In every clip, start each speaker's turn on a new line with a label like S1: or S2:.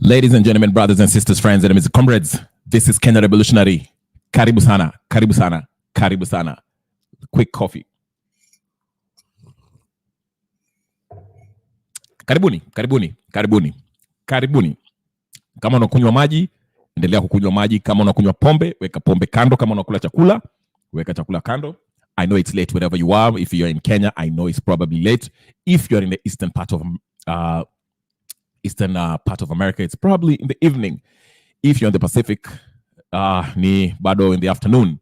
S1: Ladies and gentlemen, brothers and sisters, friends, enemies, comrades, this is Kenya Revolutionary. Karibu sana, karibu sana, karibu sana. Quick coffee. Karibuni, karibuni, karibuni, karibuni. Kama unakunywa maji, endelea kukunywa maji. Kama unakunywa pombe, weka pombe kando. Kama unakula chakula, weka chakula kando. I know it's late wherever you are. If you're in Kenya, I know it's probably late. If you're in the eastern part of America, it's probably in the evening. If you're in the Pacific, ni bado in the afternoon.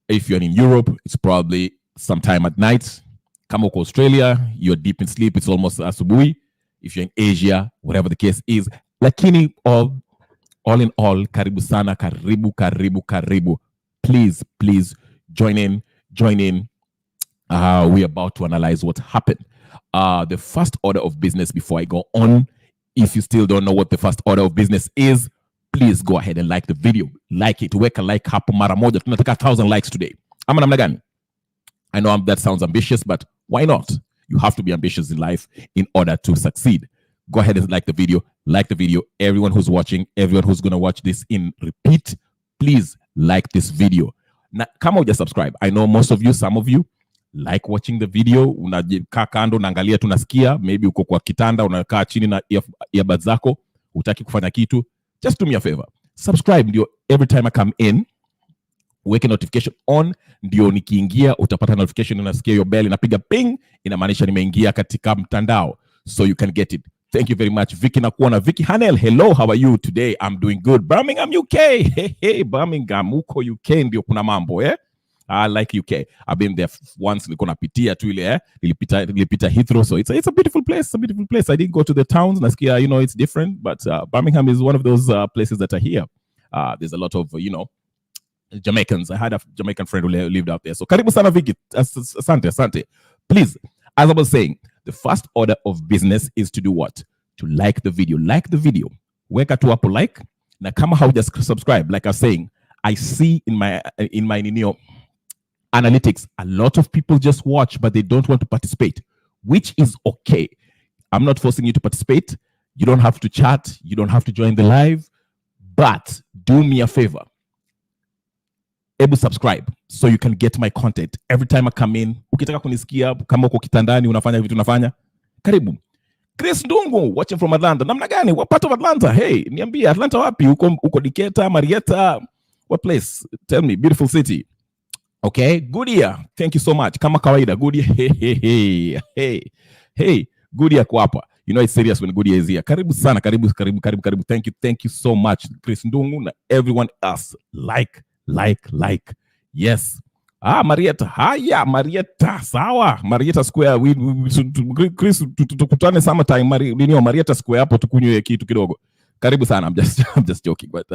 S1: If you're in Europe, it's probably sometime at night. Kama uko Australia, you're deep in sleep, it's almost asubuhi. If you're in Asia, whatever the case is. Lakini all in all, karibu sana, karibu, karibu, karibu. Please, please join in. We're about to analyze what happened. The first order of business before I go on, if you still don't know what the first order of business is, please go ahead and like the video. Like it. Weka like hapo mara moja. Tunataka 1,000 likes today. Ama namna gani? I know that sounds ambitious, but why not? You have to be ambitious in life in order to succeed. Go ahead and like the video. Like the video. Everyone who's watching, everyone who's going to watch this in repeat, please like this video. Na kama uja subscribe, I know most of you, some of you, like watching the video. Unakaa kando, unaangalia, tunasikia. Maybe uko kwa kitanda, unakaa chini na earbuds zako, hutaki kufanya kitu. Just do me a favor. Subscribe, ndio every time I come in, weke notification on, ndio nikiingia utapata notification, unasikia your bell inapiga ping, inamaanisha nimeingia katika mtandao, so you can get it. Thank you very much. Vicky nakuona. Vicky Hanel, hello, how are you today? I'm doing good. Birmingham, UK. Hey, Birmingham, uko UK ndio kuna mambo, eh? I like UK. I've been there once, nilikuwa napitia tu ile, nilipita Heathrow, so it's a beautiful place. It's a beautiful place. I didn't go to the towns. Nasikia, it's different, but Birmingham is one of those places that are here. There's a lot of, Jamaicans. I had a Jamaican friend who lived out there. So karibu sana Vicky. Asante. Please, as I was saying, the first order of business is to do what? To like the video. Like the video. Weka tu hapo like. Na kama hauja subscribe, like I was saying, I see in my analytics, a lot of people just watch, but they don't want to participate, which is okay. I'm not forcing you to participate. You don't have to chat. You don't have to join the live. But do me a favor. Able subscribe so you can get my content every time I come in. Ukitaka kunisikia kama uko kitandani unafanya vitu unafanya, karibu. Chris Ndungu watching from Atlanta. Namna gani? What part of Atlanta? Hey, niambie Atlanta wapi? Uko Decatur, Marietta? What place? Tell me. Beautiful city. Okay, Goodyear. Thank you so much. Kama kawaida, Goodyear. Hey, Goodyear kwa hapa. You know it's serious when Goodyear is here. Karibu sana, karibu. Thank you so much, Chris Ndungu and everyone else. Like. Yes. Marietta. Haya, Marietta. Sawa. Marietta Square. Chris, tukutane summertime. Marietta Square hapo tukunywe kitu kidogo. Karibu sana. I'm just joking. But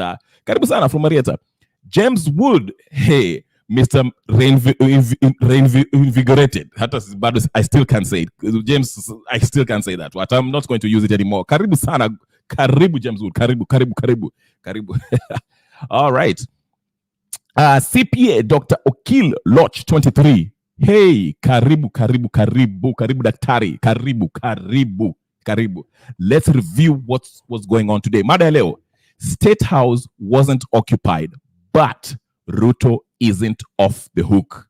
S1: karibu sana from Marietta. James Wood. Hey, Mr. Reinvigorated. I still can't say it. James, I still can't say that. But I'm not going to use it anymore. Karibu sana. Karibu, James Wood. Karibu. All right. CPA Dr. Okil Loch 23. Hey, karibu daktari. Karibu. Let's review what's going on today. Mada leo, State House wasn't occupied, but Ruto isn't off the hook.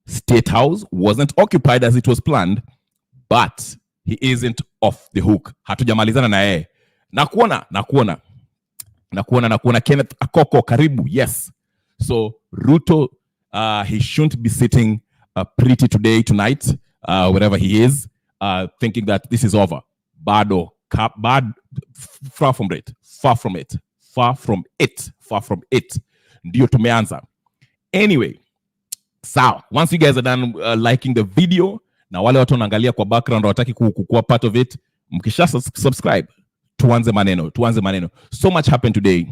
S1: State House wasn't occupied as it was planned, but he isn't off the hook. Hatujamalizana na yeye. Nakuona. Kenneth Akoko, karibu. Yes. So Ruto, he shouldn't be sitting pretty tonight, wherever he is, thinking that this is over. Far from it. Ndio tumeanza. Anyway, so once you guys are done liking the video, na wale watu wanaangalia kwa background wataki kuwa part of it, mkisha subscribe, tuanze maneno. So much happened today.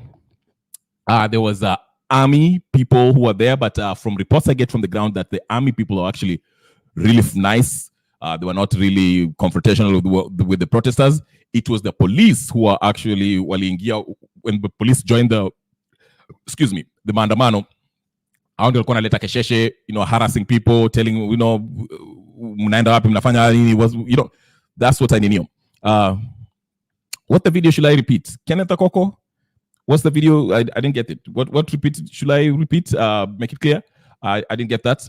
S1: There was army people who were there, but from reports I get from the ground that the army people are actually really nice. They were not really confrontational with the protesters. It was the police who are actually waliingia when the police joined the maandamano. Hao ndio walikuwa wanaleta kesheshe, harassing people, telling, mnaenda wapi, mnafanya nini, that's what I knew. What the video should I repeat? Kenneth Akoko? What's the video? I didn't get it. What repeat should I repeat? Make it clear. I didn't get that.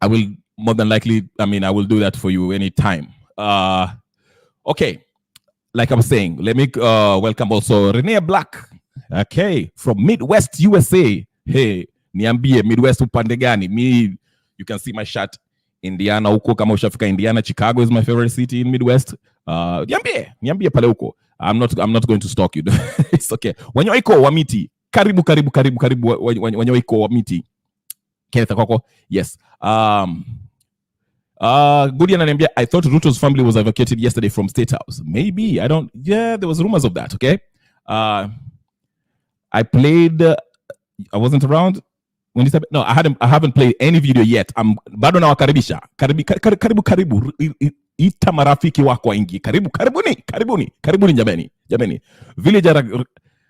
S1: I will more than likely, I will do that for you anytime. Okay. Like I was saying, let me welcome also Renee Black. Okay. From Midwest USA. Hey, niambie Midwest upande gani? You can see my shirt. Indiana huko kama ushafika Indiana. Chicago is my favorite city in Midwest. Niambie pale huko. I'm not going to stalk you. It's okay. Wanyoiko wa miti. Karibu wanyoiko wa miti. Kenneth Akoko. Yes. Goodian ananiambia, I thought Ruto's family was evacuated yesterday from State House. Maybe. There was rumors of that, okay? I played I wasn't around when this happened. No, I haven't played any video yet. Bado nawakaribisha. Karibu. Ita marafiki wako ingi. Karibuni jameni. Villager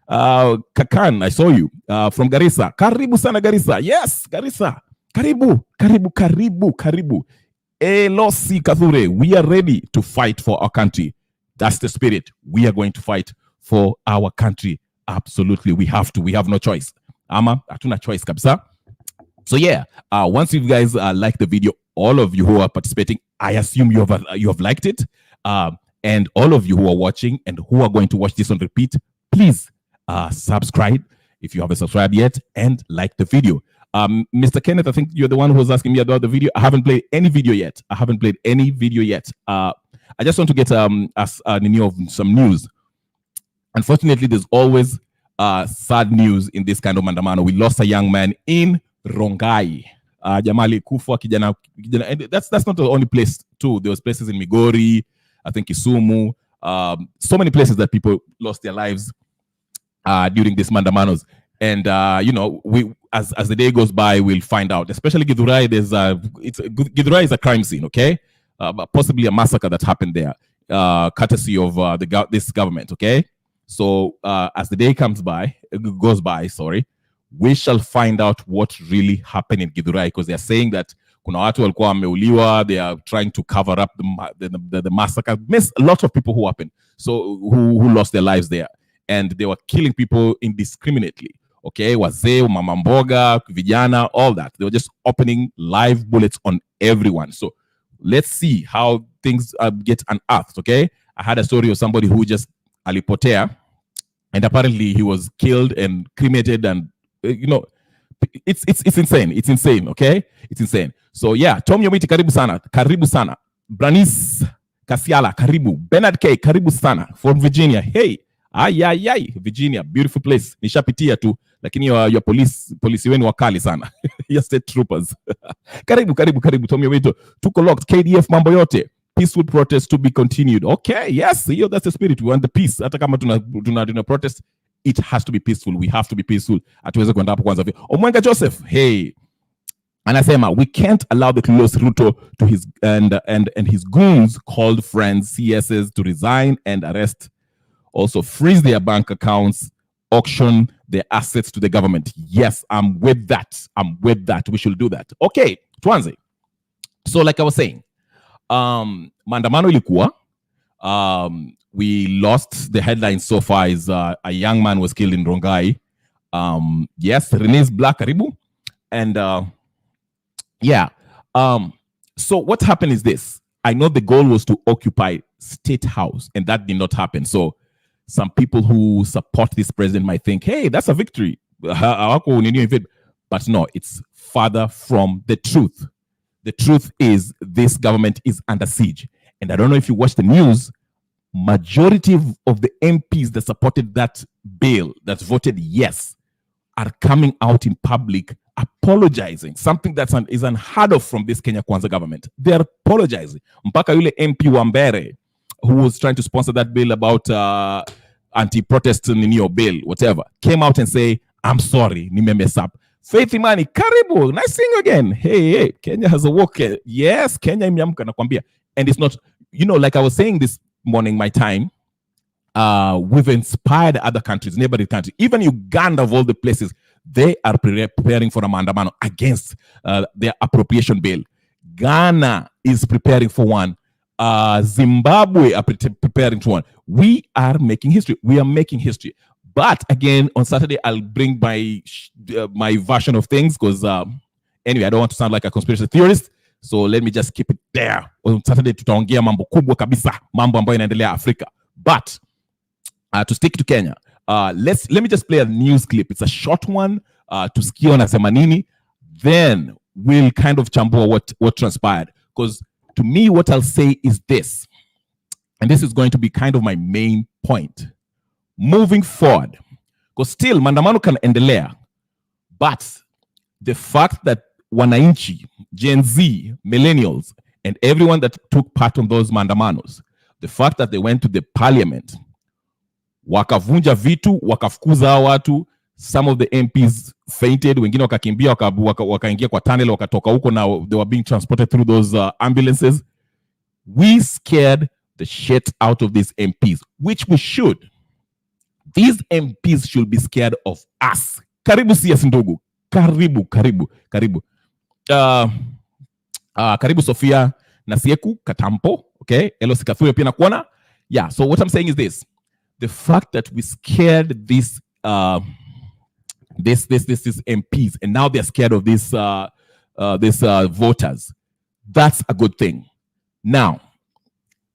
S1: Kakan, I saw you from Garissa. Karibu sana Garissa. Yes, Garissa. Karibu. Elosi Kathure, we are ready to fight for our country. That's the spirit. We are going to fight for our country. Absolutely, we have to. We have no choice. Hatuna choice kabisa. So yeah, once you guys like the video, all of you who are participating, I assume you have liked it. And all of you who are watching and who are going to watch this on repeat, please subscribe if you haven't subscribed yet and like the video. Mr. Kenneth, I think you're the one who was asking me about the video. I haven't played any video yet. I just want to get some news. Unfortunately, there's always sad news in this kind of mandamano. We lost a young man in Rongai. Jamali Kufa kijana. And that's not the only place too. There was places in Migori, I think Kisumu, so many places that people lost their lives during these mandamanos. And we as the day goes by, we'll find out. Especially Githurai, Githurai is a crime scene, okay? Possibly a massacre that happened there, courtesy of this government, okay? So as the day goes by, we shall find out what really happened in Githurai, because they are saying that kuna watu walikuwa wameuliwa. They are trying to cover up the massacre. A lot of people who who lost their lives there, and they were killing people indiscriminately. Okay, wazee, mama mboga, vijana, all that. They were just opening live bullets on everyone. So let's see how things get unearthed, okay? I had a story of somebody who just alipotea, and apparently he was killed and cremated, and it's insane. It's insane, okay? It's insane. So yeah, Tom Yomiti, karibu sana. Branis Kasiala, karibu. Bernard K, karibu sana. From Virginia, hey. Virginia, beautiful place. Nishapitia tu, lakini your polisi wenu wakali sana. Your state troopers. Karibu. Tommy Wito. Tuko locked. KDF mambo yote. Peaceful protest to be continued. Okay, yes, that's the spirit. We want the peace. Hata kama tuna protest, it has to be peaceful. We have to be peaceful. Hatuweze kwenda hapo kwanza. Omwenga Joseph, hey. Anasema, we can't allow the close Ruto to his and his goons called friends, CSs, to resign and arrest. Also freeze their bank accounts, auction their assets to the government. Yes, I'm with that. We should do that. Okay, tuanze. So like I was saying, maandamano ilikuwa, we lost the headline so far is a young man was killed in Rongai. Yes, Renee's Black, karibu. And so what happened is this. I know the goal was to occupy State House, and that did not happen. So some people who support this president might think, hey, that's a victory. But no, it's farther from the truth. The truth is this government is under siege. And I don't know if you watch the news, majority of the MPs that supported that bill, that voted yes, are coming out in public apologizing. Something that is unheard of from this Kenya Kwanza government. They're apologizing. Mpaka yule MP Wambere, who was trying to sponsor that bill about anti-protest bill, whatever, came out and say, I'm sorry, nime mess up. Faith Imani, karibu, nice seeing you again. Hey, Kenya has a work. Yes, Kenya imyamka nakwambia. And it's not, like I was saying this morning, my time, we've inspired other countries, neighboring countries, even Uganda of all the places, they are preparing for a maandamano against their appropriation bill. Ghana is preparing for one. Zimbabwe are preparing for one. We are making history. We are making history. But again, on Saturday, I'll bring my my version of things because anyway, I don't want to sound like a conspiracy theorist. So let me just keep it there. On Saturday, tutaongea mambo kubwa kabisa, mambo ambayo inaendelea Afrika. But to stick to Kenya, let me just play a news clip. It's a short one. Tusikie wanasema nini. Then we'll kind of chambua what transpired. Because to me, what I'll say is this, and this is going to be kind of my main point. Moving forward, because still maandamano can endelea, but the fact that wananchi, Gen Z, millennials, and everyone that took part on those maandamanos, the fact that they went to the parliament, wakavunja vitu, wakafukuza watu, some of the MPs fainted, wengine wakakimbia, wakaingia kwa tunnel, wakatoka huko, now they were being transported through those ambulances. We scared the shit out of these MPs, which we should. These MPs should be scared of us. Karibu CS ndugu. Karibu. Karibu Sofia Nasieku Katampo. Okay. Elo Sikathuyo pia nakuona. Yeah. So what I'm saying is this. The fact that we scared these MPs and now they're scared of these voters. That's a good thing. Now,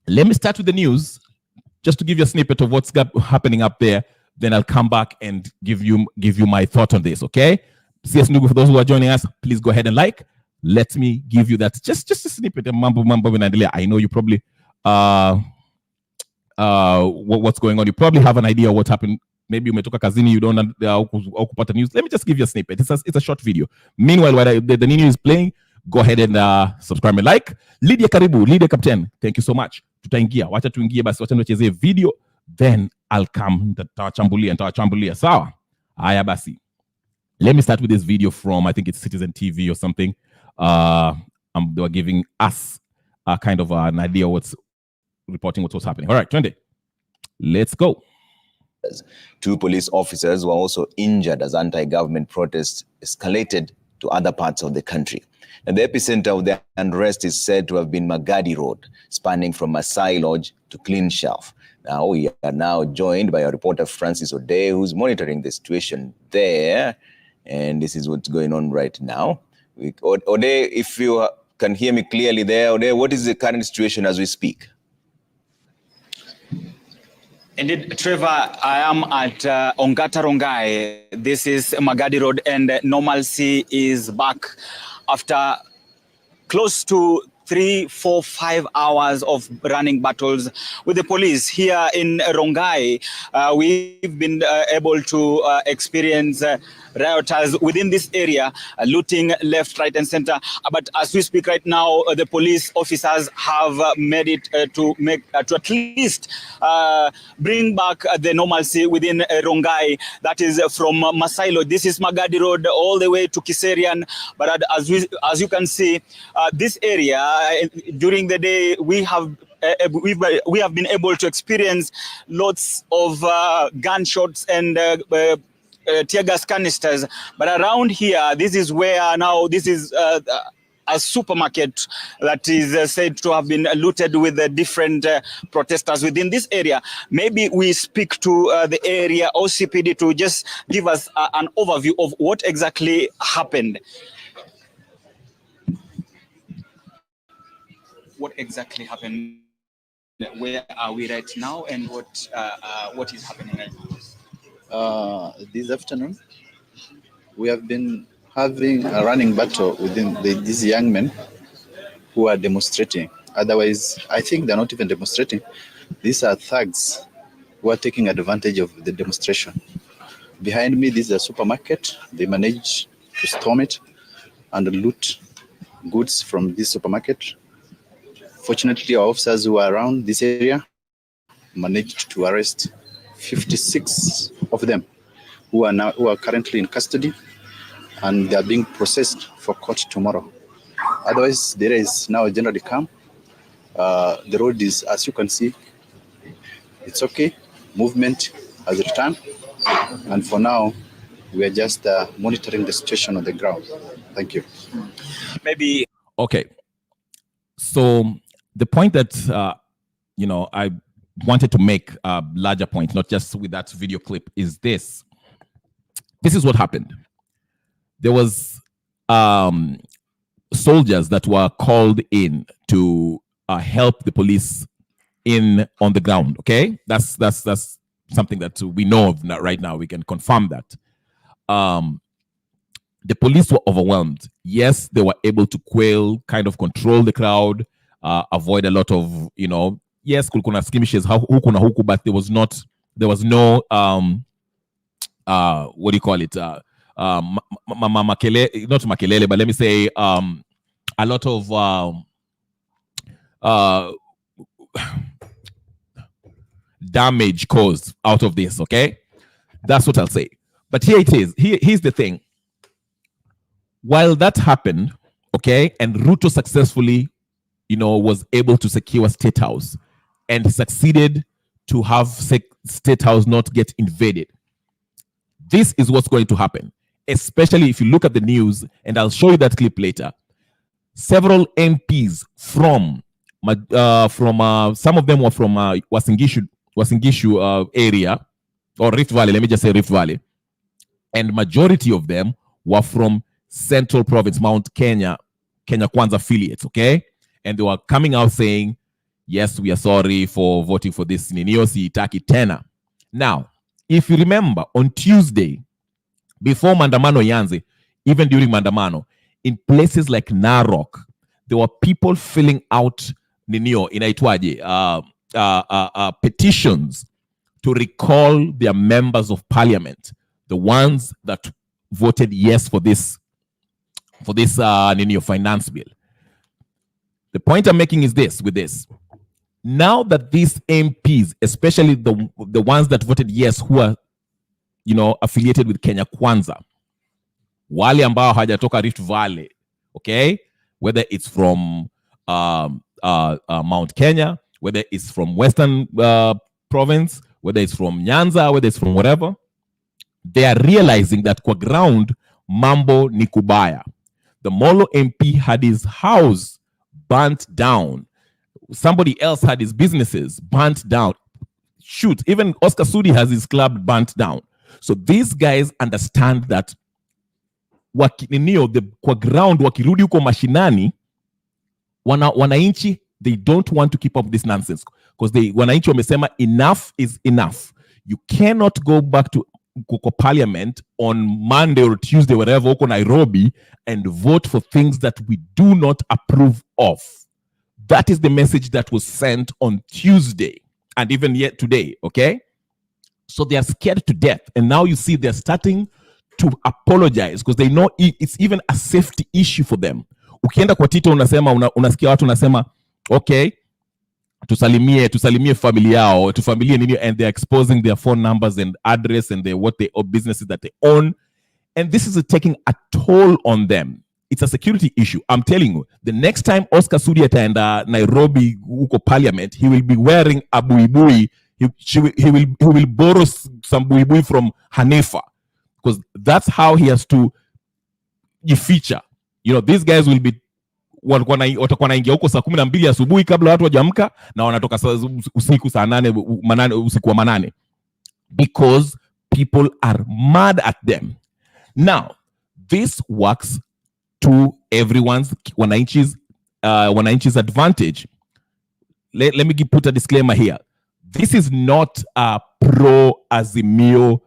S1: let me start with the news, just to give you a snippet of what's happening up there. Then I'll come back and give you my thought on this, okay? CS Nugu, for those who are joining us, please go ahead and like. Let me give you that, just a snippet of mambo vinaendelea. I know you probably, what's going on. You probably have an idea what happened. Maybe umetoka kazini, you don't kupata news. Let me just give you a snippet. It's a short video. Meanwhile, while the news is playing, go ahead and subscribe and like. Lydia karibu, Lydia Captain, thank you so much. Tutaingia, wacha tuingie basi, wacha niwachezee video, then I'll come, nitawachambulia, sawa? Haya basi. Let me start with this video from, I think it's Citizen TV or something. They were giving us a kind of an idea reporting what was happening. All right, Twende, let's go.
S2: 2 police officers were also injured as anti-government protests escalated to other parts of the country. And the epicenter of the unrest is said to have been Magadi Road, spanning from Masai Lodge to Clean Shelf. Now, we are now joined by our reporter Francis Ode, who's monitoring the situation there. And this is what's going on right now. Ode, if you can hear me clearly there, Ode, what is the current situation as we speak?
S3: Indeed, Trevor, I am at Ongata Rongai. This is Magadi Road, and normalcy is back after close to 3, 4, 5 hours of running battles with the police here in Rongai. We've been able to experience rioters within this area, looting left, right, and center. But as we speak right now, the police officers have made it to at least bring back the normalcy within Rongai. That is from Masailo. This is Magadi Road all the way to Kiserian. But as you can see, this area during the day we have been able to experience lots of gunshots and tear gas canisters. But around here, this is where now this is a supermarket that is said to have been looted with different protesters within this area. Maybe we speak to the area OCPD to just give us an overview of what exactly happened. What exactly happened? Where are we right now, and what is happening right now?
S4: This afternoon, we have been having a running battle within these young men who are demonstrating. Otherwise, I think they're not even demonstrating. These are thugs who are taking advantage of the demonstration. Behind me, this is a supermarket. They managed to storm it and loot goods from this supermarket. Fortunately, our officers who are around this area managed to arrest 56 of them who are currently in custody, and they are being processed for court tomorrow. Otherwise, there is now generally calm. The road is, as you can see, it's okay. Movement has returned, and for now, we are just monitoring the situation on the ground. Thank you.
S3: Maybe
S1: okay. So the point that wanted to make a larger point, not just with that video clip, is this. This is what happened. There was soldiers that were called in to help the police in on the ground. Okay, that's something that we know of right now. We can confirm that. The police were overwhelmed. Yes, they were able to kind of control the crowd, avoid a lot of, yes, kuna skirmishes huku na huku, but there was no what do you call it? Makelele, not makelele, but let me say a lot of damage caused out of this. Okay, that's what I'll say. But here it is. Here's the thing. While that happened, okay, and Ruto successfully, was able to secure State House and succeeded to have State House not get invaded. This is what's going to happen, especially if you look at the news, and I'll show you that clip later. Several MPs from some of them were from Wasingishu area, or Rift Valley, let me just say Rift Valley, and majority of them were from Central Province, Mount Kenya Kwanza affiliates, okay? And they were coming out saying, yes, we are sorry for voting for this Ninio Siitaki Tena. Now, if you remember, on Tuesday, before Mandamano Yanze, even during Mandamano, in places like Narok, there were people filling out Ninio in Aitwaje, petitions to recall their members of parliament, the ones that voted yes for this Ninio finance bill. The point I'm making is this, with this. Now that these MPs, especially the ones that voted yes, who are, affiliated with Kenya Kwanza, wale ambao hajatoka Rift Valley, okay? Whether it's from Mount Kenya, whether it's from Western Province, whether it's from Nyanza, whether it's from whatever, they are realizing that kwa ground, mambo ni kubaya. The Molo MP had his house burnt down. Somebody else had his businesses burnt down. Shoot, even Oscar Sudi has his club burnt down. So these guys understand that kwa ground, wakirudi huko mashinani, wananchi, they don't want to keep up this nonsense. Because wananchi wamesema enough is enough. You cannot go back to Parliament on Monday or Tuesday, wherever, huko Nairobi, and vote for things that we do not approve of. That is the message that was sent on Tuesday and even yet today, okay? So they are scared to death. And now you see they're starting to apologize because they know it's even a safety issue for them. Ukienda kwa Tito unasikia watu unasema, okay, tusalimie familia yao, tufamilie nini, and they're exposing their phone numbers and address and what they businesses that they own. And this is taking a toll on them. It's a security issue. I'm telling you, the next time Oscar Sudi ataenda Nairobi huko Parliament, he will be wearing a buibui. He will borrow some buibui from Hanifa, because that's how he has to feature. These guys will be watakuwa naingia huko saa 12 asubuhi kabla watu wajamka, na wanatoka usiku saa 8 usiku wa manane, because people are mad at them. Now, this works to everyone's wananchi's advantage. Let me put a disclaimer here. This is not a pro-Azimio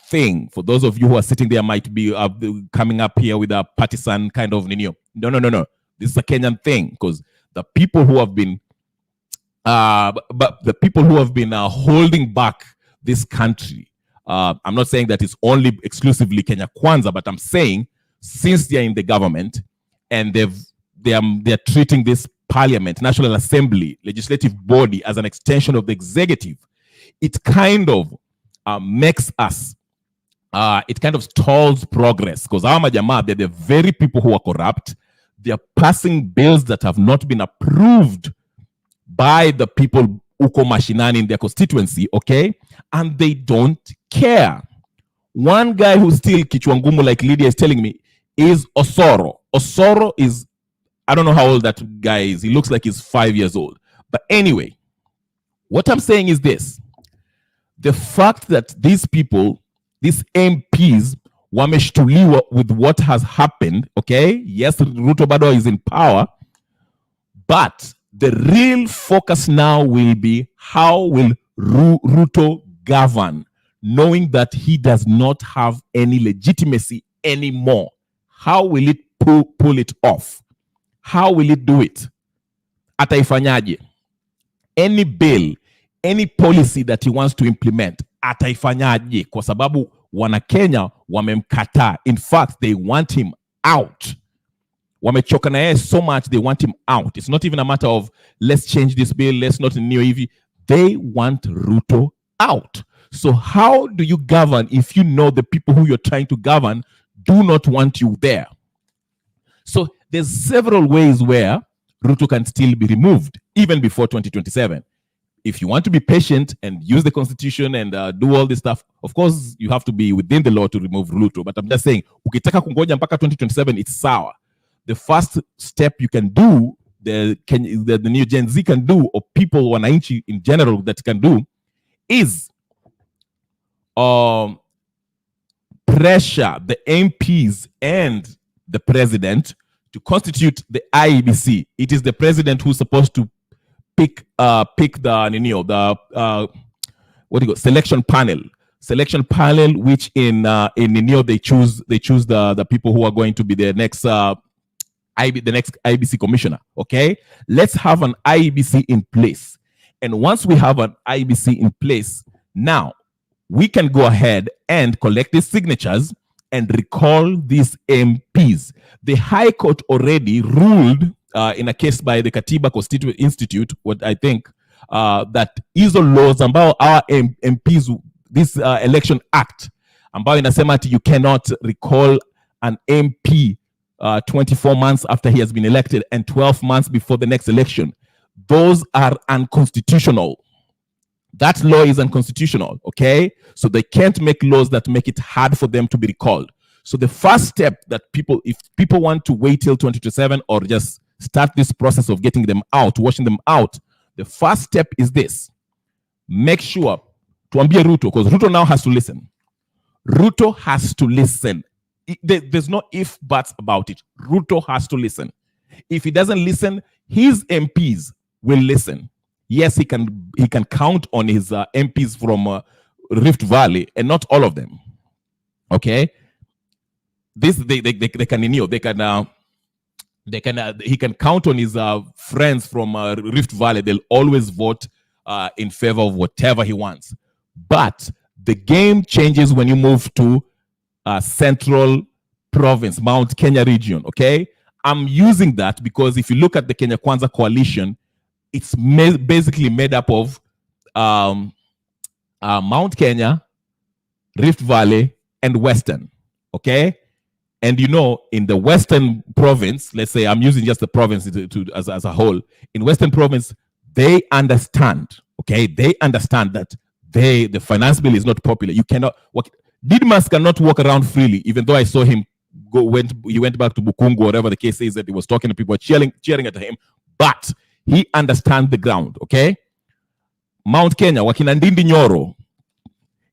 S1: thing. For those of you who are sitting there might be coming up here with a partisan kind of ninio. No. This is a Kenyan thing, because the people who have been holding back this country, I'm not saying that it's only exclusively Kenya Kwanza, but I'm saying since they're in the government and they're treating this Parliament, National Assembly, legislative body as an extension of the executive, it kind of makes us, it kind of stalls progress, because our majama, they're the very people who are corrupt. They are passing bills that have not been approved by the people uko mashinani in their constituency, okay? And they don't care. One guy who's still kichwangumu, like Lydia is telling me, is Osoro. Osoro is, I don't know how old that guy is. He looks like he's 5 years old. But anyway, What I'm saying is this. The fact that these people, these MPs, wameshtuliwa with what has happened, okay? Yes, Ruto bado is in power, but the real focus now will be how will Ruto govern, knowing that he does not have any legitimacy anymore. How will it pull it off? How will it do it? Ataifanyaje? Any bill, any policy that he wants to implement, ataifanyaje? Kwa sababu wana Kenya wamemkataa. In fact, they want him out. Wamechoka na yeye so much, they want him out. It's not even a matter of let's change this bill, let's not renew EV. They want Ruto out. So how do you govern if you know the people who you're trying to govern do not want you there? So there's several ways where Ruto can still be removed, even before 2027. If you want to be patient and use the constitution and do all this stuff, of course, you have to be within the law to remove Ruto. But I'm just saying, ukitaka kungoja mpaka 2027, it's sour. The first step you can do, the new Gen Z can do, or people, wananchi in general that can do, is pressure the MPs and the president to constitute the IEBC. It is the president who's supposed to pick the selection panel, which in they choose the people who are going to be the next IEBC commissioner. Okay, let's have an IEBC in place, and once we have an IEBC in place, now we can go ahead and collect these signatures and recall these MPs. The High Court already ruled in a case by the Katiba Constituent Institute, what I think, that hizo laws ambao our MPs, this election act, ambao inasema ati you cannot recall an MP 24 months after he has been elected and 12 months before the next election. Those are unconstitutional. That law is unconstitutional, okay? So they can't make laws that make it hard for them to be recalled. So the first step that if people want to wait till 2027 or just start this process of getting them out, washing them out, the first step is this. Make sure, tuambie Ruto, because Ruto now has to listen. Ruto has to listen. There's no if, buts about it. Ruto has to listen. If he doesn't listen, his MPs will listen. Yes, he can count on his MPs from Rift Valley, and not all of them. Okay, this they can he can count on his friends from Rift Valley. They'll always vote in favor of whatever he wants. But the game changes when you move to Central Province, Mount Kenya region. Okay, I'm using that because if you look at the Kenya Kwanza coalition, it's basically made up of Mount Kenya, Rift Valley, and Western. Okay, and you know, in the Western Province, let's say I'm using just the province as a whole. In Western Province, they understand. Okay, they understand that the finance bill is not popular. You cannot walk. Didmas cannot walk around freely, even though I saw him he went back to Bukungu, whatever the case is, that he was talking to people, cheering at him, but he understands the ground. Okay, Mount Kenya, wakina Ndindi Nyoro,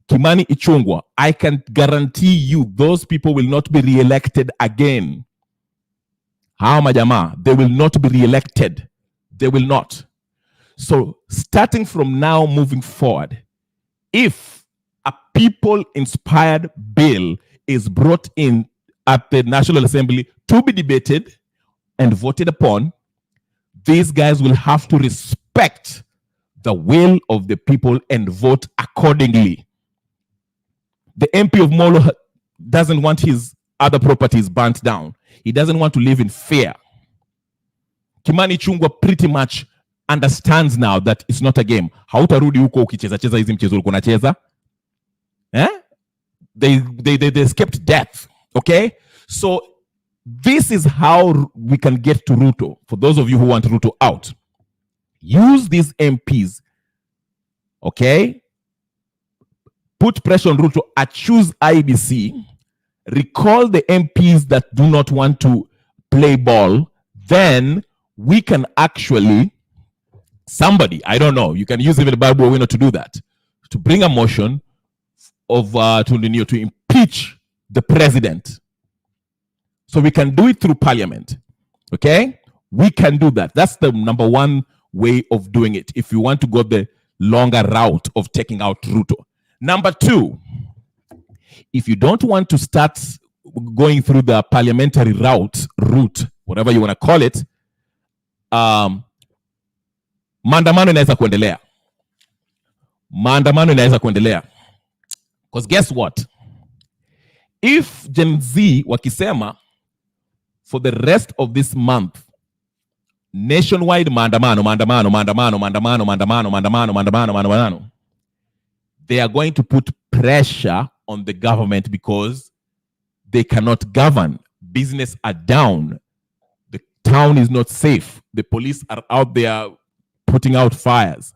S1: Kimani Ichung'wah, I can guarantee you those people will not be re-elected again. Hawa majama, they will not be re-elected. They will not. So starting from now moving forward, if a people-inspired bill is brought in at the National Assembly to be debated and voted upon, these guys will have to respect the will of the people and vote accordingly. The MP of Molo doesn't want his other properties burnt down. He doesn't want to live in fear. Kimani Ichung'wah pretty much understands now that it's not a game. Hautarudi huko ukicheza hizi mchezo ulikuwa unacheza. They escaped death. Okay? So this is how we can get to Ruto. For those of you who want Ruto out, use these MPs. Okay? Put pressure on Ruto, choose IBC, recall the MPs that do not want to play ball, then we can actually somebody, I don't know, you can use even the Bible window to do that, to bring a motion of to impeach the president. So we can do it through Parliament. Okay? We can do that. That's the number one way of doing it if you want to go the longer route of taking out Ruto. Number two, if you don't want to start going through the parliamentary route, whatever you want to call it, maandamano inaweza kuendelea. Because guess what? If Gen Z wakisema for the rest of this month, nationwide maandamano, they are going to put pressure on the government because they cannot govern. Business are down. The town is not safe. The police are out there putting out fires.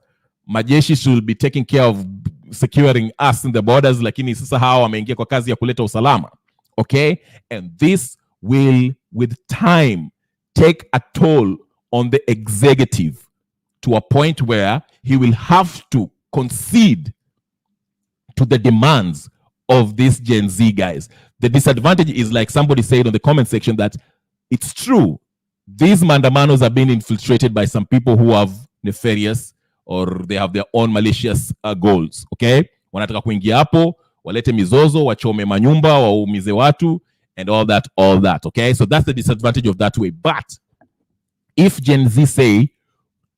S1: Majeshi should be taking care of securing us in the borders, lakini sasa hawa wameingia kwa kazi ya kuleta usalama. Okay? And this will, with time, take a toll on the executive to a point where he will have to concede to the demands of these Gen Z guys. The disadvantage is, like somebody said on the comment section, that it's true. These mandamanos are being infiltrated by some people who have nefarious or they have their own malicious goals. Okay? Wanataka kuingia hapo, walete mizozo, wachome manyumba, waumize watu, and all that. Okay? So that's the disadvantage of that way. But if Gen Z say,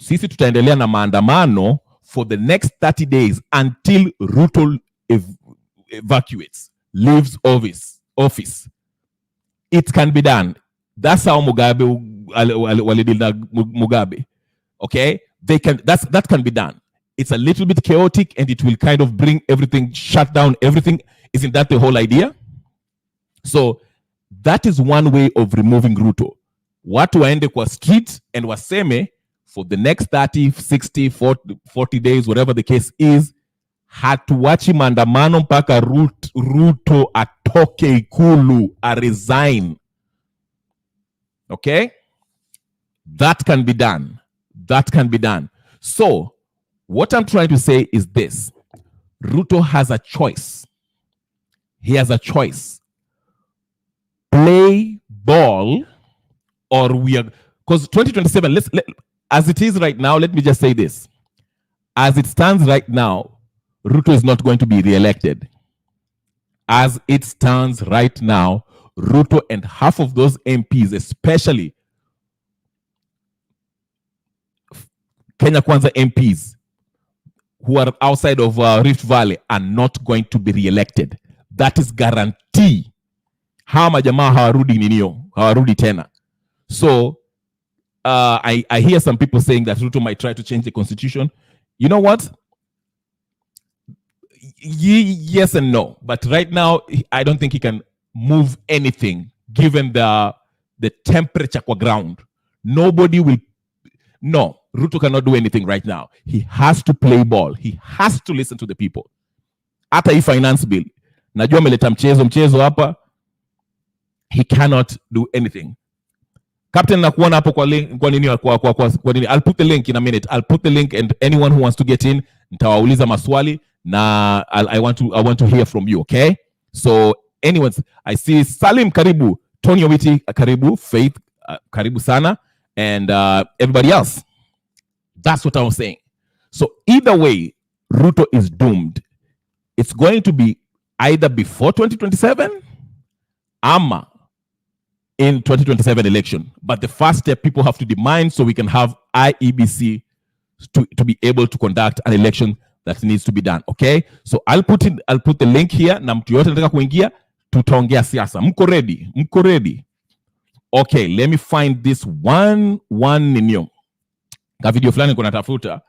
S1: sisi tutaendelea na maandamano for the next 30 days until Ruto evacuates, leaves office, it can be done. That's how Mugabe walidil Mugabe. Okay? That can be done. It's a little bit chaotic and it will kind of bring everything, shut down everything. Isn't that the whole idea? So that is one way of removing Ruto. Watu waende kwa street and waseme for the next 30, 60, 40 days, whatever the case is, hatuwachi maandamano mpaka Ruto atoke Ikulu, a resign. Okay? That can be done. So, what I'm trying to say is this. Ruto has a choice. He has a choice. Play ball, or we are, because 2027, as it is right now, let me just say this. As it stands right now, Ruto is not going to be re-elected. As it stands right now, Ruto and half of those MPs, especially Kenya Kwanza MPs who are outside of Rift Valley, are not going to be re-elected. That is guarantee. Hawa majamaa hawarudi tena. So I hear some people saying that Ruto might try to change the constitution. You know what? Yes and no. But right now, I don't think he can move anything given the temperature kwa ground. Nobody will. No, Ruto cannot do anything right now. He has to play ball. He has to listen to the people. Hata hii finance bill, najua ameleta mchezo hapa. He cannot do anything. Captain, nakuona hapo kwa nini? I'll put the link in a minute. I'll put the link, and anyone who wants to get in, nitawauliza maswali na I want to hear from you, okay? So anyone, I see Salim karibu, Tony Owiti karibu, Faith karibu sana, and everybody else. That's what I was saying. So either way, Ruto is doomed. It's going to be either before 2027 ama in 2027 election. But the first step people have to demand so we can have IEBC to be able to conduct an election that needs to be done. Okay? So I'll put the link here. Na mtu yote nataka kuingia, tutaongea siasa. Mko ready? Okay, let me find this one ninyo. Ka video fulani kuna tafuta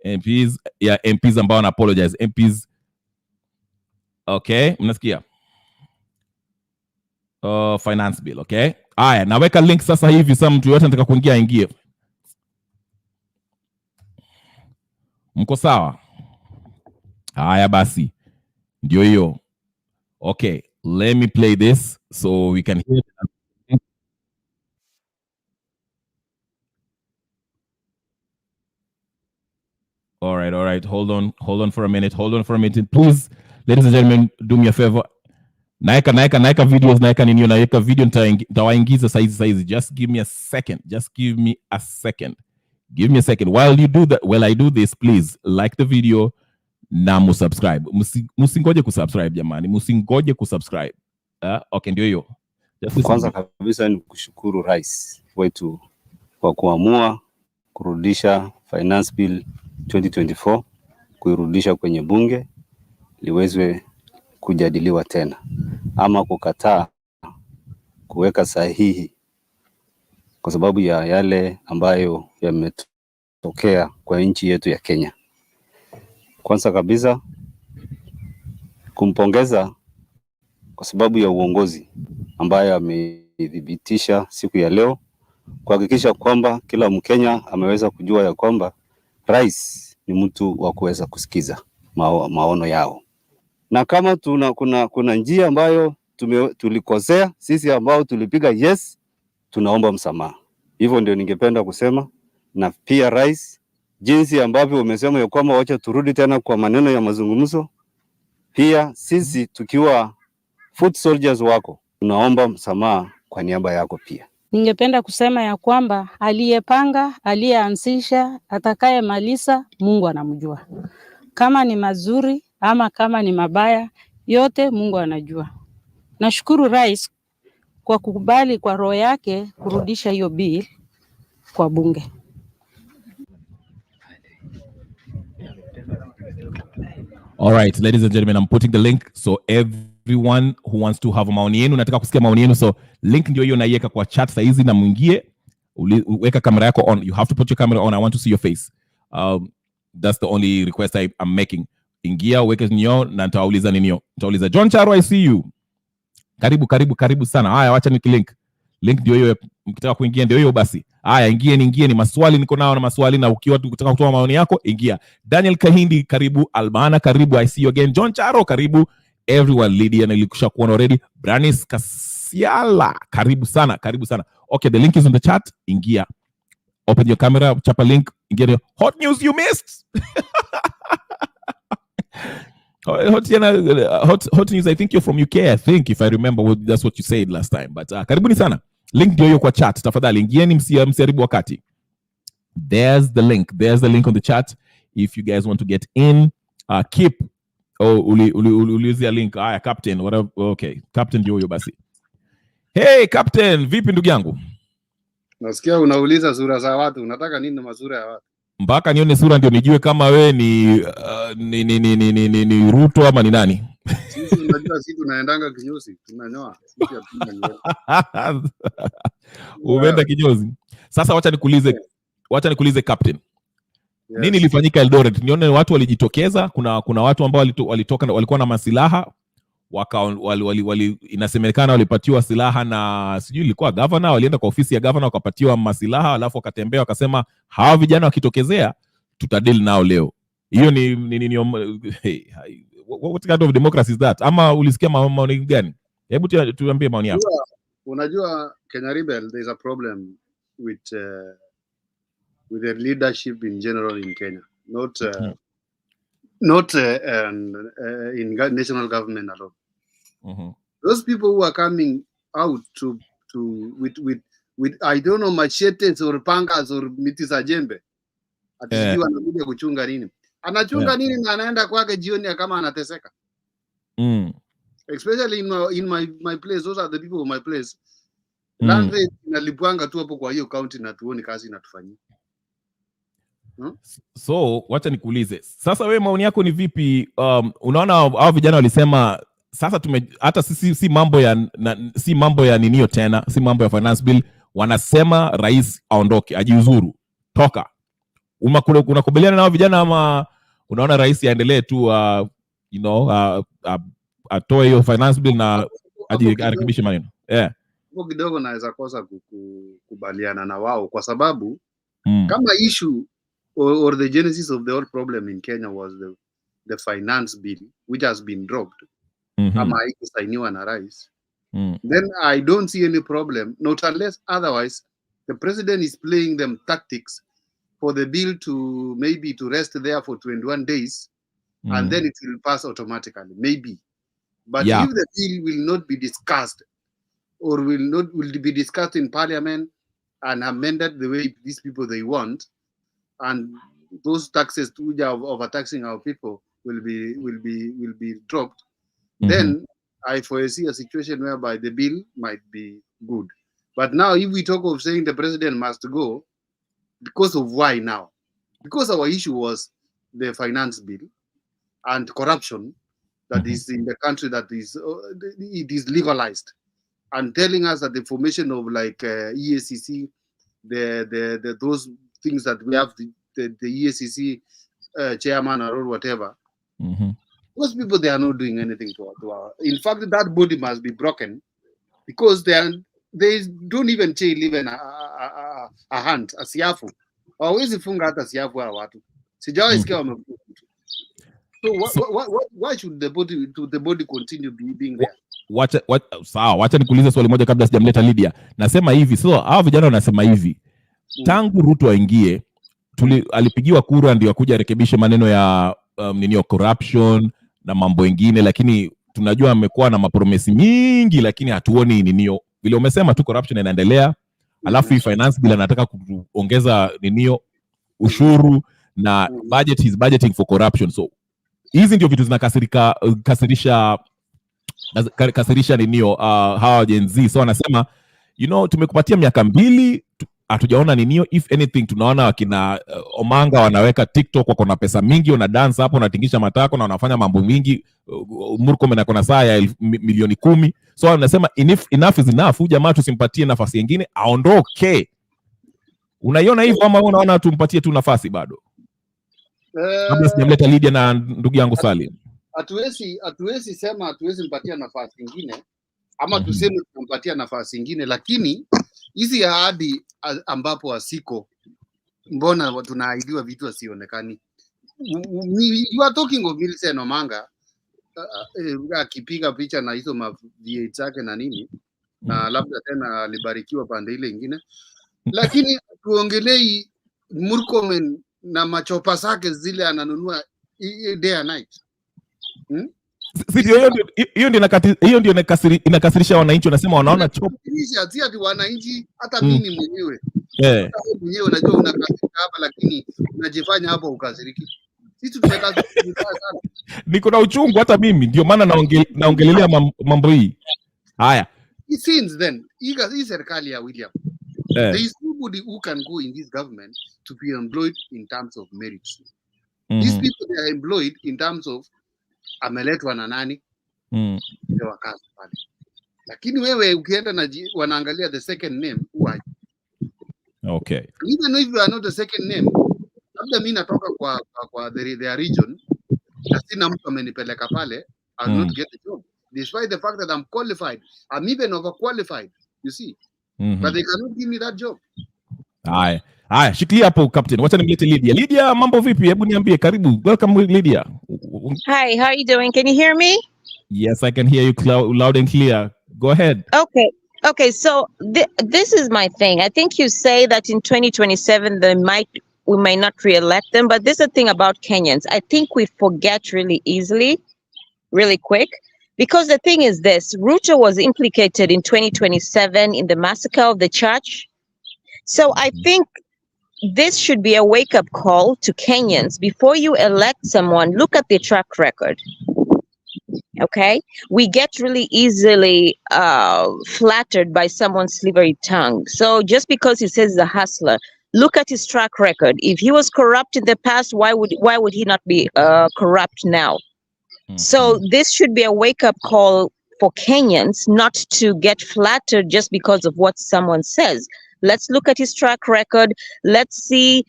S1: MPs ambao na apologize. MPs. Okay, mnasikia? Finance bill, okay? Aya, naweka link sasa hivi, sasa mtu yote anataka kuingia aingie. Mko sawa? Aya basi. Ndio hiyo. Okay, let me play this so we can hear it. All right. Hold on for a minute. Please, ladies and gentlemen, do me a favor. Naika videos, naika video nitawaingiza saizi. Just give me a second. Give me a second. While I do this, please like the video na musubscribe. Musingoje kusubscribe jamani. Musingoje kusubscribe. Okay, ndio hiyo.
S5: Kwanza kabisa ni kushukuru Rais wetu kwa kuamua kurudisha Finance Bill 2024, kuirudisha kwenye bunge liwezwe kujadiliwa tena, ama kukataa kuweka sahihi kwa sababu ya yale ambayo yametokea kwa nchi yetu ya Kenya. Kwanza kabisa kumpongeza kwa sababu ya uongozi ambayo amedhibitisha siku ya leo, kuhakikisha kwamba kila Mkenya ameweza kujua ya kwamba rais ni mtu wa kuweza kusikiza maono yao. Na kama kuna njia ambayo tulikosea, sisi ambao tulipiga yes, tunaomba msamaha. Hivyo ndio ningependa kusema. Na pia rais, jinsi ambavyo umesema ya kwamba wacha turudi tena kwa maneno ya mazungumzo, pia sisi tukiwa foot soldiers wako tunaomba msamaha kwa niaba yako pia.
S6: Ningependa kusema ya kwamba aliyepanga, aliyeanzisha, atakayemaliza, Mungu anamjua. Kama ni mazuri ama kama ni mabaya, yote Mungu anajua. Nashukuru rais kwa kukubali kwa roho yake kurudisha hiyo bill kwa bunge.
S1: All right, ladies and gentlemen, I'm putting the link so everyone who wants to have maoni yenu, nataka kusikia maoni yenu, so link ndio hiyo naiweka kwa chat saa hizi, na mwingie weka kamera yako on. You have to put your camera on. I want to see your face. That's the only request I'm making. Ingia weke nyo na nitauliza ninio. Nitauliza John Charo, I see you. Karibu sana. Haya, wacha nikilink. Link ndio hiyo, mkitaka kuingia ndio hiyo basi. Haya, ingieni, maswali niko nao na maswali, na ukiwa unataka kutoa maoni yako ingia. Daniel Kahindi karibu, Albana karibu, I see you again. John Charo karibu, everyone. Lydia nilikusha kuona already. Branis Kasiala karibu sana. Okay, the link is in the chat. Ingia, open your camera, chapa link, ingia. Hot news you missed. Hot news, I think you're from UK, I think, if I remember, that's what you said last time. But karibuni sana. Link ndio hiyo kwa chat. Tafadhali ingieni, msiharibu wakati. There's the link on the chat. If you guys want to get in, keep ulizia link. Haya, Captain, whatever. Okay, Captain ndio hiyo basi. Hey Captain, vipi ndugu yangu?
S7: Nasikia unauliza sura za watu. Unataka nini na masura ya watu?
S1: Mpaka nione sura ndio nijue kama we ni Ruto ama ni nani.
S7: Sisi unajua sisi tunaendanga kinyozi, tunanyoa.
S1: Umeenda kinyozi. Sasa wacha nikuulize Captain. Yes. Nini ilifanyika Eldoret? Nione watu walijitokeza, kuna watu ambao walikuwa na masilaha, inasemekana walipatiwa silaha na sijui ilikuwa governor, walienda kwa ofisi ya governor wakapatiwa masilaha, alafu wakatembea wakasema hawa vijana wakitokezea tutadili nao leo. Hiyo ni what kind of democracy is that? Ama ulisikia maoni gani? Hebu tuambie maoni yako.
S7: Unajua Kenya Rebel, there is a problem with the leadership in general in Kenya, not in national government alone. Those people who are coming out with I don't know, machetes or pangas or miti za jembe, atijua anakuja kuchunga nini, anachunga nini na anaenda kwake jioni kama anateseka. Especially in my place, those are the people of my place. Land rate inalipwanga tu hapo kwa hiyo county na tuone kazi inatufanyia.
S1: So wacha nikuulize sasa, wewe maoni yako ni vipi? Unaona hao vijana walisema sasa hata si mambo ya ninio tena, si mambo ya finance bill, wanasema rais aondoke, ajiuzuru, toka. Unakubaliana na hao vijana ama unaona rais aendelee tu atoe hiyo finance bill na arekebishe maneno?
S7: Hapo kidogo naweza kosa kukubaliana na wao kwa sababu kama issue or the genesis of the whole problem in Kenya was the finance bill which has been dropped, ama haikusainiwa na rais, then I don't see any problem, not unless otherwise the president is playing them tactics for the bill to maybe to rest there for 21 days, and then it will pass automatically, maybe. But if the bill will not be discussed, or will be discussed in Parliament and amended the way these people they want, and those taxes which are overtaxing our people will be dropped, then I foresee a situation whereby the bill might be good. But now, if we talk of saying the president must go, because of why now? Because our issue was the finance bill and corruption that is in the country, that is it is legalized, and telling us that the formation of like EACC, the those things that we have, the EACC chairman or whatever, those people, they are not doing anything to our. In fact, that body must be broken, because they don't even chill even a hand, a siafu. Hawezi funga hata siafu hawa watu. Sijawahi sikia wamefunga. So why should the body continue being there?
S1: Wacha nikuulize swali moja kabla sijamleta Lydia. Nasema hivi, so hao vijana wanasema hivi. Tangu Ruto aingie, alipigiwa kura ndio akuja rekebishe maneno ya corruption na mambo mengine, lakini tunajua amekuwa na mapromesi mingi, lakini hatuoni ninio. Vile umesema tu corruption inaendelea, alafu finance bill anataka kuongeza ninio ushuru, na budget is budgeting for corruption. So hizi ndio vitu zinakasirisha ninio hawa Gen Z. So anasema, tumekupatia miaka 2, hatujaona ninio. If anything, tunaona wakina Omanga wanaweka TikTok, wako na pesa mingi, wana dance hapo, wanatingisha matako na wanafanya mambo mingi. Murkomen ako na saa ya milioni 10. So anasema enough is enough. Jamaa tusimpatie nafasi nyingine, aondoke. Unaiona hivyo ama unaona tumpatie tu nafasi bado? Kabla sijamleta Lydia na ndugu yangu Salim.
S7: Hatuwezi sema hatuwezi mpatia nafasi nyingine, ama tuseme tumpatia nafasi nyingine, lakini hizi ahadi ambapo asiko, mbona tunaahidiwa vitu asionekani? You are talking of Millicent Omanga akipiga picha na hizo V8 zake na nini, na labda tena alibarikiwa pande ile nyingine, lakini tuongelei Murkomen na machopa zake zile ananunua day and night.
S1: Hiyo ndio inakasirisha wananchi. Wanasema wanaona chopa.
S7: Si ati wananchi, hata mimi mwenyewe. Hata mwenyewe unajua unakasirika hapa, lakini unajifanya hapo ukasiriki. Sisi tumekasirika sana.
S1: Niko na uchungu hata mimi, ndio maana naongelelea mambo hii. Haya.
S7: Since then, hii serikali ya William, there is nobody who can go in this government to be employed in terms of merit. These people, they are employed in terms of ameletwa na nani, ndio wakazi pale. Lakini wewe ukienda na wanaangalia the second name, who are you?
S1: Okay.
S7: Even if you are not the second name, labda mimi natoka kwa their region, na sina mtu amenipeleka pale, I will not get the job, despite the fact that I'm qualified. I'm even overqualified, you see. But they cannot give me that job.
S1: Haya, shikilia hapo captain. Wacha nimlete Lydia. Lydia, mambo vipi? Hebu niambie, karibu. Welcome Lydia.
S8: Hi, how are you doing? Can you hear me?
S1: Yes, I can hear you loud and clear. Go ahead.
S8: Okay, so this is my thing. I think you say that in 2027 we might not re-elect them, but this is the thing about Kenyans. I think we forget really easily, really quick, because the thing is this: Ruto was implicated in 2027 in the massacre of the church. So I think this should be a wake-up call to Kenyans. Before you elect someone, look at their track record. Okay, we get really easily flattered by someone's slippery tongue. So just because he says he's a hustler, look at his track record. If he was corrupt in the past, why would he not be corrupt now? So this should be a wake-up call for Kenyans, not to get flattered just because of what someone says. Let's look at his track record. Let's see,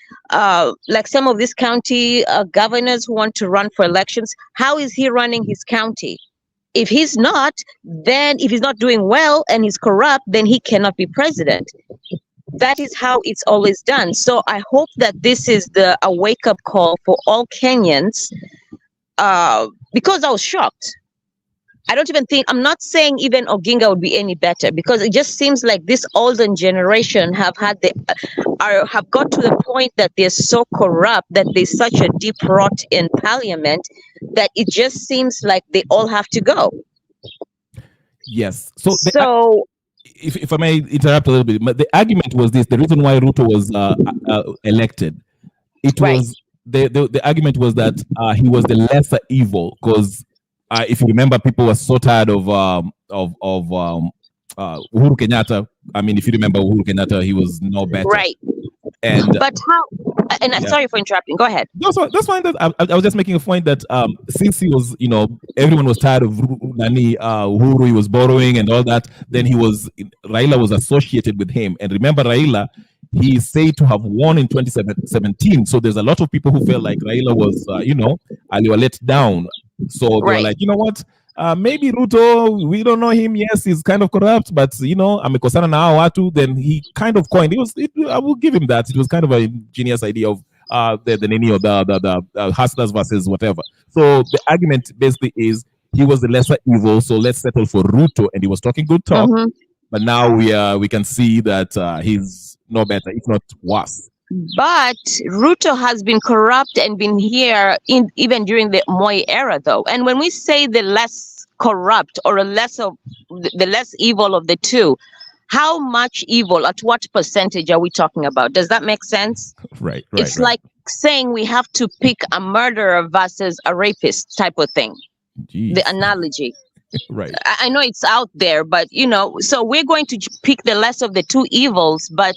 S8: like some of these county governors who want to run for elections, how is he running his county? If he's not, then if he's not doing well and he's corrupt, then he cannot be president. That is how it's always done. So I hope that this is a wake-up call for all Kenyans, because I was shocked. I don't even think, I'm not saying even Oginga would be any better, because it just seems like this older generation have had have got to the point that they're so corrupt, that there's such a deep rot in parliament, that it just seems like they all have to go.
S1: Yes.
S8: So
S1: if I may interrupt a little bit, but the argument was this: the reason why Ruto was elected, it was the argument was that he was the lesser evil, because if you remember, people were so tired of Uhuru Kenyatta. I mean, if you remember Uhuru Kenyatta, he was no better.
S8: Right.
S1: And
S8: but how? And sorry for interrupting. Go ahead.
S1: No, so that's fine. I was just making a point that since he was, everyone was tired of Uhuru, he was borrowing and all that. Then Raila was associated with him. And remember, Raila, he is said to have won in 2017. So there's a lot of people who felt like Raila was, they were let down. So they were like, you know what? Maybe Ruto, we don't know him. Yes, he's kind of corrupt, but amekosana na watu. Then he kind of coined. I will give him that. It was kind of a genius idea of the hustlers versus whatever. So the argument basically is he was the lesser evil. So let's settle for Ruto, and he was talking good talk. Mm-hmm. But now we can see that he's no better, if not worse.
S8: But Ruto has been corrupt and been here even during the Moi era, though. And when we say the less corrupt or the less evil of the two, how much evil, at what percentage are we talking about? Does that make sense?
S1: Right.
S8: It's like saying we have to pick a murderer versus a rapist type of thing.
S1: Jeez.
S8: The analogy.
S1: Right.
S8: I know it's out there, but so we're going to pick the less of the two evils, but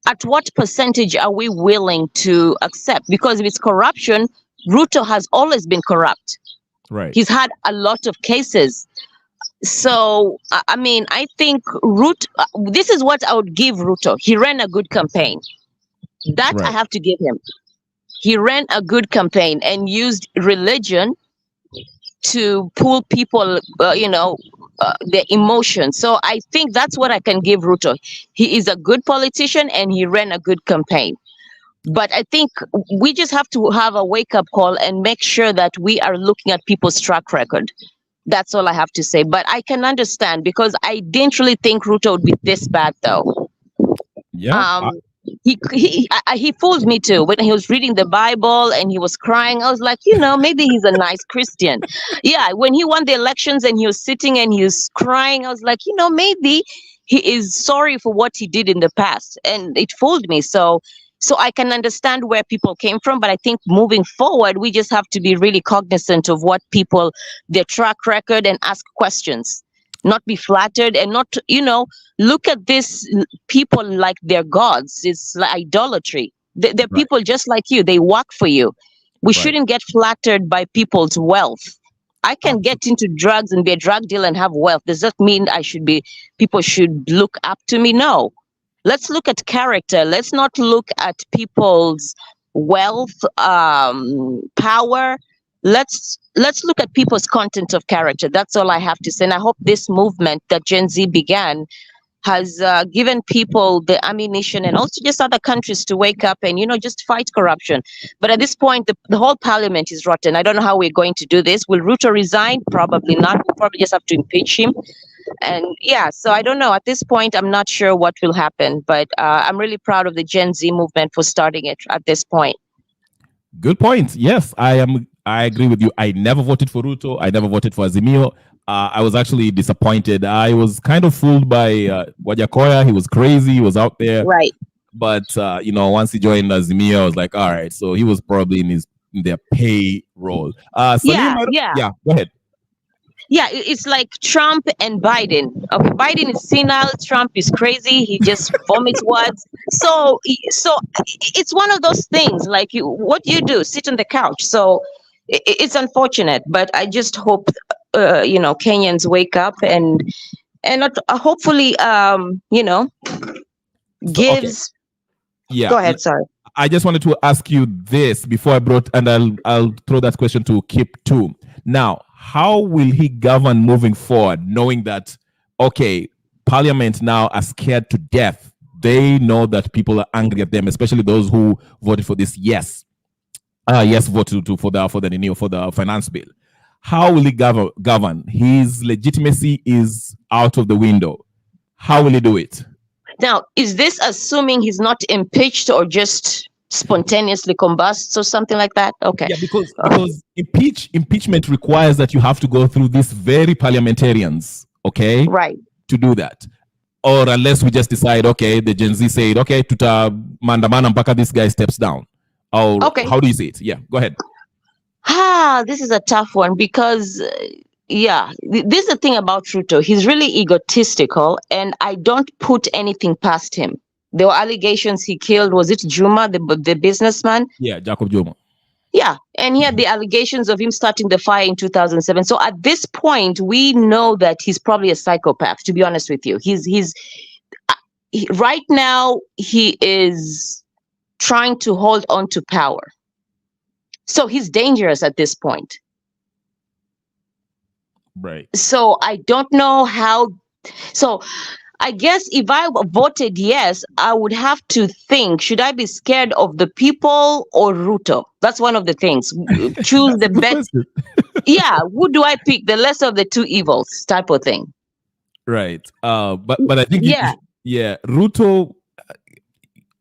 S8: at what percentage are we willing to accept? Because if it's corruption, Ruto has always been corrupt.
S1: Right.
S8: He's had a lot of cases. So, I mean, I think this is what I would give Ruto. He ran a good campaign. That I have to give him. He ran a good campaign and used religion to pull people, their emotions. So I think that's what I can give Ruto. He is a good politician and he ran a good campaign. But I think we just have to have a wake-up call and make sure that we are looking at people's track record. That's all I have to say. But I can understand, because I didn't really think Ruto would be this bad, though.
S1: Yeah.
S8: He fooled me too when he was reading the Bible and he was crying. I was like, maybe he's a nice Christian. Yeah, when he won the elections and he was sitting and he was crying, I was like, maybe he is sorry for what he did in the past. And it fooled me. So I can understand where people came from, but I think moving forward, we just have to be really cognizant of what people, their track record, and ask questions. Not be flattered and not, look at these people like they're gods. It's like idolatry. They're people just like you. They work for you. We shouldn't get flattered by people's wealth. I can get into drugs and be a drug dealer and have wealth. Does that mean people should look up to me? No. Let's look at character. Let's not look at people's wealth, power. Let's look at people's content of character. That's all I have to say. And I hope this movement that Gen Z began has given people the ammunition, and also just other countries, to wake up and, just fight corruption. But at this point, the whole parliament is rotten. I don't know how we're going to do this. Will Ruto resign? Probably not. We'll probably just have to impeach him. And so I don't know. At this point, I'm not sure what will happen. But I'm really proud of the Gen Z movement for starting it at this point.
S1: Good point. Yes, I agree with you. I never voted for Ruto. I never voted for Azimio. I was actually disappointed. I was kind of fooled by Wajakoya. He was crazy. He was out there.
S8: Right.
S1: But, once he joined Azimio, I was like, all right. So he was probably in their payroll.
S8: Yeah,
S1: go ahead.
S8: Yeah, it's like Trump and Biden. Okay, Biden is senile. Trump is crazy. He just vomits words. So it's one of those things. Like, what do you do? Sit on the couch. So it's unfortunate, but I just hope Kenyans wake up and hopefully gives.
S1: Okay. Yeah.
S8: Go ahead. Sorry.
S1: I just wanted to ask you this before I brought, and I'll throw that question to Kip too. Now, how will he govern moving forward, knowing that, okay, Parliament now are scared to death? They know that people are angry at them, especially those who voted for this yes vote for the finance bill. how will he govern? His legitimacy is out of the window. How will he do it?
S8: Now, is this assuming he's not impeached or just spontaneously combusts or something like that? Okay.
S1: Yeah, because impeachment requires that you have to go through these very parliamentarians, okay?
S8: Right.
S1: To do that. Or unless we just decide, okay, the Gen Z said, okay, tuta mandamana mpaka this guy steps down. Or
S8: okay.
S1: How do you see it? Yeah, go ahead.
S8: This is a tough one because, this is the thing about Ruto. He's really egotistical, and I don't put anything past him. There were allegations he killed, was it Juma, the businessman?
S1: Yeah, Jacob Juma.
S8: Yeah, and he had the allegations of him starting the fire in 2007. So at this point, we know that he's probably a psychopath, to be honest with you. Right now, he is trying to hold on to power. So he's dangerous at this point.
S1: Right.
S8: So I don't know how. So I guess if I voted yes, I would have to think, should I be scared of the people or Ruto? That's one of the things. Choose the best. Yeah, who do I pick? The lesser of the two evils type of thing.
S1: Right. But I think
S8: yeah,
S1: Ruto,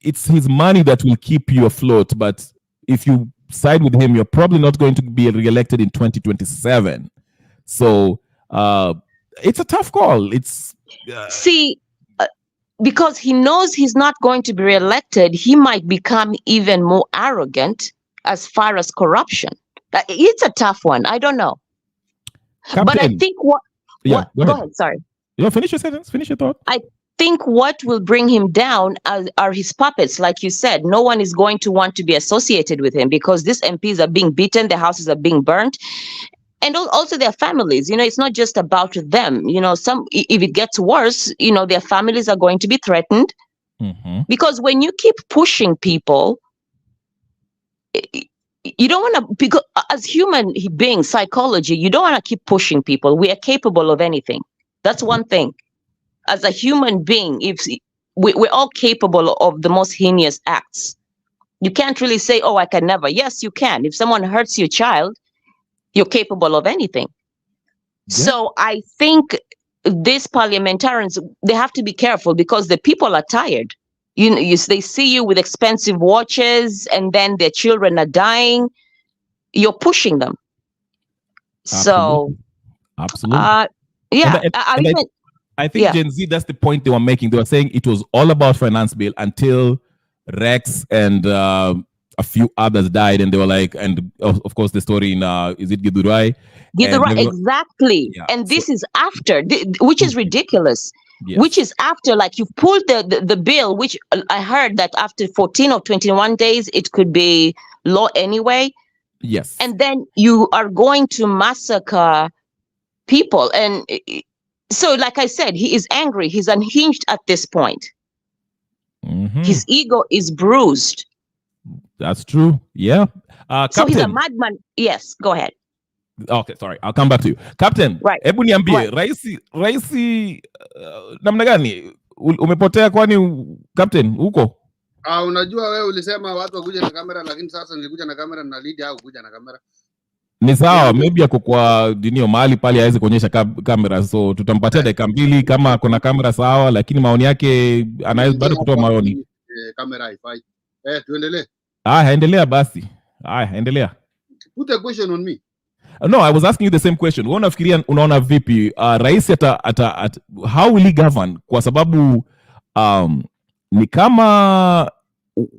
S1: it's his money that will keep you afloat. But if you side with him, you're probably not going to be re-elected in 2027. So it's a tough call. It's
S8: because he knows he's not going to be re-elected, he might become even more arrogant as far as corruption. It's a tough one. I don't know.
S1: Captain,
S8: but I think go ahead. Sorry.
S1: Finish your sentence. Finish your thought.
S8: I think what will bring him down are his puppets. Like you said, no one is going to want to be associated with him because these MPs are being beaten, their houses are being burnt. And also their families, it's not just about them. If it gets worse, their families are going to be threatened.
S1: Mm-hmm.
S8: Because when you keep pushing people, you don't want to, because as human beings, psychology, you don't want to keep pushing people. We are capable of anything. That's one thing. As a human being, if we're all capable of the most heinous acts. You can't really say, oh, I can never. Yes, you can. If someone hurts your child, you're capable of anything. Yeah. So I think these parliamentarians, they have to be careful because the people are tired. They see you with expensive watches and then their children are dying. You're pushing them.
S1: Absolutely.
S8: So,
S1: I think Gen Z, that's the point they were making. They were saying it was all about finance bill until Rex and a few others died, and they were like, and of course the story in is it Githurai?
S8: Githurai, exactly. Yeah. And this is after, which is ridiculous. Yes. Which is after, like, you pulled the bill, which I heard that after 14 or 21 days it could be law anyway.
S1: Yes.
S8: And then you are going to massacre people, and so, like I said, he is angry. He's unhinged at this point.
S1: Mm-hmm.
S8: His ego is bruised.
S1: That's true. Yeah.
S8: So he's a madman. Yes, go ahead.
S1: Okay, sorry. I'll come back to you. Captain,
S8: right.
S1: Hebu niambie, Raisi namna gani? Umepotea kwani Captain huko?
S7: Unajua wewe ulisema watu wakuja na kamera, lakini sasa nilikuja na kamera na lead au kuja na kamera.
S1: Ni sawa, maybe yako kwa dinio mahali pale hawezi kuonyesha kamera, so tutampatia dakika 2 kama kuna kamera sawa, lakini maoni yake anaweza bado kutoa maoni.
S7: Kamera haifai. Tuendelee.
S1: Endelea basi. Endelea.
S7: Put a question on me.
S1: No, I was asking you the same question. Wewe unafikiria unaona vipi rais how will he govern? Kwa sababu ni kama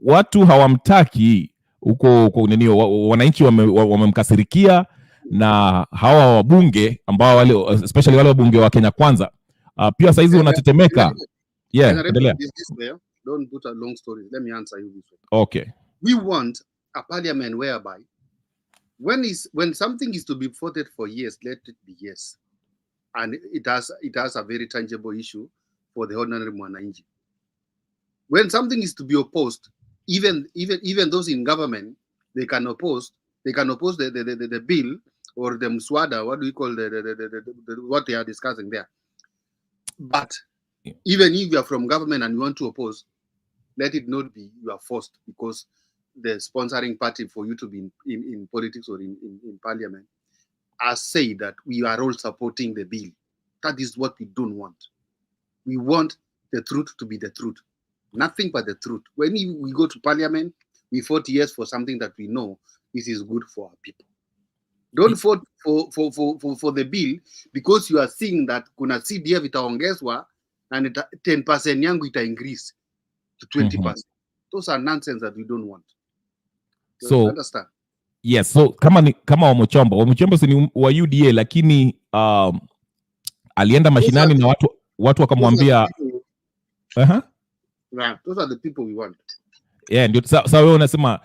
S1: watu hawamtaki huko nini, wananchi wamemkasirikia na hawa wabunge ambao wale especially wale wabunge wa Kenya Kwanza pia saizi wanatetemeka. Yeah, endelea.
S7: Don't put a long story. Let me answer you this way.
S1: Okay.
S7: We want a parliament whereby when something is to be voted for yes, let it be yes, and it has a very tangible issue for the ordinary mwananchi. When something is to be opposed, even those in government, they can oppose the bill or the mswada, what do we call what they are discussing there. But even if you are from government and you want to oppose, let it not be you are forced because the sponsoring party for you to be in politics or in parliament has said that we are all supporting the bill. That is what we don't want. We want the truth to be the truth. Nothing but the truth. When we go to Parliament, we vote yes for something that we know this is good for our people. Don't vote for the bill because you are seeing that kuna CDF itaongezwa and 10% yangu ita increase to 20%. Those are nonsense that we don't want.
S1: So
S7: understand?
S1: Yes, so kama Wamuchomba si ni wa UDA lakini alienda mashinani na watu wakamwambia
S7: those are the people we want.
S1: Yeah, ndio sasa wewe unasema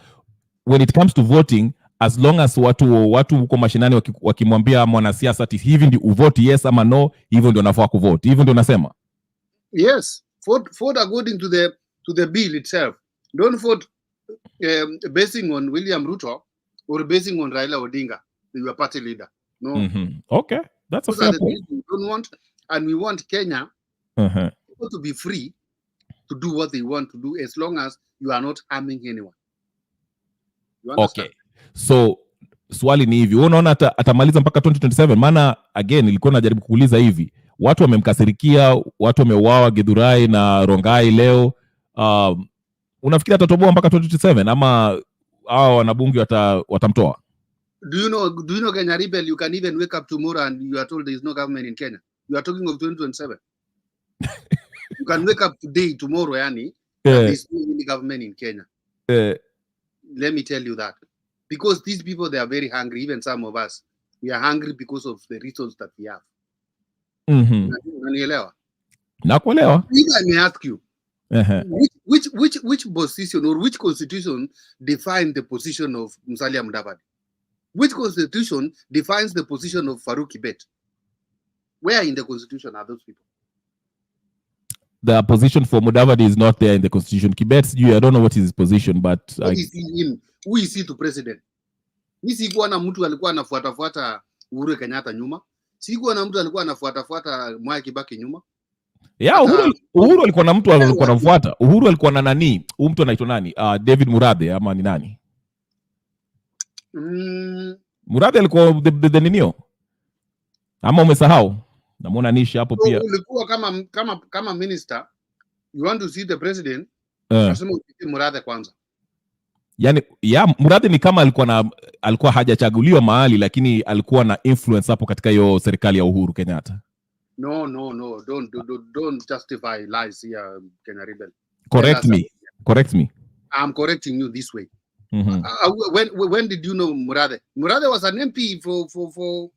S1: when it comes to voting, as long as watu huko mashinani wakimwambia mwanasiasa ati hivi ndio uvote yes ama no, hivyo ndio nafaa kuvote. Hivyo ndio nasema.
S7: Yes, vote according to the bill itself. Don't vote basing on William Ruto or basing on Raila Odinga, your party leader. No.
S1: Okay, that's a fair point.
S7: We don't want, and we want Kenya people to be free to do what they want to do as long as you are not harming anyone. You understand?
S1: Okay. So swali ni hivi, unaona atamaliza mpaka 2027? Maana again nilikuwa najaribu kuuliza hivi, watu wamemkasirikia, watu wameuawa Githurai na Rongai leo. Unafikiri atatoboa mpaka 2027 ama hao wanabunge watamtoa?
S7: Do you know Kenya rebel, you can even wake up tomorrow and you are told there is no government in Kenya. You are talking of 2027. You can wake up today, tomorrow, yani, there is no government in Kenya. Let me tell you that. Because these people, they are very hungry. Even some of us, we are hungry because of the reasons that we have. Unanielewa?
S1: Nakuelewa.
S7: I may ask you, which position or which constitution defines the position of Musalia Mudavadi? Which constitution defines the position of Farouk Kibet? Where in the constitution are those people?
S1: The position for Mudavadi is not there in the constitution. Kibet's I don't know what is his position, but
S7: who is he to president? Mi sikuwa na mtu alikuwa anafuata Uhuru Kenyatta nyuma. Sikuwa na mtu alikuwa anafuata Mwai Kibaki nyuma.
S1: Yeah, Uhuru alikuwa na mtu alikuwa anamfuata. Uhuru alikuwa na nani? Huyu mtu anaitwa nani? David Murathe ama ni nani? Murathe alikuwa the ninio. Ama umesahau? Namuona Nishi hapo pia.
S7: Ulikuwa kama minister, you want to see the president, nasema upitie Murathe kwanza.
S1: Yani Murathe ni kama alikuwa hajachaguliwa mahali lakini alikuwa na influence hapo katika hiyo serikali ya Uhuru Kenyatta.
S7: No, don't justify lies here, Kenya rebel.
S1: Correct me.
S7: I'm correcting you this way. When did you know Murathe? Murathe was an MP for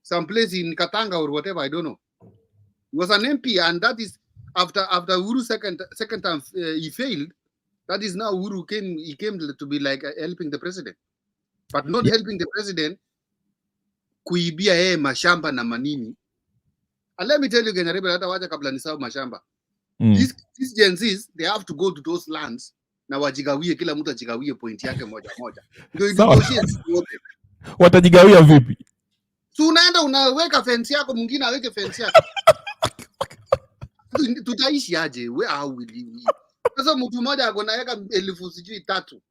S7: some place in Katanga or whatever, I don't know. He was an MP, and that is after Uhuru's second time he failed. That is now Uhuru came to be like helping the president, but not helping the president kuibia yeye mashamba na manini. And let me tell you, Kenya rebel, hata wacha kabla nisahau mashamba. These Gen Zs, they have to go to those lands na wajigawie, kila mtu ajigawie point yake moja. Ndio
S1: watajigawia vipi?
S7: So unaenda unaweka fence yako, mwingine aweke fence yake. Tutaishi aje? How will we? Sasa mtu mmoja akonaweka 3,000.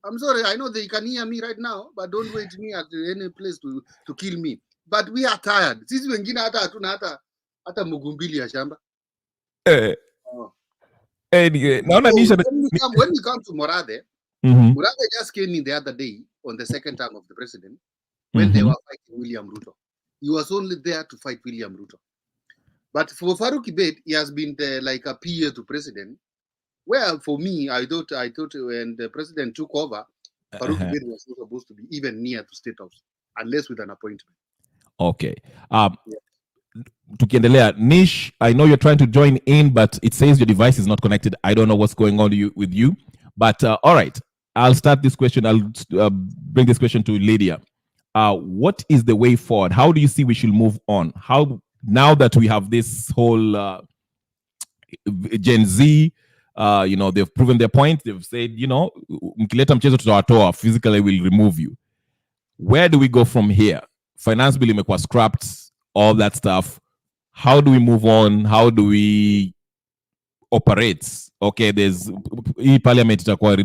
S7: I'm sorry, I know they can hear me right now, but don't wait me at any place to kill me. But we are tired. Sisi wengine hatuna hata mugumbili ya shamba.
S1: Anyway, naona Nisha
S7: when we come to Murathe, Murathe just came in the other day on the second term of the president when they were fighting William Ruto. He was only there to fight William Ruto. But for Farouk Kibet, he has been like a peer to president. Well, for me, I thought when the president took over, Farouk Kibet was not supposed to be even near to State House, unless with an appointment.
S1: Okay. Tukiendelea, Nish, I know you're trying to join in, but it says your device is not connected. I don't know what's going on with you. But all right, I'll start this question. I'll bring this question to Lydia. What is the way forward? How do you see we should move on? How, now that we have this whole Gen Z, they've proven their point. They've said, mkileta mchezo tutawatoa, physically will remove you. Where do we go from here? Finance bill imekuwa scrapped, all that stuff. How do we move on? How do we operate? Okay, there's Parliament itakuwa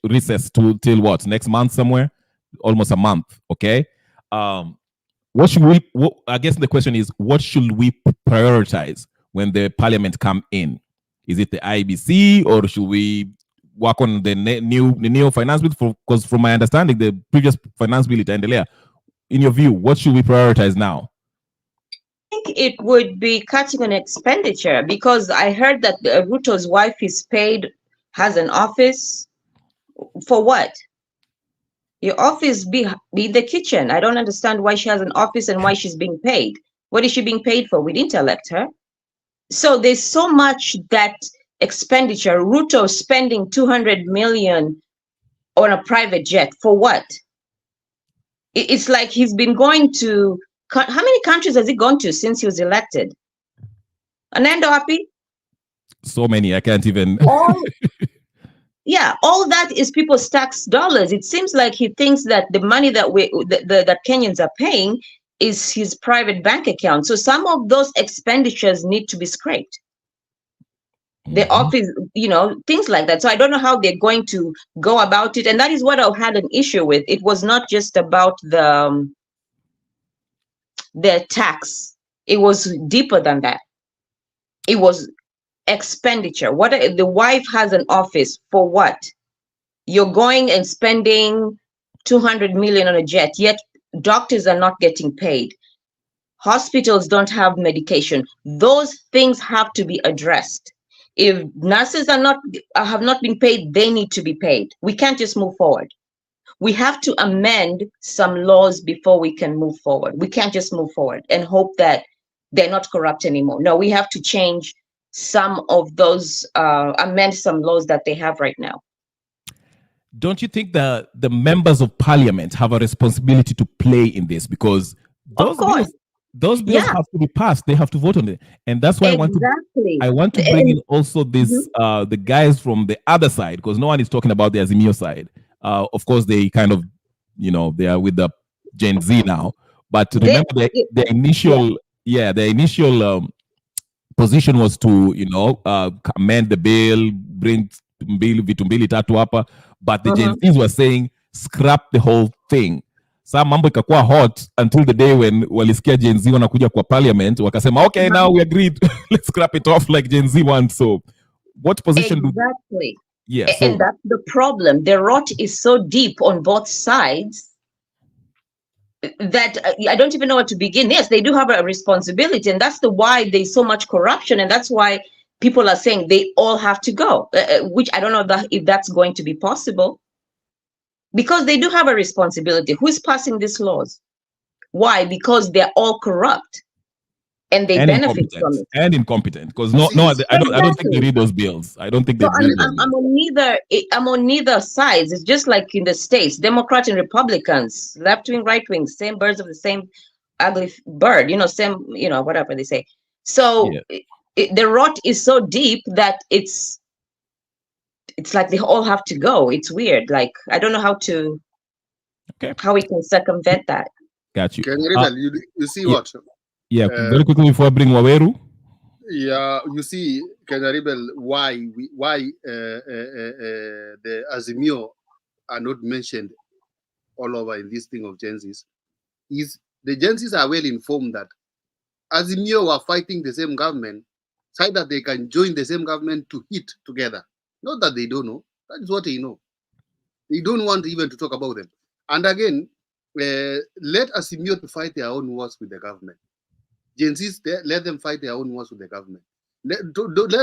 S1: recess till what? Next month somewhere? Almost a month, okay? What should we? I guess the question is, what should we prioritize when the parliament come in? Is it the IBC, or should we work on the new finance bill? Because from my understanding, the previous finance bill itaendelea. In your view, what should we prioritize now?
S8: I think it would be cutting on expenditure, because I heard that Ruto's wife is paid, has an office. For what? Your office be the kitchen. I don't understand why she has an office and why she's being paid. What is she being paid for? We didn't elect her. So there's so much that expenditure. Ruto spending 200 million on a private jet. For what? It's like he's been going to, how many countries has he gone to since he was elected? Anando happy?
S1: So many, I can't even.
S8: Yeah, all that is people's tax dollars. It seems like he thinks that the money that that Kenyans are paying is his private bank account. So some of those expenditures need to be scraped. The office, things like that. So I don't know how they're going to go about it. And that is what I had an issue with. It was not just about the tax. It was deeper than that. It was expenditure. What the wife has an office for? What? You're going and spending 200 million on a jet, yet doctors are not getting paid. Hospitals don't have medication. Those things have to be addressed. If nurses have not been paid, they need to be paid. We can't just move forward. We have to amend some laws before we can move forward. We can't just move forward and hope that they're not corrupt anymore. No, we have to change some of those, amend some laws that they have right now.
S1: Don't you think that the members of parliament have a responsibility to play in this? Because those bills have to be passed. They have to vote on it. And that's why I want to bring in also this the guys from the other side, because no one is talking about the Azimio side. Of course, they kind of, they are with the Gen Z now. But remember the initial position was to, amend the bill, bring vitu mbili tatu hapa, but the Gen Zs were saying scrap the whole thing. Some mambo ikakuwa hot until the day when walisikia Gen Z wanakuja kwa parliament wakasema okay, now we agreed, let's scrap it off like Gen Z wants. So what position
S8: exactly?
S1: Yeah,
S8: and that's the problem. The rot is so deep on both sides that I don't even know where to begin. Yes, they do have a responsibility, and that's why there's so much corruption, and that's why people are saying they all have to go, which I don't know if that's going to be possible, because they do have a responsibility. Who's passing these laws? Why? Because they're all corrupt, and they benefit from it.
S1: And incompetent, because I don't think they read those bills. I don't think they read them.
S8: I'm on neither sides. It's just like in the States, Democrats and Republicans, left wing, right wing, same birds of the same ugly bird, same, whatever they say. So the rot is so deep that it's like they all have to go. It's weird. Like, I don't know how we can circumvent that.
S1: Got you.
S7: You see what?
S1: Yeah, very quickly before I bring Waweru.
S7: Yeah, you see, Kenya Rebel, why the Azimio are not mentioned all over in this thing of Gen Zs, is the Gen Zs are well informed that Azimio are fighting the same government, so that they can join the same government to hit together. Not that they don't know. That is what they know. They don't want even to talk about them. And again, let Azimio to fight their own wars with the government. Gen Zs, let them fight their own wars with the government. Let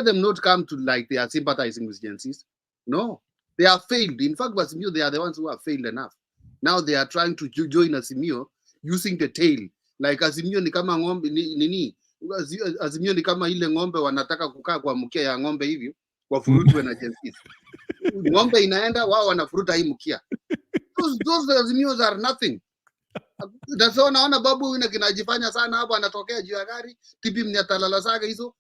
S7: them not come to like they are sympathizing with Gen Zs. No, they have failed. In fact, Azimio, they are the ones who have failed enough. Now they are trying to join Azimio using the tail. Like Azimio ni kama ng'ombe nini? Azimio ni kama ile ng'ombe wanataka kukaa kwa mkia ya ng'ombe hivi wafurutwe na Gen Zs. Ng'ombe inaenda, wao wanafuruta hii mkia. Those Azimios are nothing. That's naona babu wina kinajifanya sana hapo, anatokea juu ya gari tipi mnyatalala saga hizo.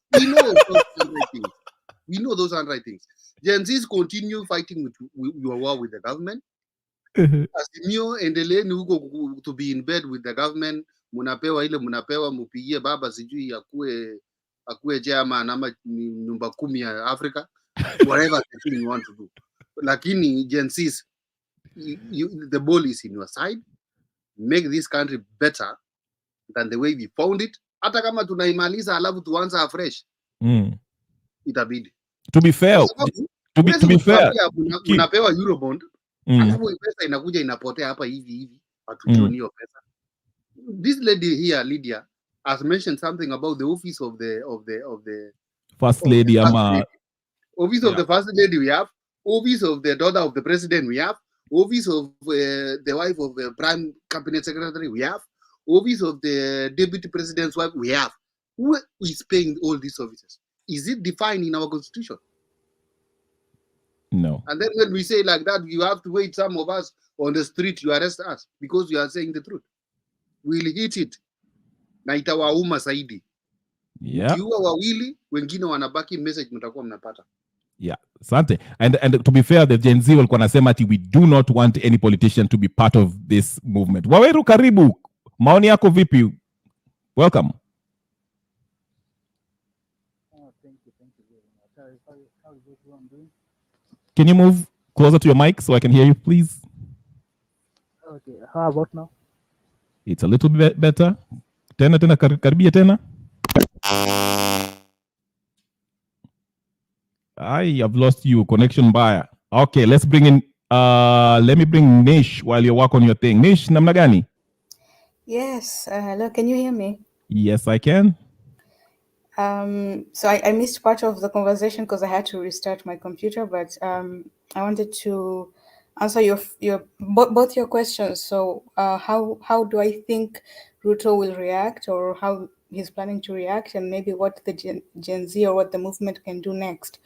S7: We know those aren't things. Gen Zs continue fighting with your war with the government. Azimio endeleeni huko to be in bed with the government. Munapewa mupigie baba sijui akue chairman ama nyumba 10 ya Africa, whatever the thing you want to do. Lakini Gen Zs, the ball is in your side. make this country better than the way we found it. Hata kama tunaimaliza alafu tuanza afresh, itabidi.
S1: To be fair, to be fair,
S7: unapewa Eurobond, alafu pesa inakuja inapotea hapa hivi, hatujioni hiyo pesa. This lady here, Lydia, has mentioned something about the office of the
S1: first lady.
S7: Office of the first lady we have, office of the daughter of the president we have, office of the wife of the prime cabinet secretary we have, office of the deputy president's wife we have. Who is paying all these offices? Is it defined in our constitution?
S1: No.
S7: And then when we say like that, you have to wait some of us on the street to arrest us because you are saying the truth. We'll hit it. Na itawauma zaidi. Mkiua wawili, wengine wanabaki, message mtakuwa mnapata.
S1: Yeah, asante. And to be fair, the Gen Z walikuwa nasema ati we do not want any politician to be part of this movement. Waweru, karibu. Maoni yako vipi? Welcome.
S9: Thank you very much. How is everyone doing?
S1: Can you move closer to your mic so I can hear you, please?
S9: Okay, how about now?
S1: It's a little bit better. Tena, karibia tena. I have lost you. Connection buyer. Okay, let's bring in, let me bring Nish while you work on your thing. Nish, namna gani?
S10: Yes, hello, can you hear me?
S1: Yes, I can.
S10: So I missed part of the conversation because I had to restart my computer, but I wanted to answer both your questions. So how do I think Ruto will react, or how he's planning to react, and maybe what the Gen Z or what the movement can do next?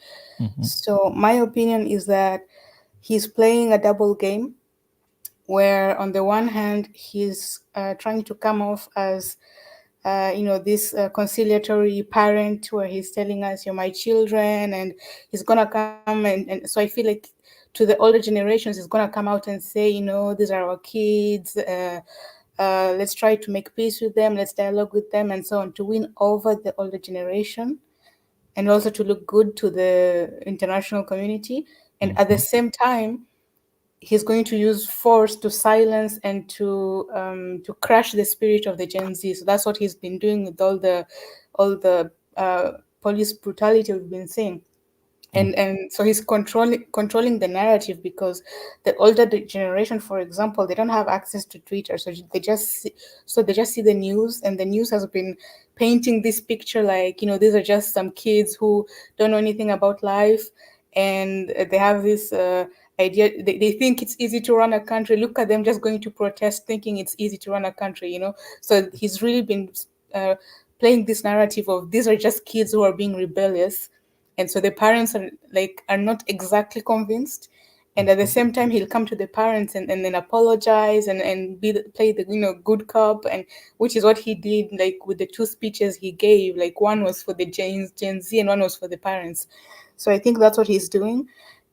S10: So my opinion is that he's playing a double game, where on the one hand he's trying to come off as this conciliatory parent, where he's telling us, you're my children, and he's gonna come and so I feel like to the older generations he's gonna come out and say, these are our kids, let's try to make peace with them, let's dialogue with them, and so on, to win over the older generation, and also to look good to the international community. And at the same time, he's going to use force to silence and to crush the spirit of the Gen Z. So that's what he's been doing with all the police brutality we've been seeing. And so he's controlling the narrative, because the older generation, for example, they don't have access to Twitter, so they just see the news, and the news has been painting this picture like, these are just some kids who don't know anything about life, and they have this idea. They think it's easy to run a country. Look at them just going to protest, thinking it's easy to run a country. So he's really been playing this narrative of these are just kids who are being rebellious. And so the parents are not exactly convinced. And at the same time, he'll come to the parents and then apologize and play the good cop, and which is what he did, like with the two speeches he gave. Like one was for the Gen Z and one was for the parents. So I think that's what he's doing.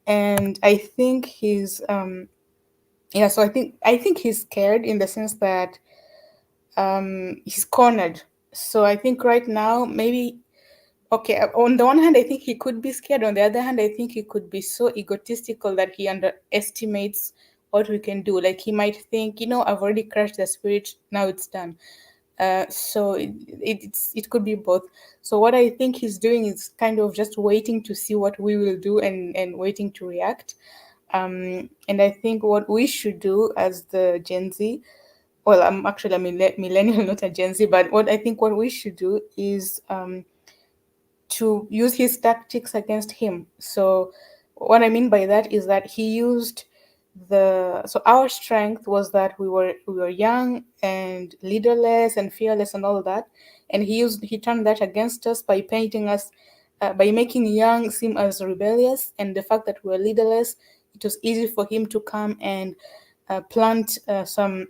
S10: And I think he's so I think he's scared, in the sense that he's cornered. So I think right now, maybe, okay, on the one hand, I think he could be scared. On the other hand, I think he could be so egotistical that he underestimates what we can do. Like, he might think, I've already crushed the spirit, now it's done. So it could be both. So what I think he's doing is kind of just waiting to see what we will do and waiting to react. And I think what we should do as the Gen Z, well, I'm actually a millennial, not a Gen Z, but what we should do is to use his tactics against him. So what I mean by that is that he used so our strength was that we were young and leaderless and fearless and all that, and he turned that against us by painting us by making young seem as rebellious, and the fact that we were leaderless, it was easy for him to come and plant some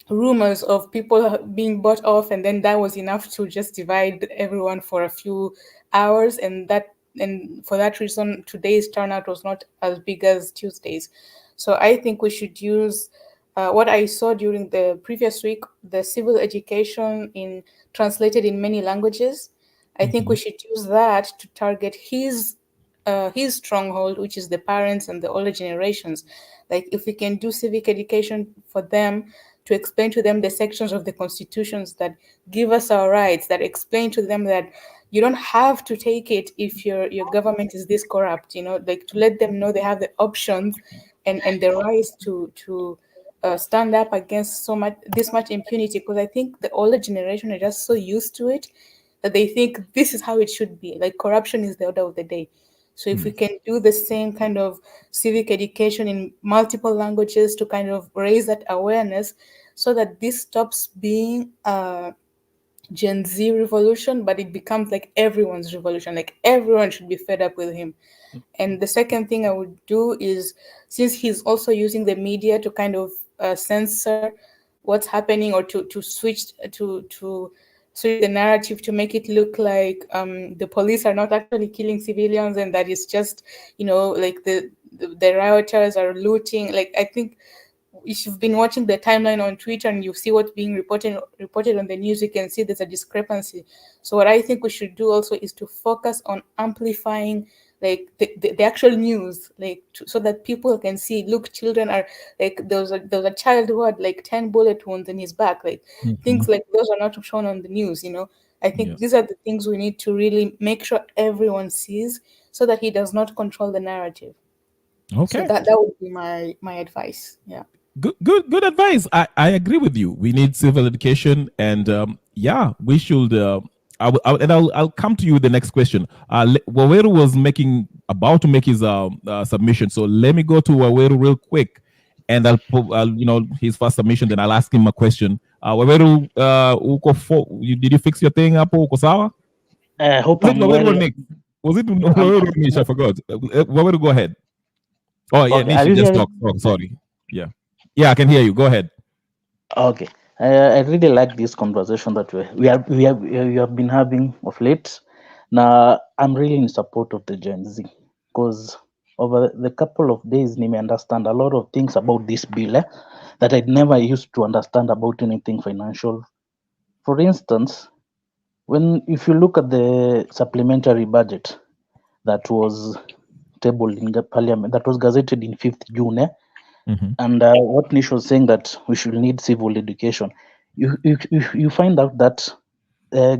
S10: rumors of people being bought off, and then that was enough to just divide everyone for a few hours, and for that reason today's turnout was not as big as Tuesday's. So I think we should use what I saw during the previous week, the civil education translated in many languages. I think we should use that to target his stronghold, which is the parents and the older generations. Like, if we can do civic education for them, to explain to them the sections of the constitutions that give us our rights, that explain to them that you don't have to take it if your government is this corrupt, like to let them know they have the options and the rights to stand up against this much impunity. Because I think the older generation are just so used to it that they think this is how it should be. Like corruption is the order of the day. So if we can do the same kind of civic education in multiple languages to kind of raise that awareness, so that this stops being Gen Z revolution, but it becomes like everyone's revolution. Like everyone should be fed up with him. And the second thing I would do is, since he's also using the media to kind of censor what's happening, or to switch the narrative to make it look like the police are not actually killing civilians, and that it's just like the rioters are looting. Like, I think if you've been watching the timeline on Twitter and you see what's being reported on the news, you can see there's a discrepancy. So what I think we should do also is to focus on amplifying like the actual news, like so that people can see, look, children are like, there was a child who had like 10 bullet wounds in his back, like things like those are not shown on the news. I think these are the things we need to really make sure everyone sees, so that he does not control the narrative.
S1: Okay.
S10: So that would be my advice. Yeah.
S1: Good advice. I agree with you. We need civil education, and we should. I'll come to you with the next question. Waweru was about to make his submission, so let me go to Waweru real quick, and I'll his first submission. Then I'll ask him a question. Waweru, did you fix your thing up? Uko sawa?
S9: I hope
S1: Was it Waweru or Nick? Was it Waweru or Nick? I forgot. Waweru, go ahead. Oh yeah,
S9: Okay,
S1: Nick, just talk. Oh, sorry. Yeah, I can hear you. Go ahead.
S9: Okay, I really like this conversation that we have been having of late. Now, I'm really in support of the Gen Z, because over the couple of days, I understand a lot of things about this bill that I'd never used to understand about anything financial. For instance, if you look at the supplementary budget that was tabled in the Parliament, that was gazetted in 5th June. And what Nish was saying, that we should need civil education. You find out that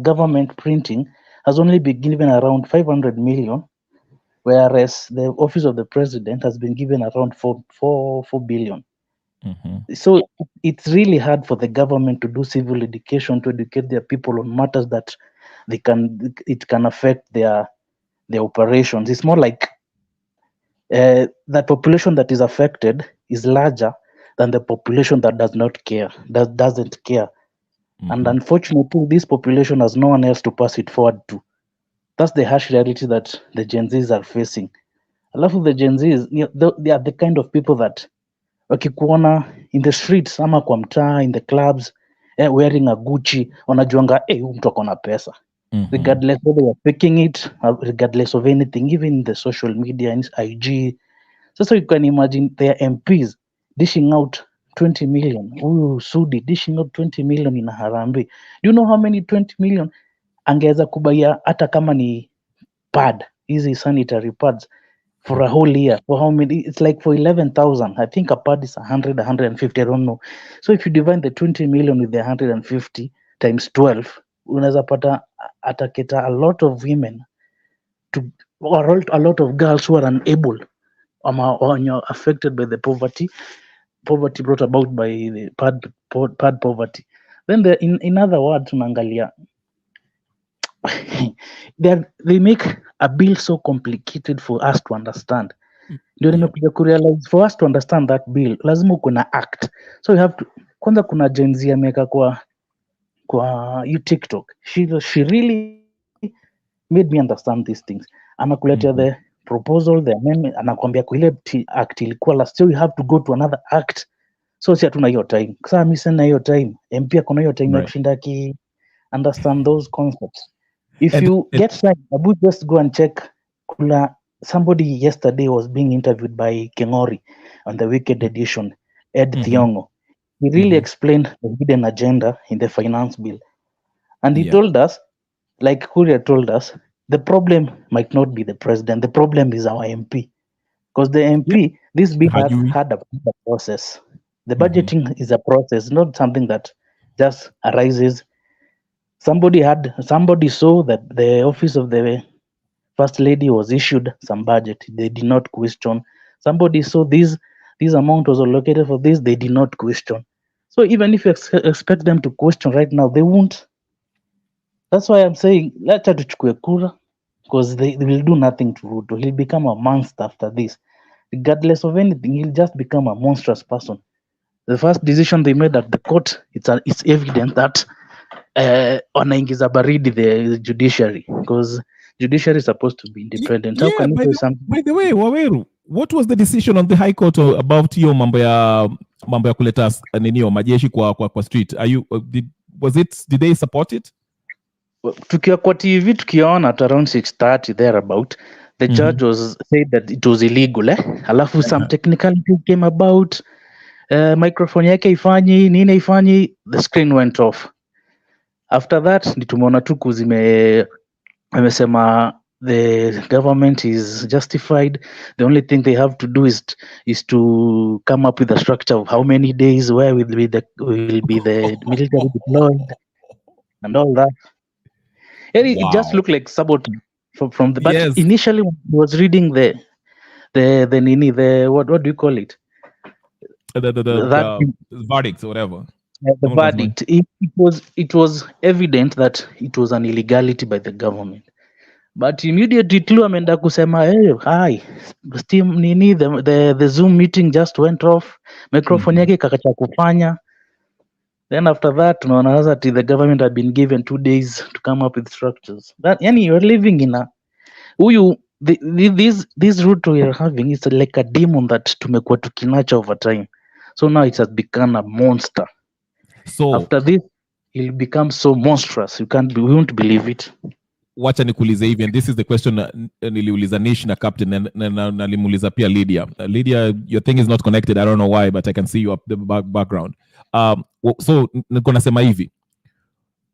S9: government printing has only been given around 500 million, whereas the office of the president has been given around 4 billion. So it's really hard for the government to do civil education, to educate their people on matters that it can affect their operations. It's more like the population that is affected is larger than the population that doesn't care. And unfortunately, this population has no one else to pass it forward to. That's the harsh reality that the Gen Zs are facing. A lot of the Gen Zs, they are the kind of people that wakikuona in the streets ama kwa mtaa, in the clubs, wearing a Gucci, wanajuanga huyu mtu ako na pesa. Regardless whether you're faking it, regardless of anything, even the social media, IG. So you can imagine their MPs dishing out 20 million. Sudi dishing out 20 million in Harambee. Do you know how many 20 million angeza kubaya hata kama ni pad, easy sanitary pads for a whole year? For how many? It's like for 11,000. I think a pad is 100, 150. I don't know. So if you divide the 20 million with the 150 times 12, unaweza pata ataketa a lot of women or a lot of girls who are unable or affected by the poverty brought about by the pad poverty. Then in other words, unaangalia they make a bill so complicated for us to understand. Ndio nimekuja kurealize, for us to understand that bill lazima kuna act. So you have to, kwanza kuna Gen Z ameweka kwa TikTok. She really made me understand these things. Anakuletea the proposal, the amendment, anakwambia kwa ile act ilikuwa last year, you have to go to another act. So si hatuna hiyo time. Sasa mimi sina hiyo time. MP akona hiyo time ya kushinda ki understand those concepts. If you get time, Abu, just go and check. Somebody yesterday was being interviewed by Kengori on the Wicked Edition, Ed Thiongo. He really explained the hidden agenda in the finance bill. And he told us, like Kuria told us, the problem might not be the president. The problem is our MP. Because the MP, this bill had a process. The budgeting is a process, not something that just arises. Somebody saw that the office of the first lady was issued some budget. They did not question. Somebody saw this amount was allocated for this. They did not question. So even if you expect them to question right now, they won't. That's why I'm saying let's tuchukue kura, because they will do nothing to Ruto. He'll become a monster after this. Regardless of anything, he'll just become a monstrous person. The first decision they made at the court, it's evident that wanaingiza baridi the judiciary, because judiciary is supposed to be independent. How can you do something?
S1: By the way, Waweru, what was the decision on the High Court about hiyo mambo ya kuleta ninio majeshi kwa street? Did they support it?
S9: Tukiwa kwa TV tukiona at around 6:30 thereabout, the judge was said that it was illegal, alafu some technicality came about, microphone yake ifanyi nini ifanyi, the screen went off. After that ni tumeona tu amesema the government is justified. The only thing they have to do is to come up with a structure of how many days, where will be the military deployed and all that. It just looked like sabotage from the. But initially, when I was reading the what do you call it?
S1: The verdict or whatever.
S9: The verdict. It was evident that it was an illegality by the government. But immediately Tlu ameenda kusema, hey, hi, Steam nini, the Zoom meeting just went off, microphone yake kakacha kufanya. Then after that, tunaona that the government had been given 2 days to come up with structures. That yani you're living in a this Ruto we are having is like a demon that tumekuwa tukinacha over time. So now it has become a monster. So after this, he'll become so monstrous. We won't believe it.
S1: Wacha nikuulize hivi, and this is the question niliuliza Nish na Captain na nalimuuliza pia Lydia. Lydia, your thing is not connected. I don't know why, but I can see you up the background. So niko nasema hivi.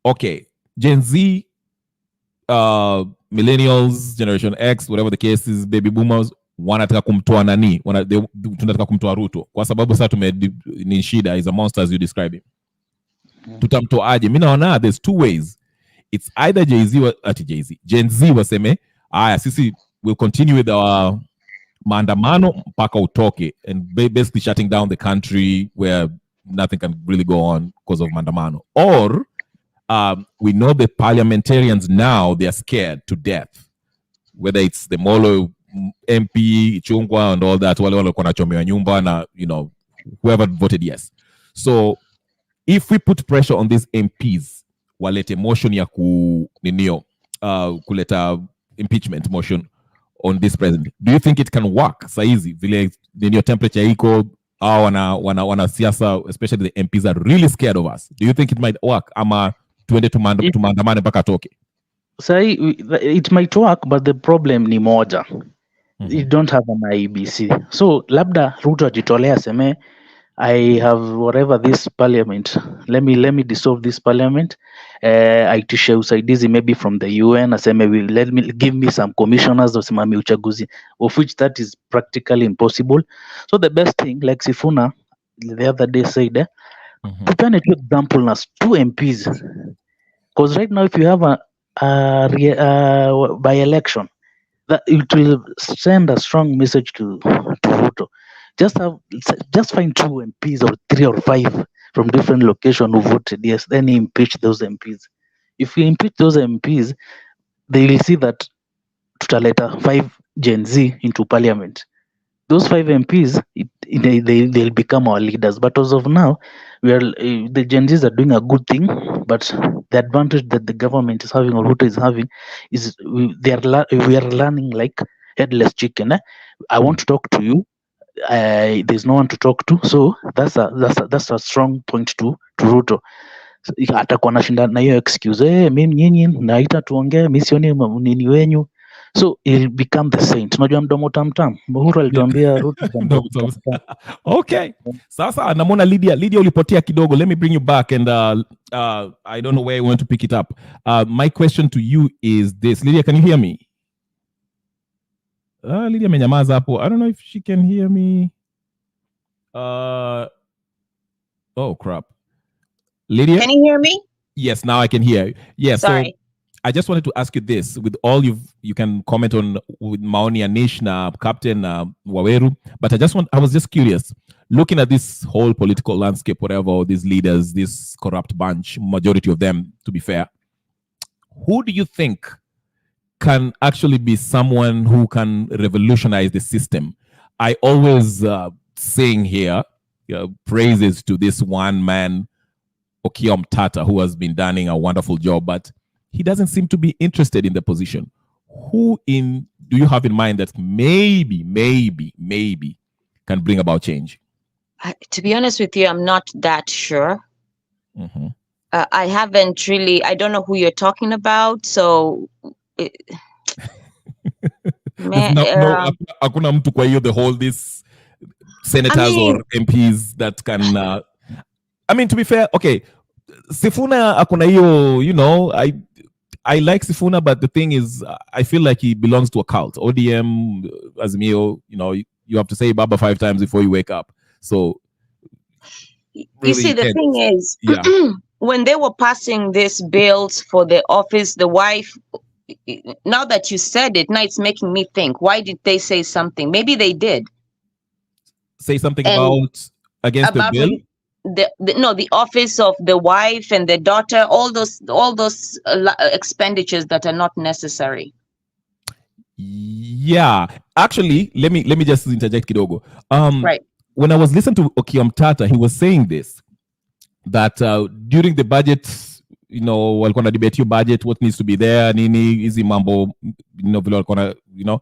S1: Okay, Gen Z, millennials, Generation X, whatever the case is, baby boomers, wanataka kumtoa nani? Tunataka kumtoa Ruto. Kwa sababu sasa ni shida, is a monster as you describe him. Tutamtoaje? Mimi naona there's two ways. It's either Gen Z waseme, sisi will continue with our maandamano mpaka utoke, and basically shutting down the country where nothing can really go on because of maandamano. Or we know the parliamentarians now, they are scared to death, whether it's the Molo MP, Chungwa and all that, wale walikuwa wanachomewa nyumba na, whoever voted yes. So if we put pressure on these MPs, walete motion ya kuleta impeachment motion on this president, do you think it can work? Saizi vile ninio temperature iko, wana siasa, especially the MPs are really scared of us. Do you think it might work? Ama tuende tumaandamane mpaka toke?
S9: Say it might work, but the problem ni moja. You don't have an IBC. So labda Ruto ajitolea seme, I have whatever this parliament, let me dissolve this parliament, aitishe usaidizi maybe from the UN, aseme give me some commissioners wasimamie uchaguzi, of which that is practically impossible. So the best thing, like Sifuna the other day said, tupeane tu example na 2 MPs, because right now if you have a by election, that it will send a strong message to Ruto. Just find 2 MPs or 3 or 5 from different locations who voted yes, then impeach those MPs. If you impeach those MPs, they will see that tutaleta 5 Gen Z into parliament. Those 5 MPs, they'll become our leaders. But as of now, the Gen Zs are doing a good thing, but the advantage that the government is having or Ruto is having is we are learning like headless chicken. I want to talk to you. There's no one to talk to, so that's a strong point to Ruto. Atakuwa anashinda na hiyo excuse, mimi nyinyi naita tuongee, mimi sioni nini wenyu, so it'll become the saint. Unajua mdomo tamtam, Uhuru alituambia Ruto.
S1: Okay, sasa namona Lydia ulipotea kidogo. Let me bring you back, and I don't know where you want to pick it up. My question to you is this. Lydia, can you hear me? Lydia menyamaza hapo. I don't know if she can hear me. Oh, crap. Lydia?
S8: Can you hear me?
S1: Yes, now I can hear you. Yeah,
S8: Sorry.
S1: so I just wanted to ask you this. With all you can comment on with Maoni Anish, Captain Waweru, but I was just curious. Looking at this whole political landscape, whatever, these leaders, this corrupt bunch, majority of them, to be fair, who do you think can actually be someone who can revolutionize the system? I always sing here praises to this one man, Okiya Mtata, who has been doing a wonderful job, but he doesn't seem to be interested in the position. Who do you have in mind that maybe can bring about change?
S8: To be honest with you, I'm not that sure. Mm-hmm. I haven't really, I don't know who you're talking about, so...
S1: Hakuna mtu kwa hiyo the whole this senators or MPs that can I mean, to be fair, okay, Sifuna hakuna hiyo, you know, I like Sifuna, but the thing is, I feel like he belongs to a cult. ODM, Azimio, you know, you have to say Baba 5 times before you wake up. So,
S8: really, you see, the thing is, when they were passing these bills for the office, the wife, now that you said it, now it's making me think, why did they say something? Maybe they did.
S1: Say something about against the bill?
S8: The office of the wife and the daughter, all those expenditures that are not necessary.
S1: Yeah, actually, let me just interject kidogo.
S8: Right.
S1: When I was listening to Okiya Mtata, he was saying this, that during the budget, you know, walikuwa na debate your budget, what needs to be there, nini hizi mambo, you know,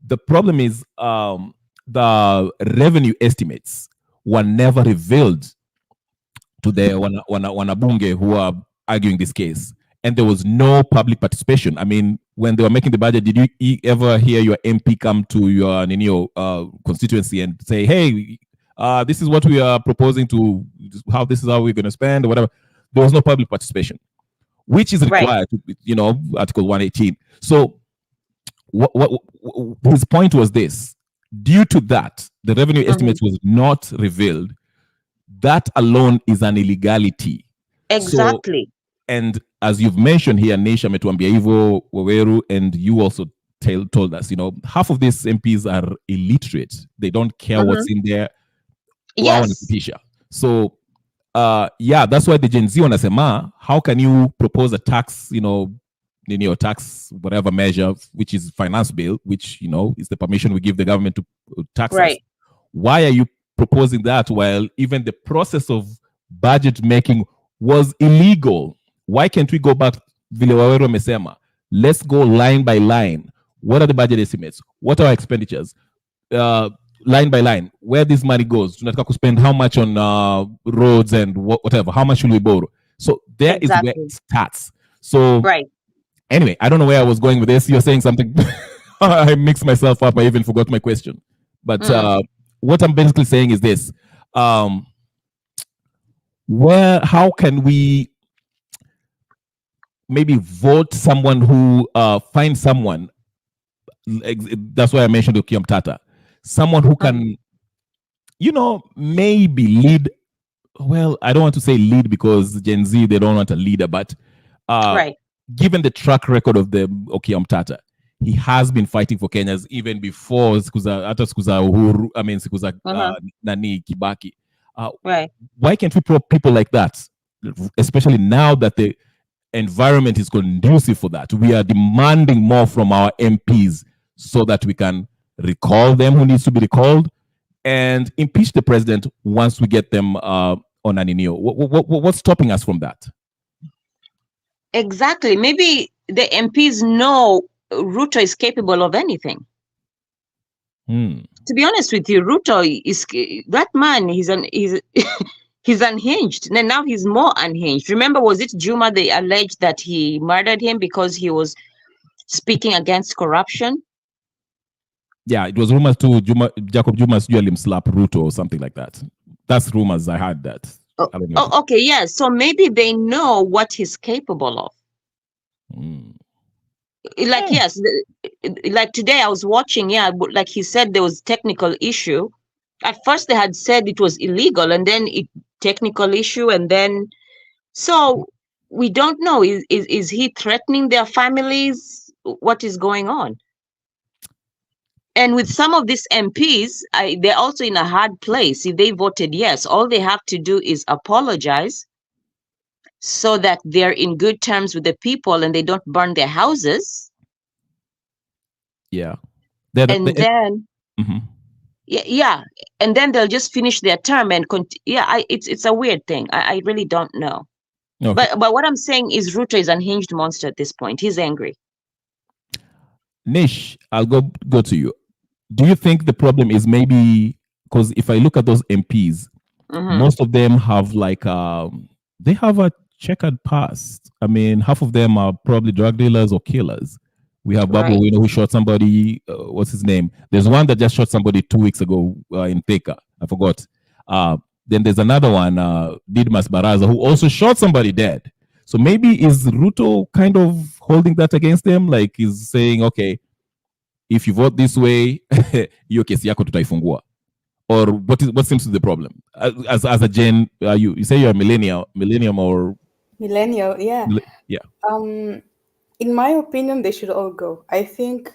S1: the problem is the revenue estimates were never revealed to the wanabunge who are arguing this case, and there was no public participation. I mean, when they were making the budget, did you ever hear your MP come to your constituency and say, hey, this is what we are proposing to, this is how we're going to spend or whatever? There was no public participation, which is required, you know, Article 118. So what his point was this: due to that, the revenue estimates was not revealed. That alone is an illegality.
S8: Exactly.
S1: So, and as you've mentioned here, Nisha Metuambia Ivo, Waweru, and you also told us, you know, half of these MPs are illiterate. They don't care what's in there.
S8: Yes.
S1: So, yeah, that's why the Gen Z wanasema, how can you propose a tax, you know, tax whatever measure, which is finance bill, which, you know, is the permission we give the government to tax us. Why are you proposing that while even the process of budget making was illegal? Why can't we go back, vile Waweru amesema, let's go line by line. What are the budget estimates? What are our expenditures? Line by line, where this money goes. Tunataka to spend how much on roads and whatever. How much should we borrow? So there is where it starts. So anyway, I don't know where I was going with this. You're saying something. I mixed myself up. I even forgot my question. But what I'm basically saying is this: how can we maybe vote someone who find someone? That's why I mentioned Okiya Mtata. Someone who can, you know, maybe lead. Well, I don't want to say lead because Gen Z, they don't want a leader, but given the track record of the Okiya Mtata, he has been fighting for Kenyans even before Sikuza Uhuru. I mean, Sikuza Nani Kibaki. Why can't we put people like that, especially now that the environment is conducive for that? We are demanding more from our MPs so that we can recall them who needs to be recalled and impeach the president once we get them on an inio. What's stopping us from that?
S8: Exactly. Maybe the MPs know Ruto is capable of anything. To be honest with you, Ruto is that man. He's unhinged. And now he's more unhinged. Remember, was it Juma? They alleged that he murdered him because he was speaking against corruption.
S1: Yeah, it was rumors too. Jacob Juma's usually slap Ruto or something like that. That's rumors. I heard that.
S8: Okay, yeah. So maybe they know what he's capable of. Like, yes, like today I was watching, like he said there was technical issue. At first they had said it was illegal, and then it technical issue, and then so we don't know, is he threatening their families? What is going on? And with some of these MPs, they're also in a hard place. If they voted yes, all they have to do is apologize so that they're in good terms with the people and they don't burn their houses.
S1: Yeah.
S8: And then, yeah, and then they'll just finish their term and it's a weird thing. I really don't know. Okay. But what I'm saying is Ruto is an unhinged monster at this point. He's angry.
S1: Nish, I'll go to you. Do you think the problem is maybe because if I look at those MPs, most of them have like they have a checkered past. I mean, half of them are probably drug dealers or killers. We have Babu, you know, who shot somebody. What's his name? There's one that just shot somebody 2 weeks ago in Thika. I forgot. Then there's another one, Didmas Baraza, who also shot somebody dead. So maybe is Ruto kind of holding that against them? Like he's saying, okay, if you vote this way, hiyo kesi yako tutaifungua. Or what seems to be the problem? As a Gen, you say you're a millennium or
S10: millennial, yeah.
S1: Yeah.
S10: In my opinion, they should all go. I think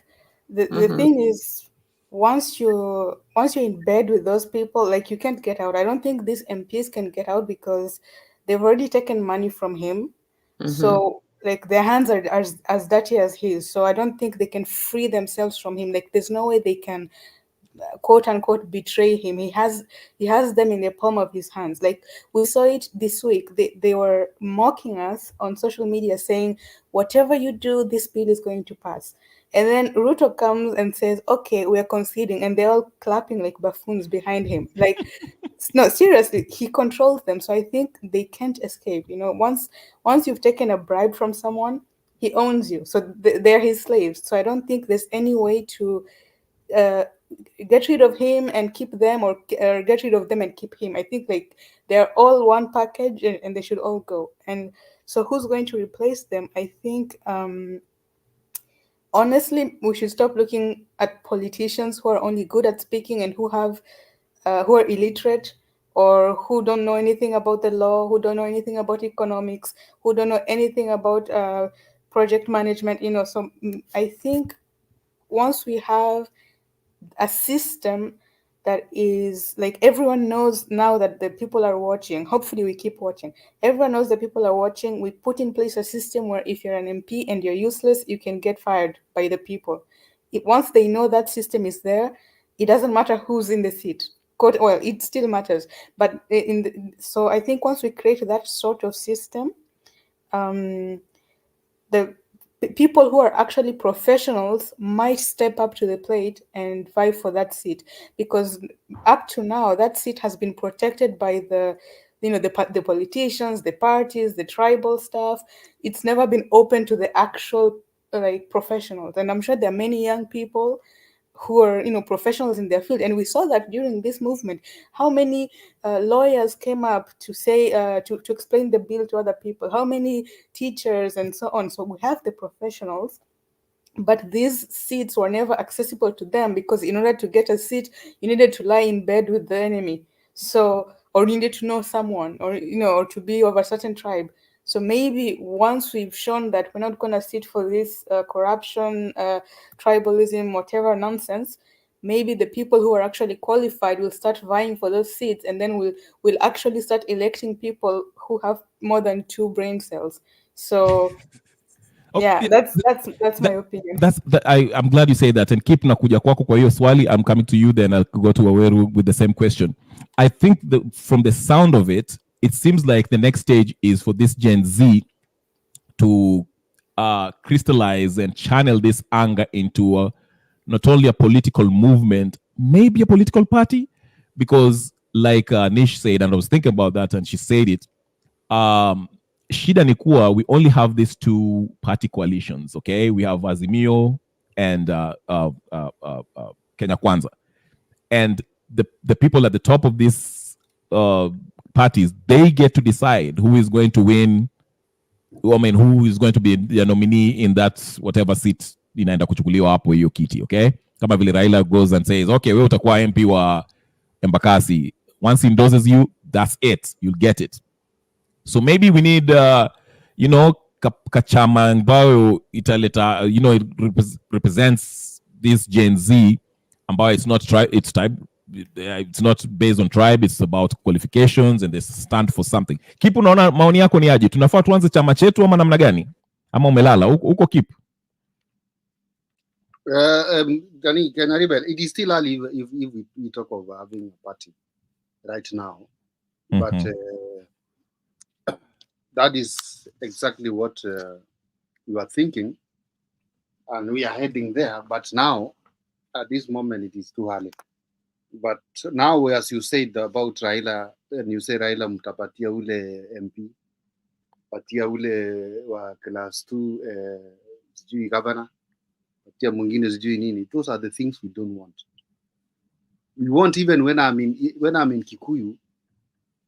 S10: the thing is, once you're in bed with those people, like you can't get out. I don't think these MPs can get out because they've already taken money from him. So like their hands are as dirty as his. So I don't think they can free themselves from him. Like there's no way they can quote unquote betray him. He has them in the palm of his hands. Like we saw it this week. They were mocking us on social media saying, whatever you do, this bill is going to pass. And then Ruto comes and says, okay, we're conceding, and they're all clapping like buffoons behind him. Like no, seriously, he controls them. So I think they can't escape. You know, once you've taken a bribe from someone, he owns you. So they're his slaves. So I don't think there's any way to get rid of him and keep them, or get rid of them and keep him. I think like they're all one package and they should all go. And so who's going to replace them? I think honestly, we should stop looking at politicians who are only good at speaking and who are illiterate, or who don't know anything about the law, who don't know anything about economics, who don't know anything about project management. You know, so I think once we have a system that is like, everyone knows now that the people are watching, hopefully we keep watching, everyone knows that people are watching, we put in place a system where if you're an MP and you're useless, you can get fired by the people. Once they know that system is there, it doesn't matter who's in the seat. Well, it still matters, but so I think once we create that sort of system, the people who are actually professionals might step up to the plate and vie for that seat, because up to now that seat has been protected by the politicians, the parties, the tribal stuff. It's never been open to the actual like professionals. And I'm sure there are many young people who are professionals in their field, and we saw that during this movement, how many lawyers came up to say to explain the bill to other people, how many teachers and so on. So we have the professionals, but these seats were never accessible to them, because in order to get a seat you needed to lie in bed with the enemy, so, or you needed to know someone, or or to be of a certain tribe. So maybe once we've shown that we're not going to sit for this corruption, tribalism, whatever nonsense, maybe the people who are actually qualified will start vying for those seats, and then we'll actually start electing people who have more than 2 brain cells. So yeah, that's my opinion.
S1: I'm glad you say that, and keep nakuja kwako kwa hiyo swali. I'm coming to you, then I'll go to Aweru with the same question. I think from the sound of it, it seems like the next stage is for this Gen Z to crystallize and channel this anger into not only a political movement, maybe a political party, because like Nish said, and I was thinking about that, and she said it, shida ni kuwa we only have these 2 party coalitions, okay? We have Azimio and Kenya Kwanza. And the people at the top of these parties, they get to decide who is going to win, I mean, who is going to be the nominee in that whatever seat inaenda kuchukuliwa hapo hiyo kiti, okay? Kama vile Raila goes and says, okay, wewe utakuwa MP wa Embakasi, Once he endorses you, that's it. You'll get it. So maybe we need, kachama ambayo italeta, it represents this Gen Z, ambayo it's not it's not based on tribe, it's about qualifications and they stand for something. Kipu, unaona maoni yako ni aje? Tunafaa tuanze chama chetu ama namna gani? Ama umelala huko Kipu?
S7: It is still early if we talk of having a party right now, but that is exactly what you are thinking, and we are heading there. But now, at this moment, it is too early. But now, as you said about Raila, and you say Raila mtapatia ule MP, patia ule wa class 2 sijui governor, patia mwingine sijui nini. Those are the things we don't want. We want, even when I'm in Kikuyu,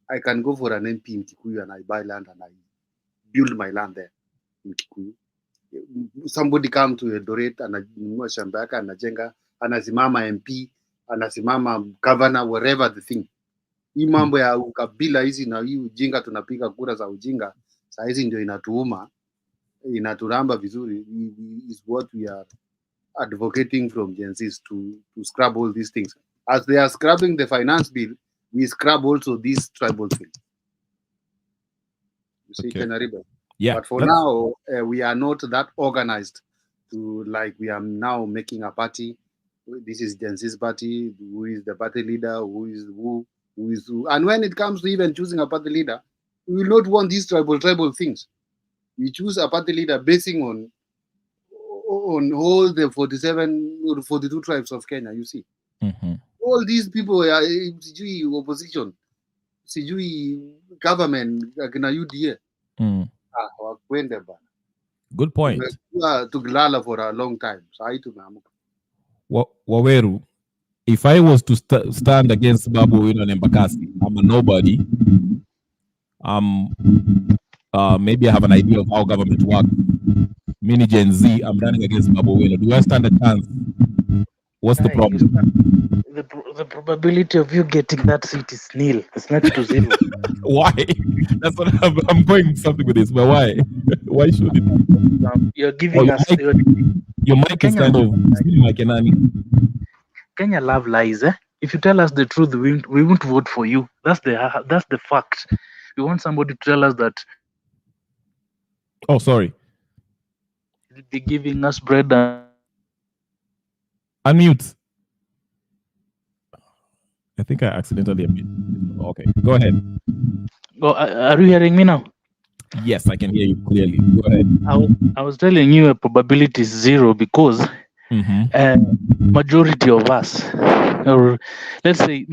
S7: I can go for an MP in Kikuyu and I buy land and I build my land there in Kikuyu. Somebody come to Eldoret and ananunua shamba yake anajenga, anasimama MP, anasimama governor, wherever the thing. Hii mambo ya ukabila hizi na hii ujinga, tunapiga kura za ujinga, saa hizi ndio inatuuma, inaturamba vizuri, is what we are advocating from Gen Zs to scrub all these things. As they are scrubbing the finance bill, we scrub also these tribal things. You see, okay.
S1: Yeah.
S7: But for now, we are not that organized to, like, we are now making a party. This is Gen Z's party. Who is the party leader? Who is who? And when it comes to even choosing a party leader, we will not want these tribal things. We choose a party leader basing on all the 47 or 42 tribes of Kenya, you see. All these people are sijui opposition, sijui government, akina UDA. Wakwende bana.
S1: Good point.
S7: Tukilala for a long time. Sai tumeamka.
S1: Waweru, if I was to stand against Babu Owino and Embakasi, I'm a nobody. Maybe I have an idea of how government works. Mini Gen Z, I'm running against Babu Owino. Do I stand a chance? What's the problem?
S9: The probability of you getting that seat is nil. It's not to zero.
S1: Why? That's what I'm going something with this. But why? Why should it?
S9: You're giving us
S1: your mic is kind of
S9: Kenya love lies. If you tell us the truth, we won't vote for you. That's the fact. We want somebody to tell us that.
S1: Oh, sorry.
S9: They're giving us bread and
S1: unmute. I think I accidentally unmuted. Okay, go ahead.
S9: Oh, are you hearing me now?
S1: Yes, I can hear you clearly. Go ahead.
S9: I was telling you a probability is 0 because majority of us, or let's say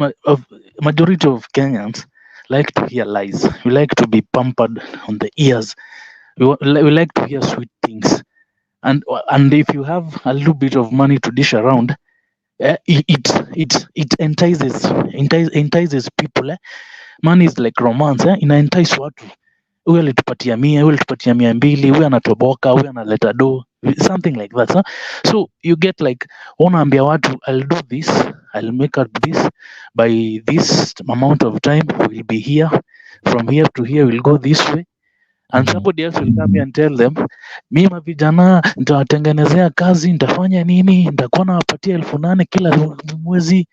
S9: majority of Kenyans, like to hear lies. We like to be pampered on the ears. We like to hear sweet things. And if you have a little bit of money to dish around, it entices people. Money is like romance. Ina entice watu. Huyu alitupatia 100, huyu alitupatia 200, huyu anatoboka, huyu analeta do, something like that. So you get like, unaambia watu, I'll do this, I'll make up this by this amount of time, we'll be here, from here to here, we'll go this way. And somebody else will come here and tell them, mimi vijana nitawatengenezea kazi, nitafanya nini, nitakuwa nawapatia 8,000 kila mwezi,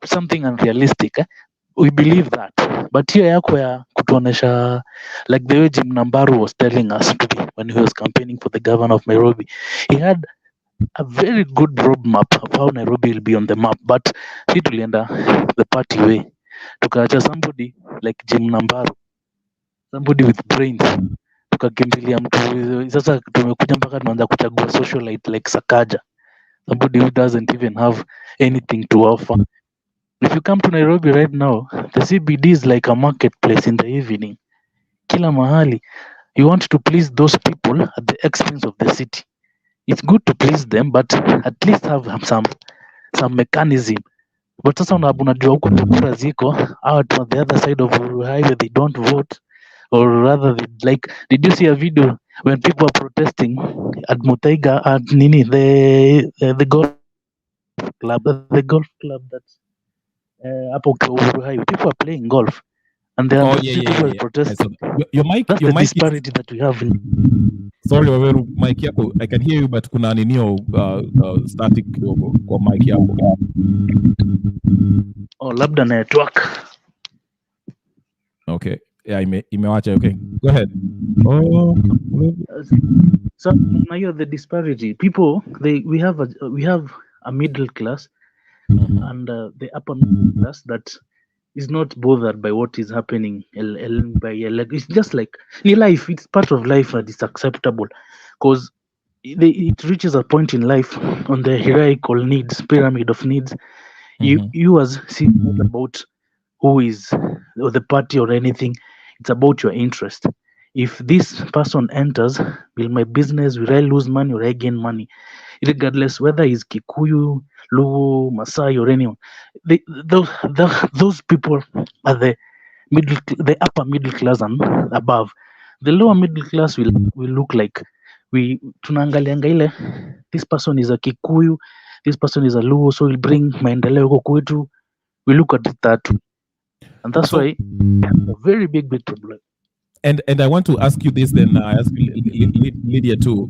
S9: something unrealistic. We believe that, but hiyo yako ya kutuonesha, like the way Jim Nambaru was telling us today when he was campaigning for the governor of Nairobi, he had a very good roadmap of how Nairobi will be on the map, but he tulienda the party way, tukaacha somebody like Jim Nambaru, somebody with brains, tukakimbilia mtu. Sasa tumekuja mpaka tunaanza kuchagua socialite like Sakaja, somebody who doesn't even have anything to offer. If you come to Nairobi right now, the CBD is like a marketplace in the evening. Kila mahali. You want to please those people at the expense of the city. It's good to please them, but at least have some mechanism. But sasa unajua huko kura ziko, out on the other side of the highway, they don't vote. Or rather, did you see a video when people are protesting at Muthaiga at the golf club that's hapo kwa Uhuru Highway, people are playing golf and there are people who are protesting.
S1: Your mic,
S9: That's
S1: your
S9: the
S1: mic
S9: disparity that we have in.
S1: Sorry, Waweru, mic yako. I can hear you but kuna ninio static kidogo kwa mic yako.
S9: Oh, labda network.
S1: Okay. Yeah, imewacha. Okay. Go ahead. Oh.
S9: So now the disparity. People, we have a middle class and the upper middle class that is not bothered by what is happening. It's just like life. It's part of life and it's acceptable because it reaches a point in life on the hierarchical needs pyramid of needs. You as see not about who is or the party or anything. It's about your interest. If this person enters, will my business, will I lose money or I gain money? Regardless whether he's Kikuyu, Luo, Masai or anyone. Those people are the upper middle class and above. The lower middle class will look like tunaangalianga ile, this person is a Kikuyu, this person is a Luo, so we'll bring maendeleo huko kwetu. We look at it that way. And that's why we have a very big problem.
S1: And I want to ask you this then. I ask Lydia too.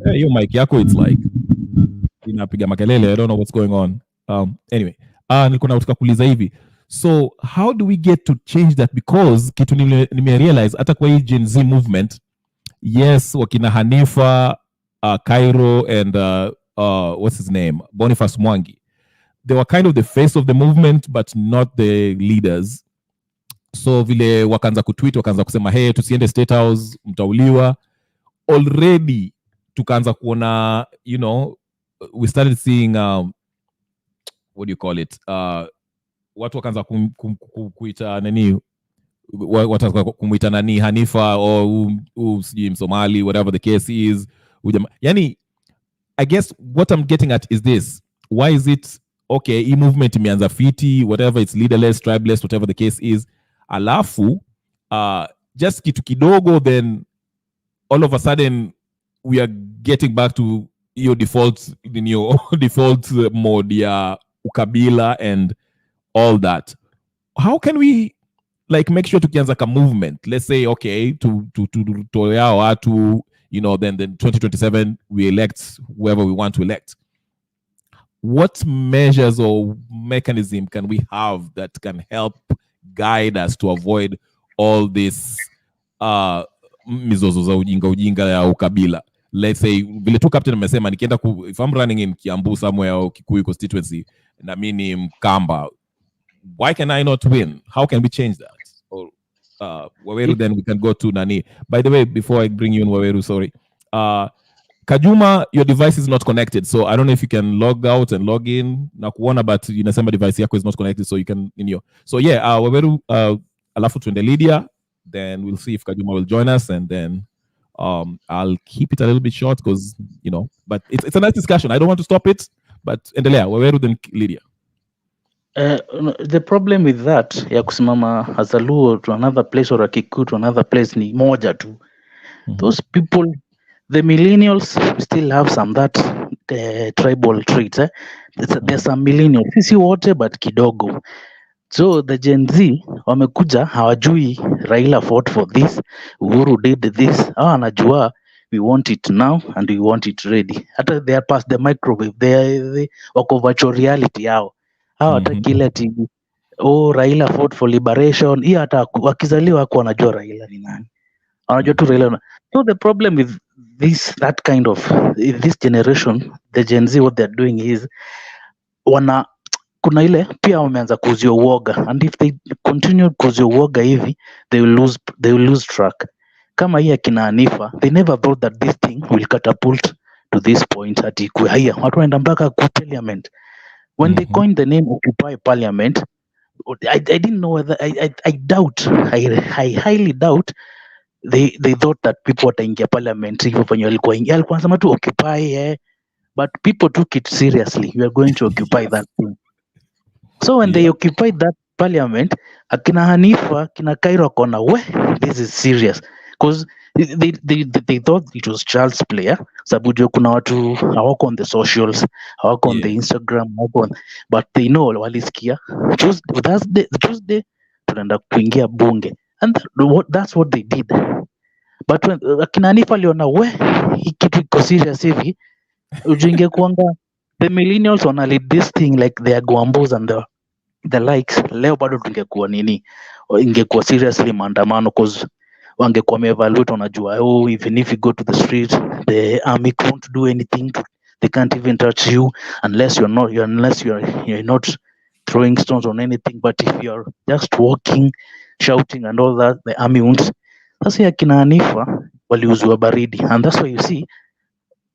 S1: Your mic yako, it's like inapiga makelele. I don't know what's going on. Anyway, nilikuwa nataka kuuliza hivi. So how do we get to change that? Because kitu nimerealize hata kwa hii Gen Z movement, yes, wakina Hanifa, Cairo and what's his name? Boniface Mwangi. They were kind of the face of the movement but not the leaders. So vile wakaanza kutweet, wakaanza kusema hey, tusiende State House, mtauliwa. Already tukaanza kuona, you know, we started seeing what do you call it? Watu wakaanza kuita nani, watu kumuita nani Hanifa or sijui Msomali, whatever the case is. Yani, I guess what I'm getting at is this. Why is it okay, hii movement imeanza fiti, whatever, it's leaderless, tribeless, whatever the case is. Alafu, just kitu kidogo, then all of a sudden we are getting back to your default mode ya ukabila and all that. How can we like make sure tukianza ka movement? Let's say okay, to watu, you know, then 2027 we elect whoever we want to elect. What measures or mechanism can we have that can help guide us to avoid all this mizozo za ujinga ya ukabila? Let's say vile tu captain amesema nikienda if I'm running in Kiambu somewhere or Kikuyu constituency na mimi ni Mkamba, why can I not win? How can we change that? Or Waweru, then we can go to Nani. By the way, before I bring you in Waweru, sorry, Kajuma, your device is not connected, so I don't know if you can log out and log in na kuona, but inasema device yako is not connected, so you can so yeah, Waweru, alafu tuende Lydia, then we'll see if Kajuma will join us, and then I'll keep it a little bit short because, you know, but it's a nice discussion. I don't want to stop it, but endelea Waweru, then Lydia.
S9: The problem with that ya kusimama as a Luo to another place or a Kikuyu to another place ni moja tu. Those people, the millennials still have some that tribal traits. There's some millennials, sisi wote but kidogo. So the Gen Z wamekuja hawajui Raila fought for this, Uhuru did this. Hawa anajua we want it now and we want it ready. Hata they are past the microwave, they wako virtual reality yao. Hawa hataki ile ati Raila fought for liberation. Hii hata wakizaliwa wako wanajua Raila ni nani. Wanajua tu Raila. So the problem with that kind of this generation, the Gen Z, what they're doing is kuna ile pia wameanza kuzio uoga, and if they continue kuzio uoga hivi they will lose track. Kama hii akina Hanifa, they never thought that this thing will catapult to this point ati kuhaya watu waenda mpaka ku parliament. When they coined the name Occupy Parliament, I didn't know whether I highly doubt they thought that people wataingia parliament hivyo venye walikuwa nasema tu occupy, but people took it seriously. We are going to occupy that thing. So when they occupied that parliament, akina Hanifa, akina Cairo kona, this is serious. Because they thought it was child's play, sababu jua kuna watu hawako on the socials, hawako on the Instagram, hawako on, but they know, walisikia Tuesday tunaenda kuingia bunge, and that's what they did. But when akina Hanifa aliona hii kitu iko serious hivi, ujinge kuanga the millennials wana lead this thing like they are Gwambos and the likes. Leo bado tungekuwa ingekuwa seriously maandamano, cause wangekuwa wameevaluate, wanajua even if you go to the street the army can't do anything, they can't even touch you unless you're not throwing stones on anything, but if you're just walking, shouting and all that, the army won't. Sasa akina Hanifa waliuzwa baridi, and that's why you see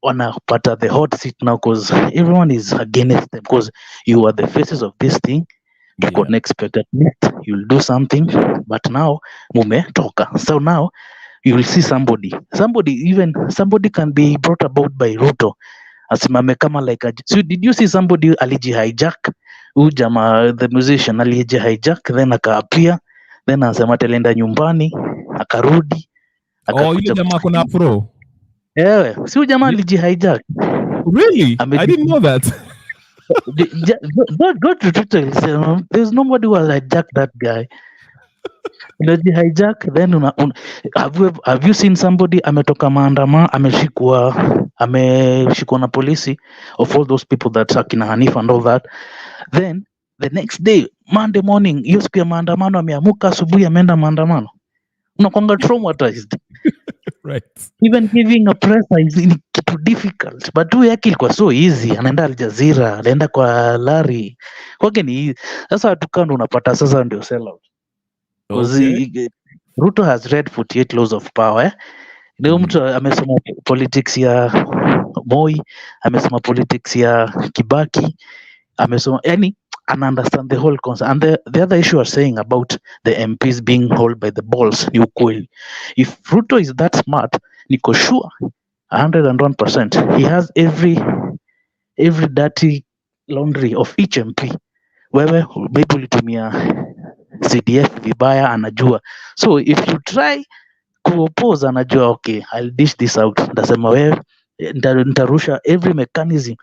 S9: wanapata the hot seat now, because everyone is against them, because you are the faces of this thing. You couldn't expect that you'll do something, but now mumetoka. So now you will see somebody can be brought about by Ruto, asimame kama like so did you see somebody aliji hijack jamaa, the musician aliji hijack, then akaapia, then anasema telenda nyumbani, akarudi
S1: yule jamaa kuna afro.
S9: Si jamaa aliji hijack.
S1: Really? I didn't know that.
S9: Go to Twitter. There's nobody who will hijack that guy. Hijack, then have you seen somebody ametoka maandamano ameshikwa na polisi, of all those people that akina Hanifa and all that, then the next day Monday morning, hiyo siku ya maandamano, ameamuka asubuhi ameenda maandamano, unakwanga traumatized.
S1: Right.
S9: Even giving a pressure is too difficult, but huyu yake ilikuwa so easy, anaenda Al Jazeera, anaenda kwa Larry, kwake ni sasa watukando, unapata sasa ndio sell out. Okay. Ruto has read 48 laws of power. Ndio mtu amesoma politics ya Moi, amesoma politics ya Kibaki, amesoma, yani and understand the whole concept. And the other issue are saying about the MPs being held by the balls ni ukweli. If Ruto is that smart, niko sure 101% he has every dirty laundry of each MP. Wewe maybe ulitumia CDF vibaya, anajua. So if you try kuoppose, anajua okay, I'll dish this out, ndasema wewe nitarusha every mechanism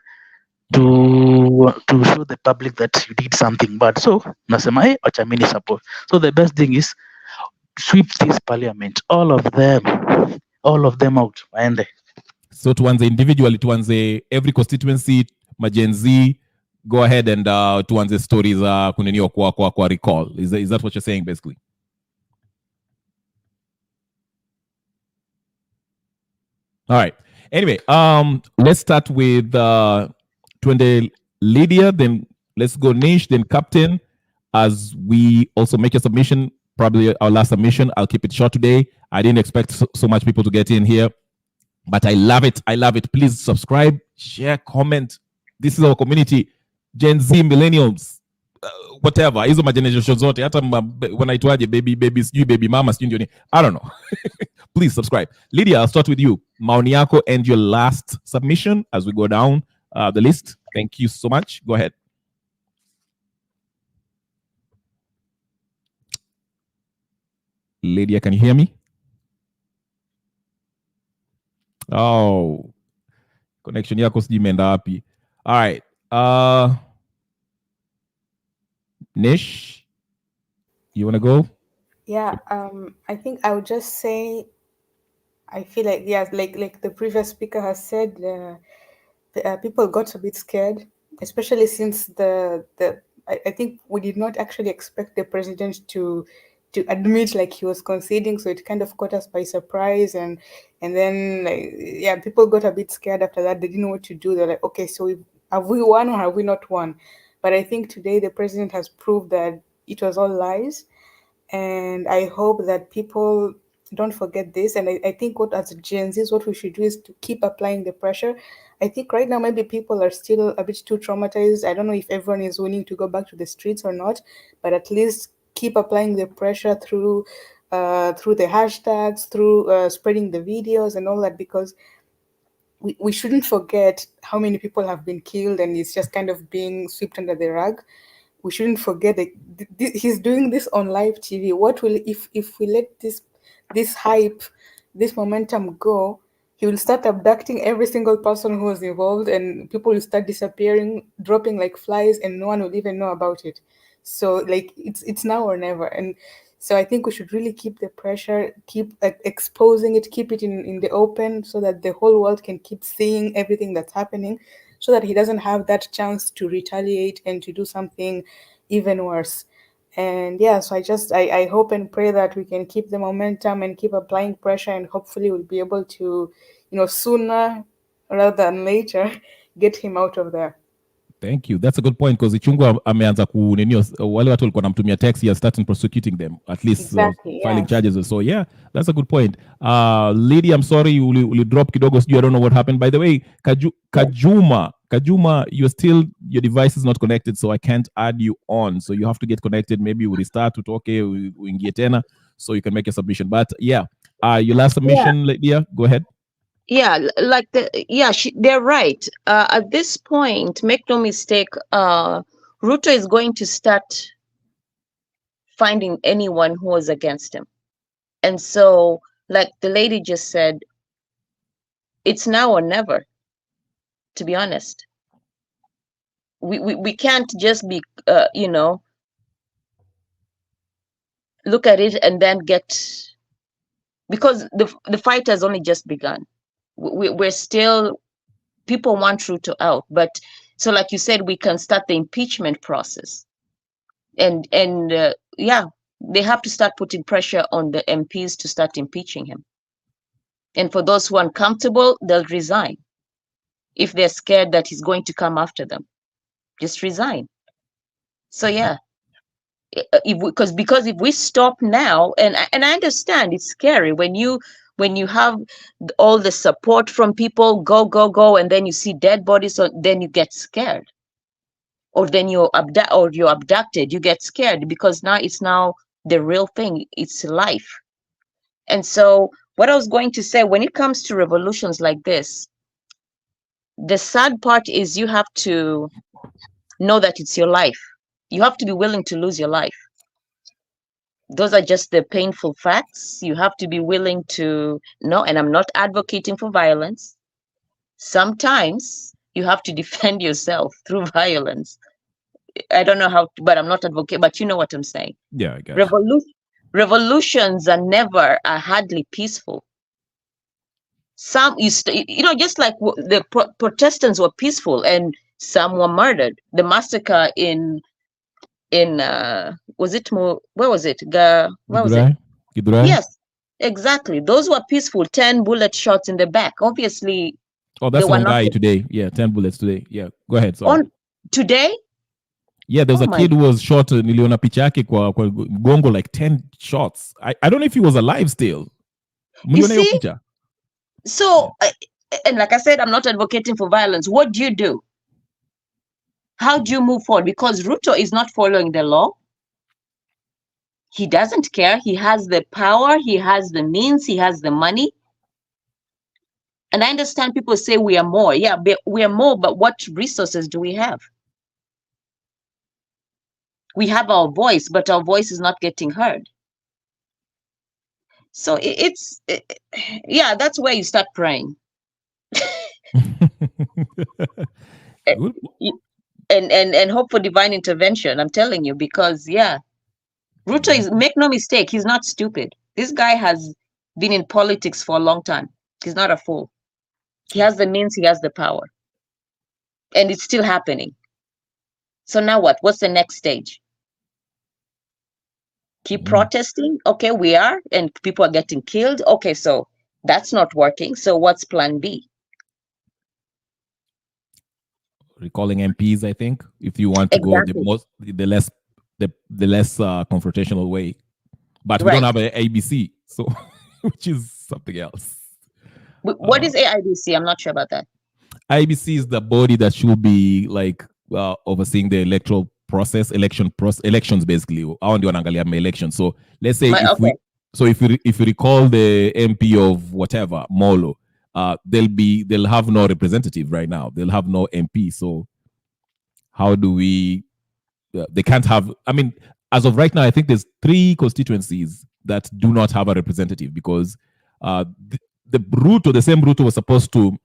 S9: to show the public that you did something bad. So nasema acha mimi support. So the best thing is sweep this parliament, all of them out, waende.
S1: So tuanze individually, tuanze every constituency, majenzi, go ahead and tuanze stories kuneniwa kwa recall. Is that what you're saying basically? All right. Anyway, let's start with Twende Lydia, then let's go Nish, then Captain, as we also make a submission, probably our last submission. I'll keep it short today. I didn't expect so much people to get in here, but I love it. Please subscribe, share, comment. This is our community, Gen Z, millennials, whatever. Hizo mageneration zote, hata wanaitwaje baby sijui baby mama sijui ndio. I don't know. Please subscribe. Lydia, I'll start with you. Maoni yako and your last submission as we go down the list. Thank you so much. Go ahead. Lydia, can you hear me? Oh, connection yako sijui imeenda wapi. All right. Nish, you want to go?
S10: Yeah, I think I would just say, I feel like, yeah, like the previous speaker has said, people got a bit scared, especially since I think we did not actually expect the president to admit like he was conceding, so it kind of caught us by surprise, and then people got a bit scared after that. They didn't know what to do. They're like, okay, so have we won or have we not won? But I think today the president has proved that it was all lies, and I hope that people don't forget this. And I think as Gen Zs, what we should do is to keep applying the pressure. I think right now maybe people are still a bit too traumatized. I don't know if everyone is willing to go back to the streets or not, but at least keep applying the pressure through the hashtags, through spreading the videos and all that, because we shouldn't forget how many people have been killed, and it's just kind of being swept under the rug. We shouldn't forget that he's doing this on live TV. What will if we let this hype this momentum go, he will start abducting every single person who was involved, and people will start disappearing, dropping like flies, and no one will even know about it. So like it's now or never. And so I think we should really keep the pressure, keep exposing it, keep it in the open, so that the whole world can keep seeing everything that's happening, so that he doesn't have that chance to retaliate and to do something even worse. And yeah, so I hope and pray that we can keep the momentum and keep applying pressure, and hopefully we'll be able to, sooner rather than later, get him out of there.
S1: Thank you. That's a good point, because Ichungwa ameanza kunenio wale watu walikuwa namtumia text, he starting prosecuting them, at least
S10: exactly,
S1: filing charges. So yeah, that's a good point. Lady, I'm sorry, uli drop kidogo, I don't know what happened. By the way, Kajuma, your device is not connected, so I can't add you on. So you have to get connected. Maybe we restart to talk, uingie tena, so you can make a submission. But yeah, your last submission, Lydia, go ahead.
S8: Yeah, they're right. At this point, make no mistake, Ruto is going to start finding anyone who was against him. And so, like the lady just said, it's now or never, to be honest. We can't just be, look at it and then because the fight has only just begun. We're still, people want Ruto out, but so like you said, we can start the impeachment process, and they have to start putting pressure on the MPs to start impeaching him. And for those who are uncomfortable, they'll resign. If they're scared that he's going to come after them, just resign. So yeah, because if we stop now, and I understand it's scary when you have all the support from people, go, and then you see dead bodies, so then you get scared, or then you're abducted, you get scared, because now it's the real thing, it's life. And so what I was going to say, when it comes to revolutions like this, the sad part is you have to know that it's your life. You have to be willing to lose your life. Those are just the painful facts. You have to be willing to know, and I'm not advocating for violence. Sometimes you have to defend yourself through violence. I don't know how, but I'm not advocating, but you know what I'm saying.
S1: Yeah, I got it.
S8: Revolutions are hardly peaceful. Some, just like the Protestants were peaceful and some were murdered. The massacre in was it more, where was it? Where was it?
S1: Kidurai?
S8: Yes, exactly. Those were peaceful, 10 bullet shots in the back. Obviously.
S1: Oh, that's one guy today. Yeah, 10 bullets today. Yeah, go ahead. Sorry.
S8: On today?
S1: Yeah, there was a kid who was shot, niliona picha yake kwa gongo, like 10 shots. I don't know if he was alive still.
S8: You see? So, and like I said, I'm not advocating for violence. What do you do? How do you move forward? Because Ruto is not following the law. He doesn't care. He has the power. He has the means. He has the money. And I understand people say we are more. Yeah, we are more, but what resources do we have? We have our voice, but our voice is not getting heard. So yeah, that's where you start praying. and hope for divine intervention. I'm telling you, because yeah, Ruto is, make no mistake, he's not stupid. This guy has been in politics for a long time. He's not a fool. He has the means, he has the power. And it's still happening. So now what? What's the next stage? Keep protesting? Okay, we are, and people are getting killed. Okay, so that's not working. So what's plan B?
S1: Recalling MPs, I think, if you want to go the less confrontational way. But we don't have an ABC, so which is something else.
S8: What is AIBC? I'm not sure about that.
S1: IBC is the body that should be like overseeing the electoral process, elections basically. I ndio wanaangalia my elections. So let's say if you recall the MP of whatever Molo, they'll have no representative right now. They'll have no MP. So how do we? They can't have. I mean, as of right now, I think there's 3 constituencies that do not have a representative because The Ruto, the same Ruto was supposed to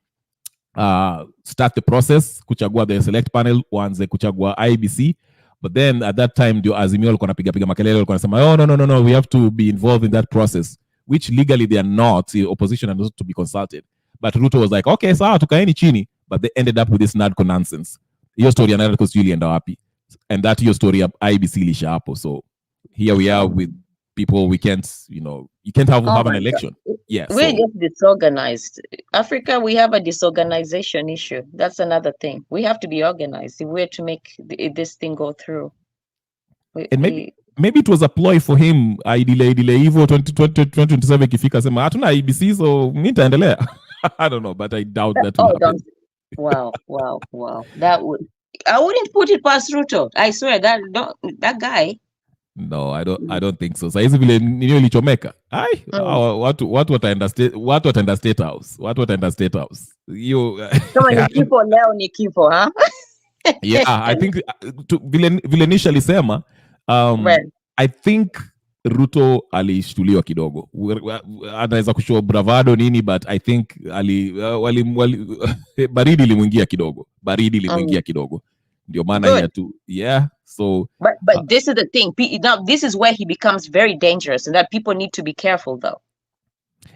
S1: start the process, kuchagua the select panel, wanze kuchagua IBC. But then at that time, the Azimio walikuwa napiga makelele, walikuwa nasema, oh, no, we have to be involved in that process, which legally they are not. The opposition are not to be consulted. But Ruto was like, okay, sawa, tukaeni chini. But they ended up with this NADCO nonsense. Your story anaenda kusuli enda wapi. And that your story of IBC lisha hapo. So here we are with people we can't, you can't have an election. Yeah,
S8: we're just disorganized. Africa, we have a disorganization issue. That's another thing. We have to be organized if we're to make this thing go through.
S1: Maybe it was a ploy for him. I delay hivyo 2027 ikifika sema hatuna IBC so nitaendelea. I don't know, but I doubt that will happen.
S8: Wow. I wouldn't put it past Ruto. I swear that guy.
S1: No, I don't think so. Saizi vile nini ilichomeka. Watu wataenda State House.
S8: Kama ni kifo leo ni kifo, huh?
S1: Yeah, I think vile initially sema I think Ruto alishtuliwa kidogo. Anaweza kushow bravado nini, but I think baridi limuingia kidogo. Ndio maana so
S8: but this is the thing. Now this is where he becomes very dangerous, and that people need to be careful though.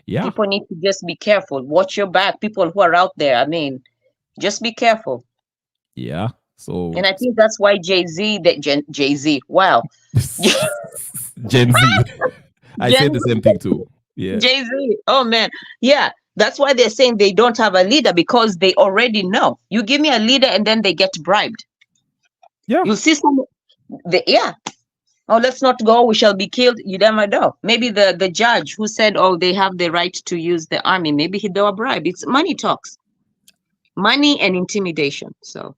S1: Yeah.
S8: People need to just be careful. Watch your back, people who are out there. I mean, just be careful.
S1: Yeah. So
S8: and I think that's why Jay-Z, wow.
S1: Gen Z. I said the same thing too. Yeah.
S8: Jay-Z. Oh man. Yeah. That's why they're saying they don't have a leader, because they already know. You give me a leader and then they get bribed.
S1: Yeah.
S8: You see oh, let's not go, we shall be killed. You never know. Maybe the judge who said, oh, they have the right to use the army, maybe they were bribed. It's money talks. Money and intimidation. So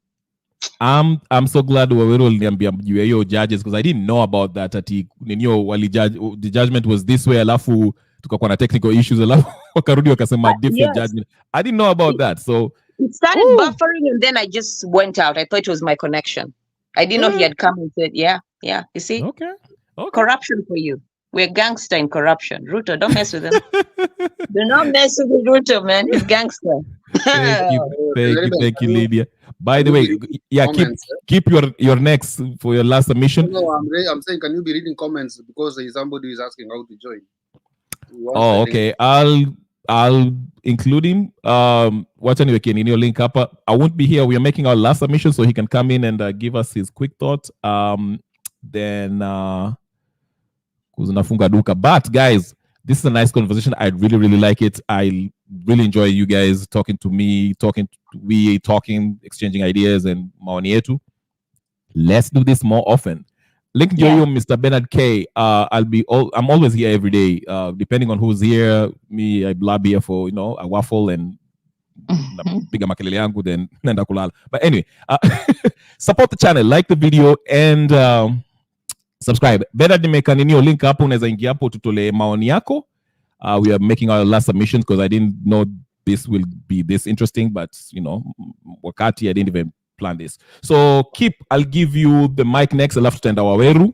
S1: I'm so glad Waweru aliniambia juu ya hiyo judges, because I didn't know about that. Ati the judgment was this way, alafu tukakuwa na technical issues, alafu wakarudi wakasema different judgment. I didn't know about that. So
S8: it started buffering and then I just went out. I thought it was my connection. I didn't know he had come and said, yeah. You see?
S1: Okay.
S8: Corruption for you. We're gangster in corruption. Ruto, don't mess with him. Do not mess with Ruto, man. He's gangster.
S1: Thank you, Lydia. By the way, keep your next for your last submission.
S7: No, I'm saying, can you be reading comments, because somebody is asking how to join.
S1: Oh, okay. I'll include him. Watch anyway, in your link up. I won't be here. We are making our last submission, so he can come in and give us his quick thoughts. Then kuznafunga duka. But guys, this is a nice conversation. I really, really like it. I really enjoy you guys talking to me, exchanging ideas and maoni yetu. Let's do this more often. Link to you, Mr. Bernard K. I'm always here every day. Depending on who's here, me, I blab here for a waffle and piga makelele yangu, then nenda kulala. But anyway, support the channel, like the video, and subscribe. Bernard nimeka nini link hapo, unaweza ingia hapo tutole maoni yako. We are making our last submissions because I didn't know this will be this interesting, but wakati I didn't even plan this. So I'll give you the mic next, alafu tutaenda Waweru,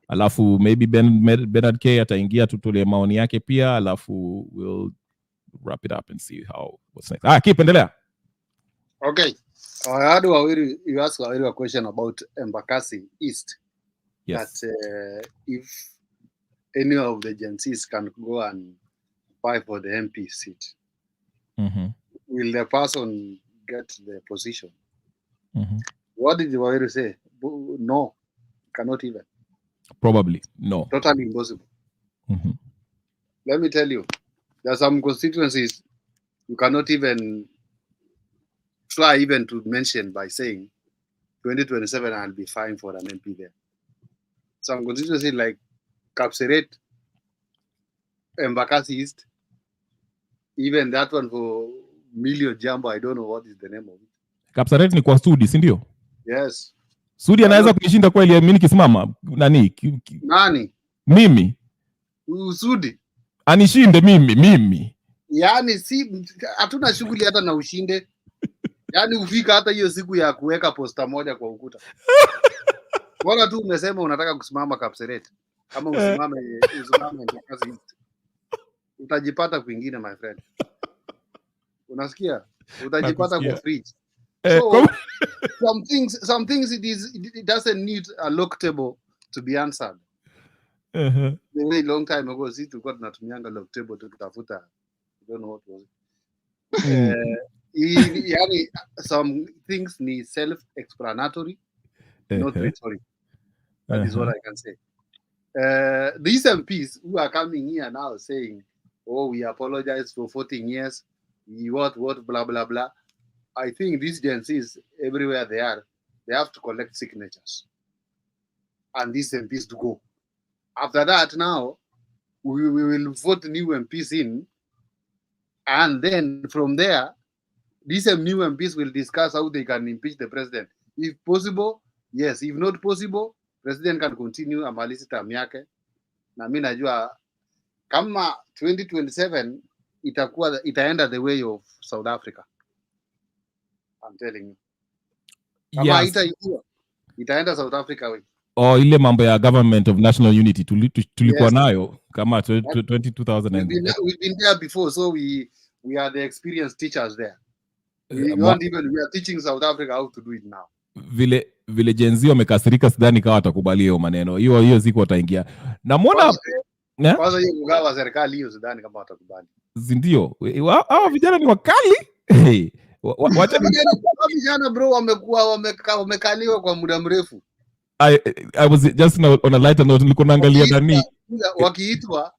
S1: alafu maybe Bernard K ataingia tutole maoni yake pia, alafu we'll wrap it up and see what's next. Keep endelea.
S7: Okay. I heard Waweru, you asked Waweru a question about Embakasi East.
S1: Yes.
S7: That if any of the Gen Zs can go and apply for the MP seat, will the person get the position? What did Waweru say? No, cannot even.
S1: Probably no.
S7: Totally impossible. Let me tell you, there are some constituencies you cannot even try even to mention by saying 2027 I'll be fine for an MP there. Some constituencies like Kapseret, Embakasi East, even that one for Milio Jambo, I don't know what is the name of it.
S1: Kapseret ni kwa Sudi, si ndio?
S7: Yes.
S1: Sudi anaweza kunishinda kweli mimi nikisimama nani?
S7: Nani?
S1: Mimi.
S7: Sudi.
S1: Anishinde mimi.
S7: Yaani hatuna shughuli hata na ushinde. Yaani ufika hata hiyo siku ya kuweka posta moja kwa ukuta. Bora tu umesema unataka kusimama Kapseret. Kama usimame Embakasi East. utajipata kwingine my friend. Unasikia? Utajipata kwa fridge.
S1: So
S7: some things it doesn't need a lock table to be answered. The way long time ago tulikuwa tunatumianga lock table tukitafuta, I don't know what was it. Yani some things need self-explanatory, not rhetoric. That is what I can say. These MPs who are coming here now saying, "Oh, we apologize for 14 years, we what blah blah blah." I think these Gen Zs, everywhere they are, they have to collect signatures, and these MPs to go. After that, now we will vote new MPs in, and then from there, these new MPs will discuss how they can impeach the president. If possible, yes. If not possible, president can continue amalize term yake. Na mimi najua kama 2027 itaenda the way of South Africa. I'm telling you. Kama itaenda South Africa way.
S1: Ile mambo ya government of national unity tulikuwa nayo kama 2000.
S7: We've been there before, so we are the experienced teachers there. We are teaching South Africa how to do it now.
S1: Vile Gen Z wamekasirika, sidhani kama watakubali hiyo maneno. Hiyo siku wataingia. Namuona
S7: kwanza hiyo mgawa serikali hiyo, sidhani kama watakubali.
S1: Ndio. Hao vijana ni wakali. Wacha
S7: vijana bro wamekaliwa kwa muda mrefu.
S1: I was just on a lighter note, nilikuwa naangalia Dani
S7: wakiitwa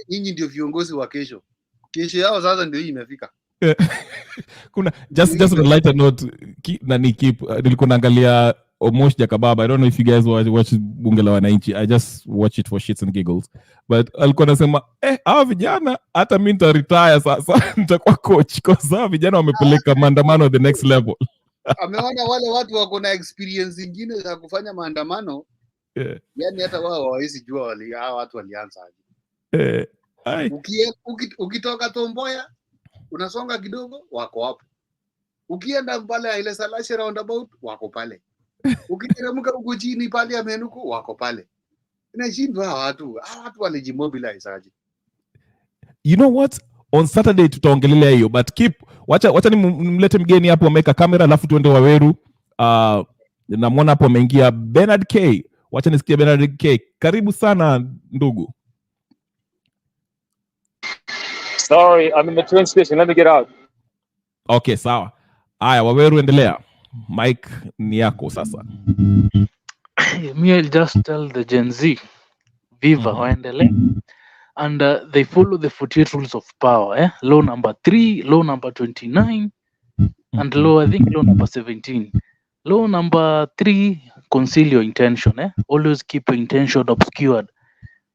S7: nyinyi ndio viongozi wa kesho yao sasa ndio hii imefika.
S1: Kuna just on a lighter note, nilikuwa naangalia Omosh Jakababa. I don't know if you guys watch Bunge la Wananchi. I just watch it for shits and giggles, but alikuwa nasema hawa vijana hata mimi nitaretire sasa nitakuwa coach kwa sababu vijana wamepeleka maandamano the next level.
S7: Ameona wale watu wako na experience nyingine za kufanya maandamano. Yani hata wao hawawezi jua hao watu walianza aje. Ukitoka Tomboya unasonga kidogo wako hapo. Ukienda pale ile Salashe roundabout wako pale. Ukiteremka huko chini pale amenuko wako pale. Inashindwa watu walijimobilize aje.
S1: You know what? On Saturday tutaongelelea hiyo, but wacha nimlete mgeni hapo, ameweka kamera alafu tuende Waweru. Namwona hapo ameingia Bernard K. Wacha nisikie Bernard K. Karibu sana ndugu.
S11: Sorry, I'm in the train station. Let me get out.
S1: Okay, sawa. Aya, Waweru endelea. Mike ni yako sasa.
S9: I'll just tell the Gen Z, viva waendelee. And they follow the 48 rules of power. Law number 3, law number 29, and I think law number 17. Law number 3, conceal your intention. Always keep your intention obscured.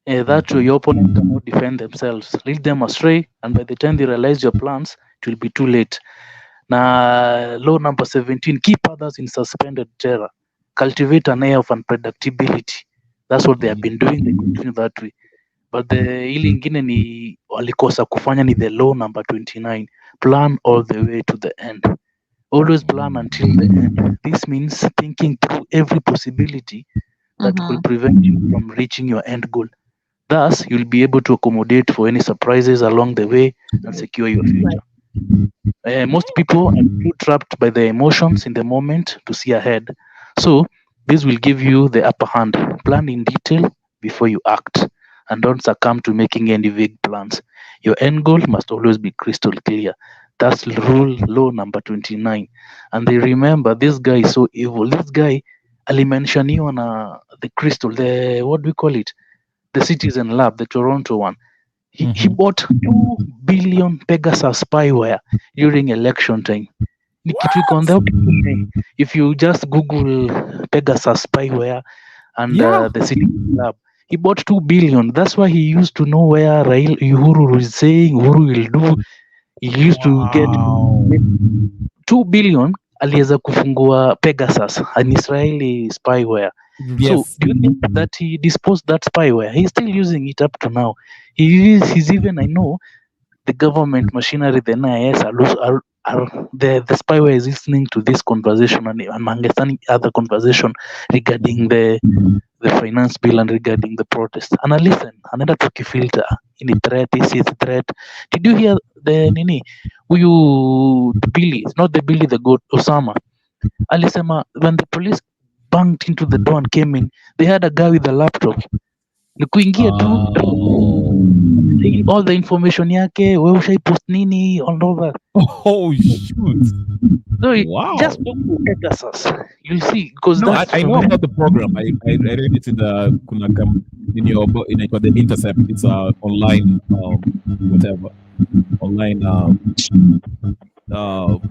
S9: That way your opponent cannot defend themselves. Lead them astray, and by the time they realize your plans, it will be too late. Now, law number 17, keep others in suspended terror. Cultivate an air of unpredictability. That's what they have been doing. They continue that way. But the ile ingine ni walikosa kufanya ni the law number 29. Plan all the way to the end. Always plan until the end. This means thinking through every possibility that will prevent you from reaching your end goal. Thus, you'll be able to accommodate for any surprises along the way and secure your future. Most people are too trapped by their emotions in the moment to see ahead. So, this will give you the upper hand. Plan in detail before you act. And don't succumb to making any vague plans. Your end goal must always be crystal clear. That's rule law number 29. And they remember, this guy is so evil. This guy, alimenshaniwa na the crystal, what do we call it? The Citizen Lab, the Toronto one. He bought 2 billion Pegasus spyware during election time. If you just Google Pegasus spyware and the Citizen Lab, he bought 2 billion. That's why he used to know where Uhuru is saying Uhuru will do. He used to get 2 billion. Aliweza kufungua Pegasus, an Israeli spyware. Yes. So do you think that he disposed that spyware? He's still using it up to now. He's even, I know, the government machinery, the NIS, the spyware is listening to this conversation and understanding other conversation regarding the the finance bill and regarding the protest. And I listen, anaenda tukifilter ini threat, this is threat. Did you hear the nini? Huyu Billy, not the Billy the goat, Osama. Alisema when the police banged into the door and came in, they had a guy with a laptop. Ni kuingia tu all the information yake, wewe ushaipost nini and all that.
S1: Oh shoot!
S9: So
S1: Wow.
S9: just look to Pegasus. You'll see because
S1: No,
S9: that's
S1: I know about the program. I read it in the in the Intercept. It's a online whatever online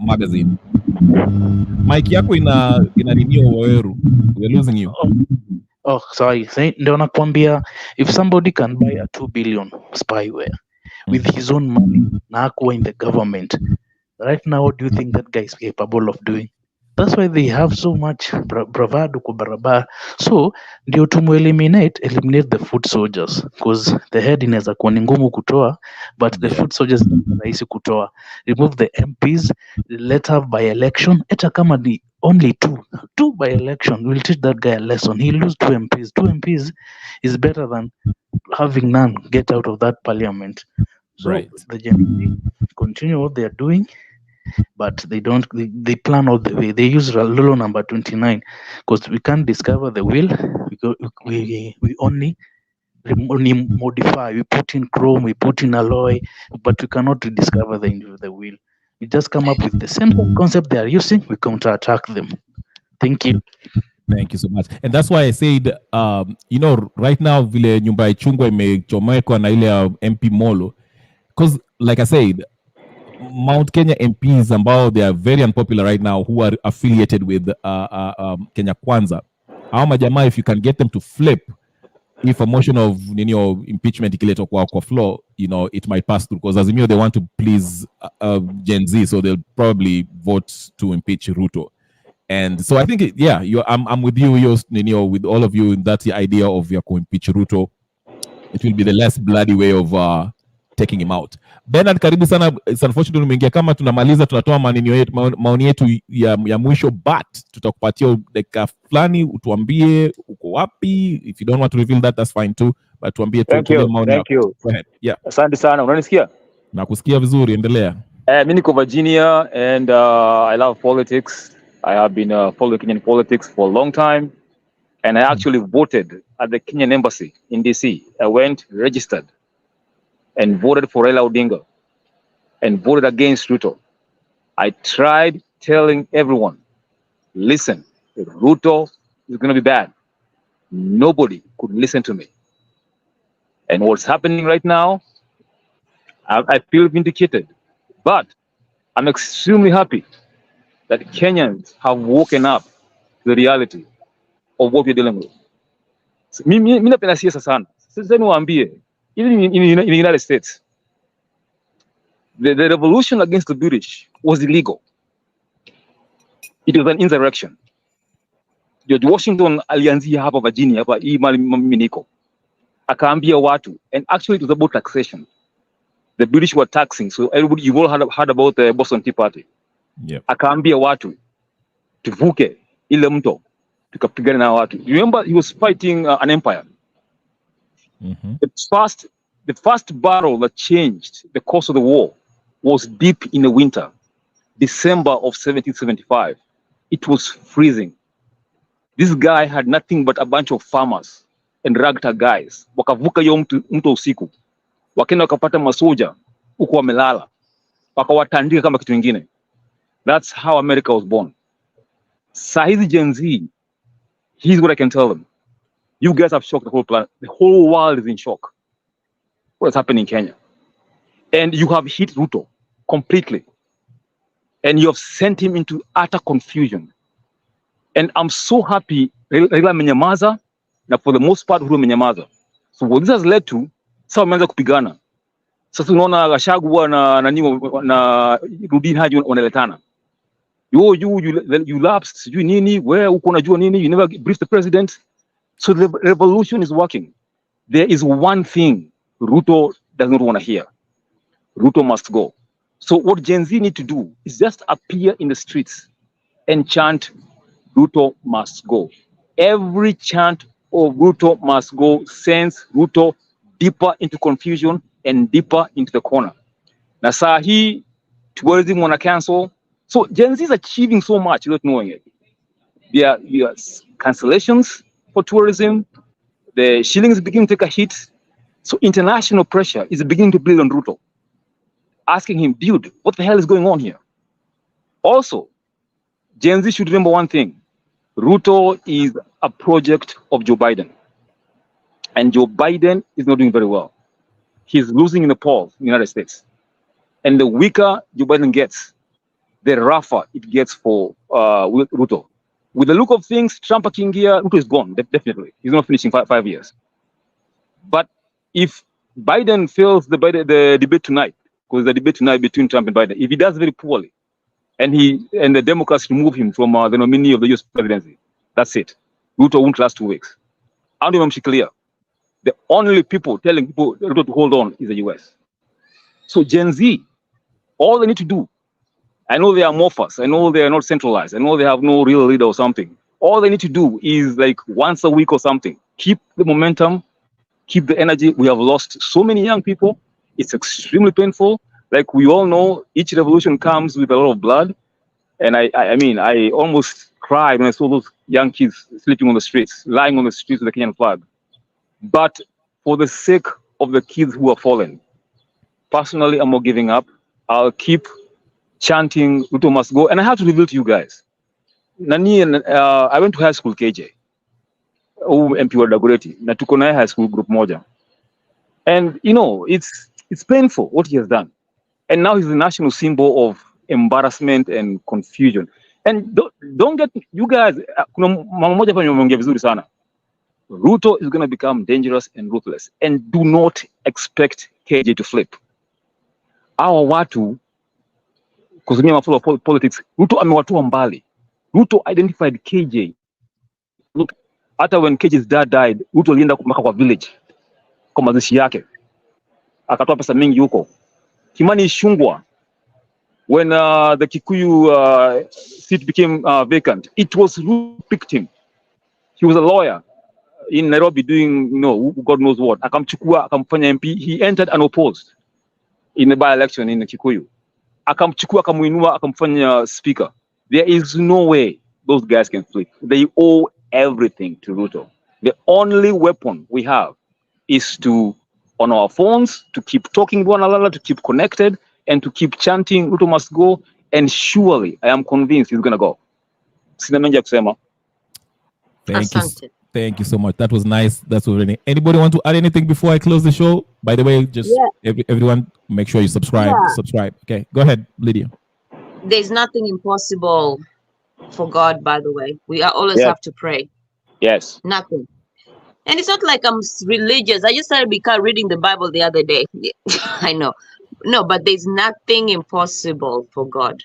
S1: magazine. Mike yako ina ninio Waweru. We're losing you.
S9: Oh, sorry. Ndio nakwambia, if somebody can buy a 2 billion spyware with his own money na hakuwa in the government, right now, what do you think that guy is capable of doing? That's why they have so much bravado kwa barabara. So ndio eliminate the foot soldiers, because the head inaweza kuwa ni ngumu kutoa, but the foot soldiers ni rahisi kutoa. Remove the MPs, let have by election, hata kama ni only two by election, will teach that guy a lesson. He lose 2 MPs. 2 MPs is better than having none get out of that parliament. So
S1: right.
S9: The Gen continue what they are doing, but they don't. They plan all the way. They use Lolo number 29 because we can't discover the wheel. We only modify. We put in chrome, we put in alloy, but we cannot rediscover the wheel. We just come up with the same concept they are using. We counterattack them. Thank you.
S1: Thank you so much. And that's why I said, right now, vile nyumba ya chungwa imechomekwa na ile MP Molo, because like I said, Mount Kenya MPs ambao they are very unpopular right now, who are affiliated with Kenya Kwanza. Hao majamaa, if you can get them to flip, if a motion of impeachment ikiletwa kwa floor, it might pass through, because Azimio, they want to please Gen Z, so they'll probably vote to impeach Ruto. And so I think, I'm with you, with all of you in that idea of impeach Ruto. It will be the less bloody way of taking him out. Bernard, karibu sana. It's unfortunate umeingia, kama tunamaliza tunatoa maoni yetu ya mwisho, but tutakupatia dakika fulani utuambie uko wapi. If you don't want to reveal that, that's fine too, but tuambie tu maoni yako.
S11: Thank you.
S1: Go ahead. Yeah.
S11: Asante sana. Unanisikia?
S1: Nakusikia vizuri, endelea.
S11: Mimi niko Virginia and I love politics. I have been following Kenyan politics for a long time, and I actually voted at the Kenyan embassy in DC. I went, registered, and voted for Raila Odinga, and voted against Ruto. I tried telling everyone, listen, Ruto is going to be bad. Nobody could listen to me. And what's happening right now, I feel vindicated. But I'm extremely happy that Kenyans have woken up to the reality of what we're dealing with. Mimi napenda siasa sana. Sasa niwaambie, even in the United States, the revolution against the British was illegal. It was an insurrection. George Washington alianzia hapa Virginia, hapa hii mimi niko. Akaambia watu, and actually it was about taxation. The British were taxing, so everybody, you've all heard about the Boston Tea Party.
S1: Yep.
S11: Akaambia watu, tuvuke ile mto, tukapigana na watu. You remember he was fighting an empire.
S1: Mm-hmm.
S11: The first battle that changed the course of the war was deep in the winter, December of 1775. It was freezing. This guy had nothing but a bunch of farmers and ragtag guys. Wakavuka hiyo mto usiku. Wakenda wakapata masoja huko wamelala. Wakawatandika kama kitu kingine. That's how America was born. Sahizi Gen Z, here's what I can tell them. You guys have shocked the whole planet. The whole world is in shock. What is happening in Kenya? And you have hit Ruto completely. And you have sent him into utter confusion. And I'm so happy Raila amenyamaza, na for the most part Ruto amenyamaza. So what this has led to, sasa wameanza kupigana. Sasa unaona Gachagua na Rudin Haji wanaletana. You lapsed, sijui nini, where uko unajua nini, you never briefed the president. So the revolution is working. There is one thing Ruto does not want to hear. Ruto must go. So what Gen Z need to do is just appear in the streets and chant, Ruto must go. Every chant of Ruto must go sends Ruto deeper into confusion and deeper into the corner. Na saa hii tourism wanna cancel. So Gen Z is achieving so much without knowing it. There are cancellations for tourism. The shilling is beginning to take a hit. So international pressure is beginning to build on Ruto, asking him, dude, what the hell is going on here? Also, Gen Z should remember one thing. Ruto is a project of Joe Biden. And Joe Biden is not doing very well. He's losing in the polls in the United States. And the weaker Joe Biden gets, the rougher it gets for Ruto. With the look of things, Trump akiingia, Ruto is gone, definitely. He's not finishing 5 years. But if Biden fails the debate tonight, because the debate tonight between Trump and Biden, if he does very poorly, and the Democrats remove him from the nominee of the US presidency, that's it. Ruto won't last 2 weeks. And I'm clear. The only people telling people Ruto to hold on is the US. So Gen Z, all they need to do, I know they are morphers, I know they are not centralized, I know they have no real leader or something. All they need to do is like once a week or something, keep the momentum, keep the energy. We have lost so many young people. It's extremely painful. Like we all know, each revolution comes with a lot of blood. And I mean, I almost cried when I saw those young kids sleeping on the streets, lying on the streets with the Kenyan flag. But for the sake of the kids who are fallen, personally, I'm not giving up. I'll keep chanting, Ruto must go. And I have to reveal to you guys, Nani, I went to high school KJ, MP wa Dagoretti, na tuko naye high school group moja. And you know, it's painful what he has done. And now he's the national symbol of embarrassment and confusion. And don't get, you guys, kuna mama moja hapa nimeongea vizuri sana. Ruto is going to become dangerous and ruthless. And do not expect KJ to flip. Our watu, kuzumia mafulo of politics, Ruto amewatua mbali. Ruto identified KJ. Look, hata when KJ's dad died, Ruto alienda kumaka kwa village, kwa mazishi yake. Akatoa pesa mingi huko. Kimani Ichung'wah, when the Kikuyu seat became vacant, it was Ruto who picked him. He was a lawyer in Nairobi doing, you know, God knows what. Akamchukua, akamfanya MP. He entered unopposed in the by-election in Kikuyu. Akamchukua, akamuinua, akamfanya speaker. There is no way those guys can flip. They owe everything to Ruto. The only weapon we have is to, on our phones, to keep talking to one another, to keep connected, and to keep chanting, Ruto must go. And surely, I am convinced he's going to go. Sina mengi ya kusema.
S1: Thank you so much. That was nice. That's already. Anybody want to add anything before I close the show? By the way, just everyone, make sure you subscribe.
S8: Yeah.
S1: Subscribe. Okay, go ahead, Lydia.
S8: There's nothing impossible for God, by the way. We always have to pray.
S11: Yes.
S8: Nothing. And it's not like I'm religious. I just started reading the Bible the other day. I know. No, but there's nothing impossible for God.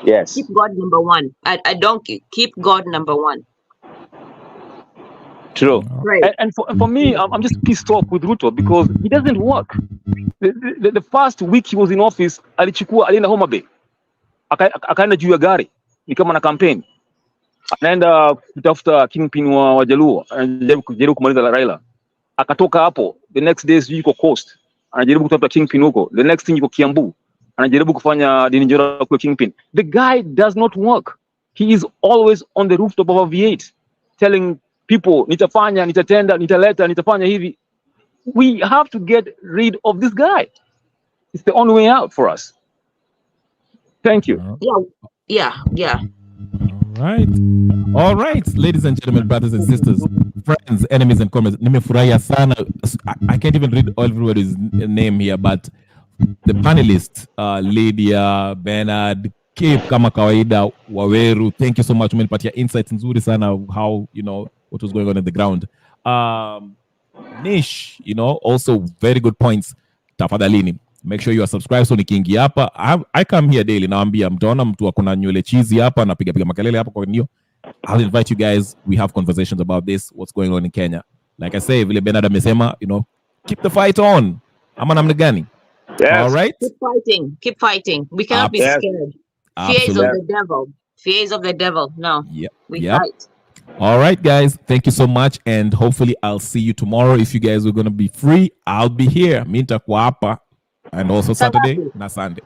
S11: Yes.
S8: Keep God number one. I don't keep God number one.
S11: True.
S8: Right.
S11: And for me, I'm just pissed off with Ruto because he doesn't work. The first week he was in office, alienda Homa Bay. Akaenda juu ya gari. Ni kama na campaign. Anaenda kutafuta kingpin wa Wajaluo. Anajaribu kumaliza Raila. Akatoka hapo. The next day yuko Coast. Anajaribu kutafuta kingpin huko. The next thing yuko Kiambu. Anajaribu kufanya Dini Njora kwa kingpin. The guy does not work. He is always on the rooftop of a V8 telling people, nitafanya, nitatenda, nitaleta, nitafanya hivi. We have to get rid of this guy. It's the only way out for us. Thank you.
S8: Yeah.
S1: All right, ladies and gentlemen, brothers and sisters, friends, enemies and comrades. Nimefurahia sana. I can't even read everybody's name here, but the panelists, Lydia, Bernard, Cape kama kawaida, Waweru, thank you so much. Umenipatia insights nzuri sana of how, you know, what was going on in the ground. Nish, you know, also very good points. Tafadhalini, make sure you are subscribed. So nikiingia hapa, I come here daily. Naambia mtaona mtu akona nywele cheesy hapa na piga makelele hapa kwa ndio. I'll invite you guys. We have conversations about this, what's going on in Kenya. Like I say, vile Bernard amesema, you know, keep the fight on. Ama namna gani?
S11: Yes.
S1: All right.
S8: Keep fighting. We cannot be scared. Fear is of the devil. Fear is of the devil. No.
S1: Yep.
S8: We fight.
S1: All right, guys. Thank you so much. And hopefully I'll see you tomorrow. If you guys are going to be free, I'll be here. Minta Kwapa. And also Saturday, not Sunday.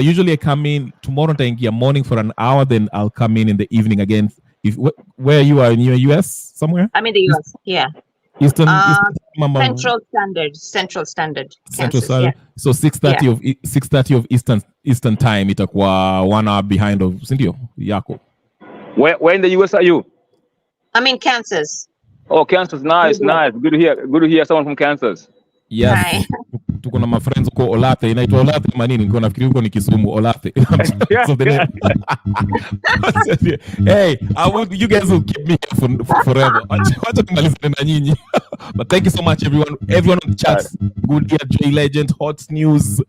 S1: Usually I come in tomorrow morning for an hour, then I'll come in the evening again. Where you are in your US somewhere?
S8: I'm in the US, yeah.
S1: Eastern
S8: Central Standard.
S1: Central Standard.
S8: Yeah.
S1: So 6:30 of Eastern time itakuwa 1 hour behind of Sindio yako.
S11: Where in the US are you?
S8: I'm in Kansas.
S11: Oh, Kansas, nice. Good to hear someone from Kansas.
S1: Yes. Tuko na my friends uko Olathe, inaitwa Olathe manini, niko nafikiri huko ni Kisumu, Olathe. So hey, you guys will keep me here for forever. Wacha tumalizane na nyinyi. But thank you so much everyone on the chats. Good year, J Legend, Hot News.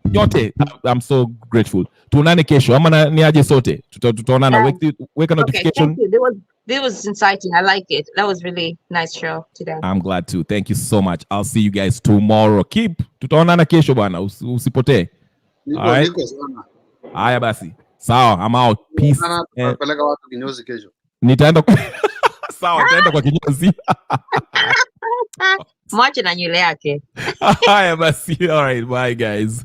S1: Yote, I'm so grateful. Tuonane kesho ama ni aje sote. Tutaonana. Weka notification.
S8: Okay, thank you. This was inciting. I like it. That was really nice show today.
S1: I'm glad to. Thank you so much. I'll see you guys tomorrow. Tutaonana kesho bwana. Usipotee. Alright. Haya basi. Sawa, I'm out. Peace.
S7: Peleka watu kinyozi kesho.
S1: Nitaenda sawa, nitaenda kwa kinyozi.
S8: Mwache na nywele yake.
S1: Haya basi. All right, bye guys.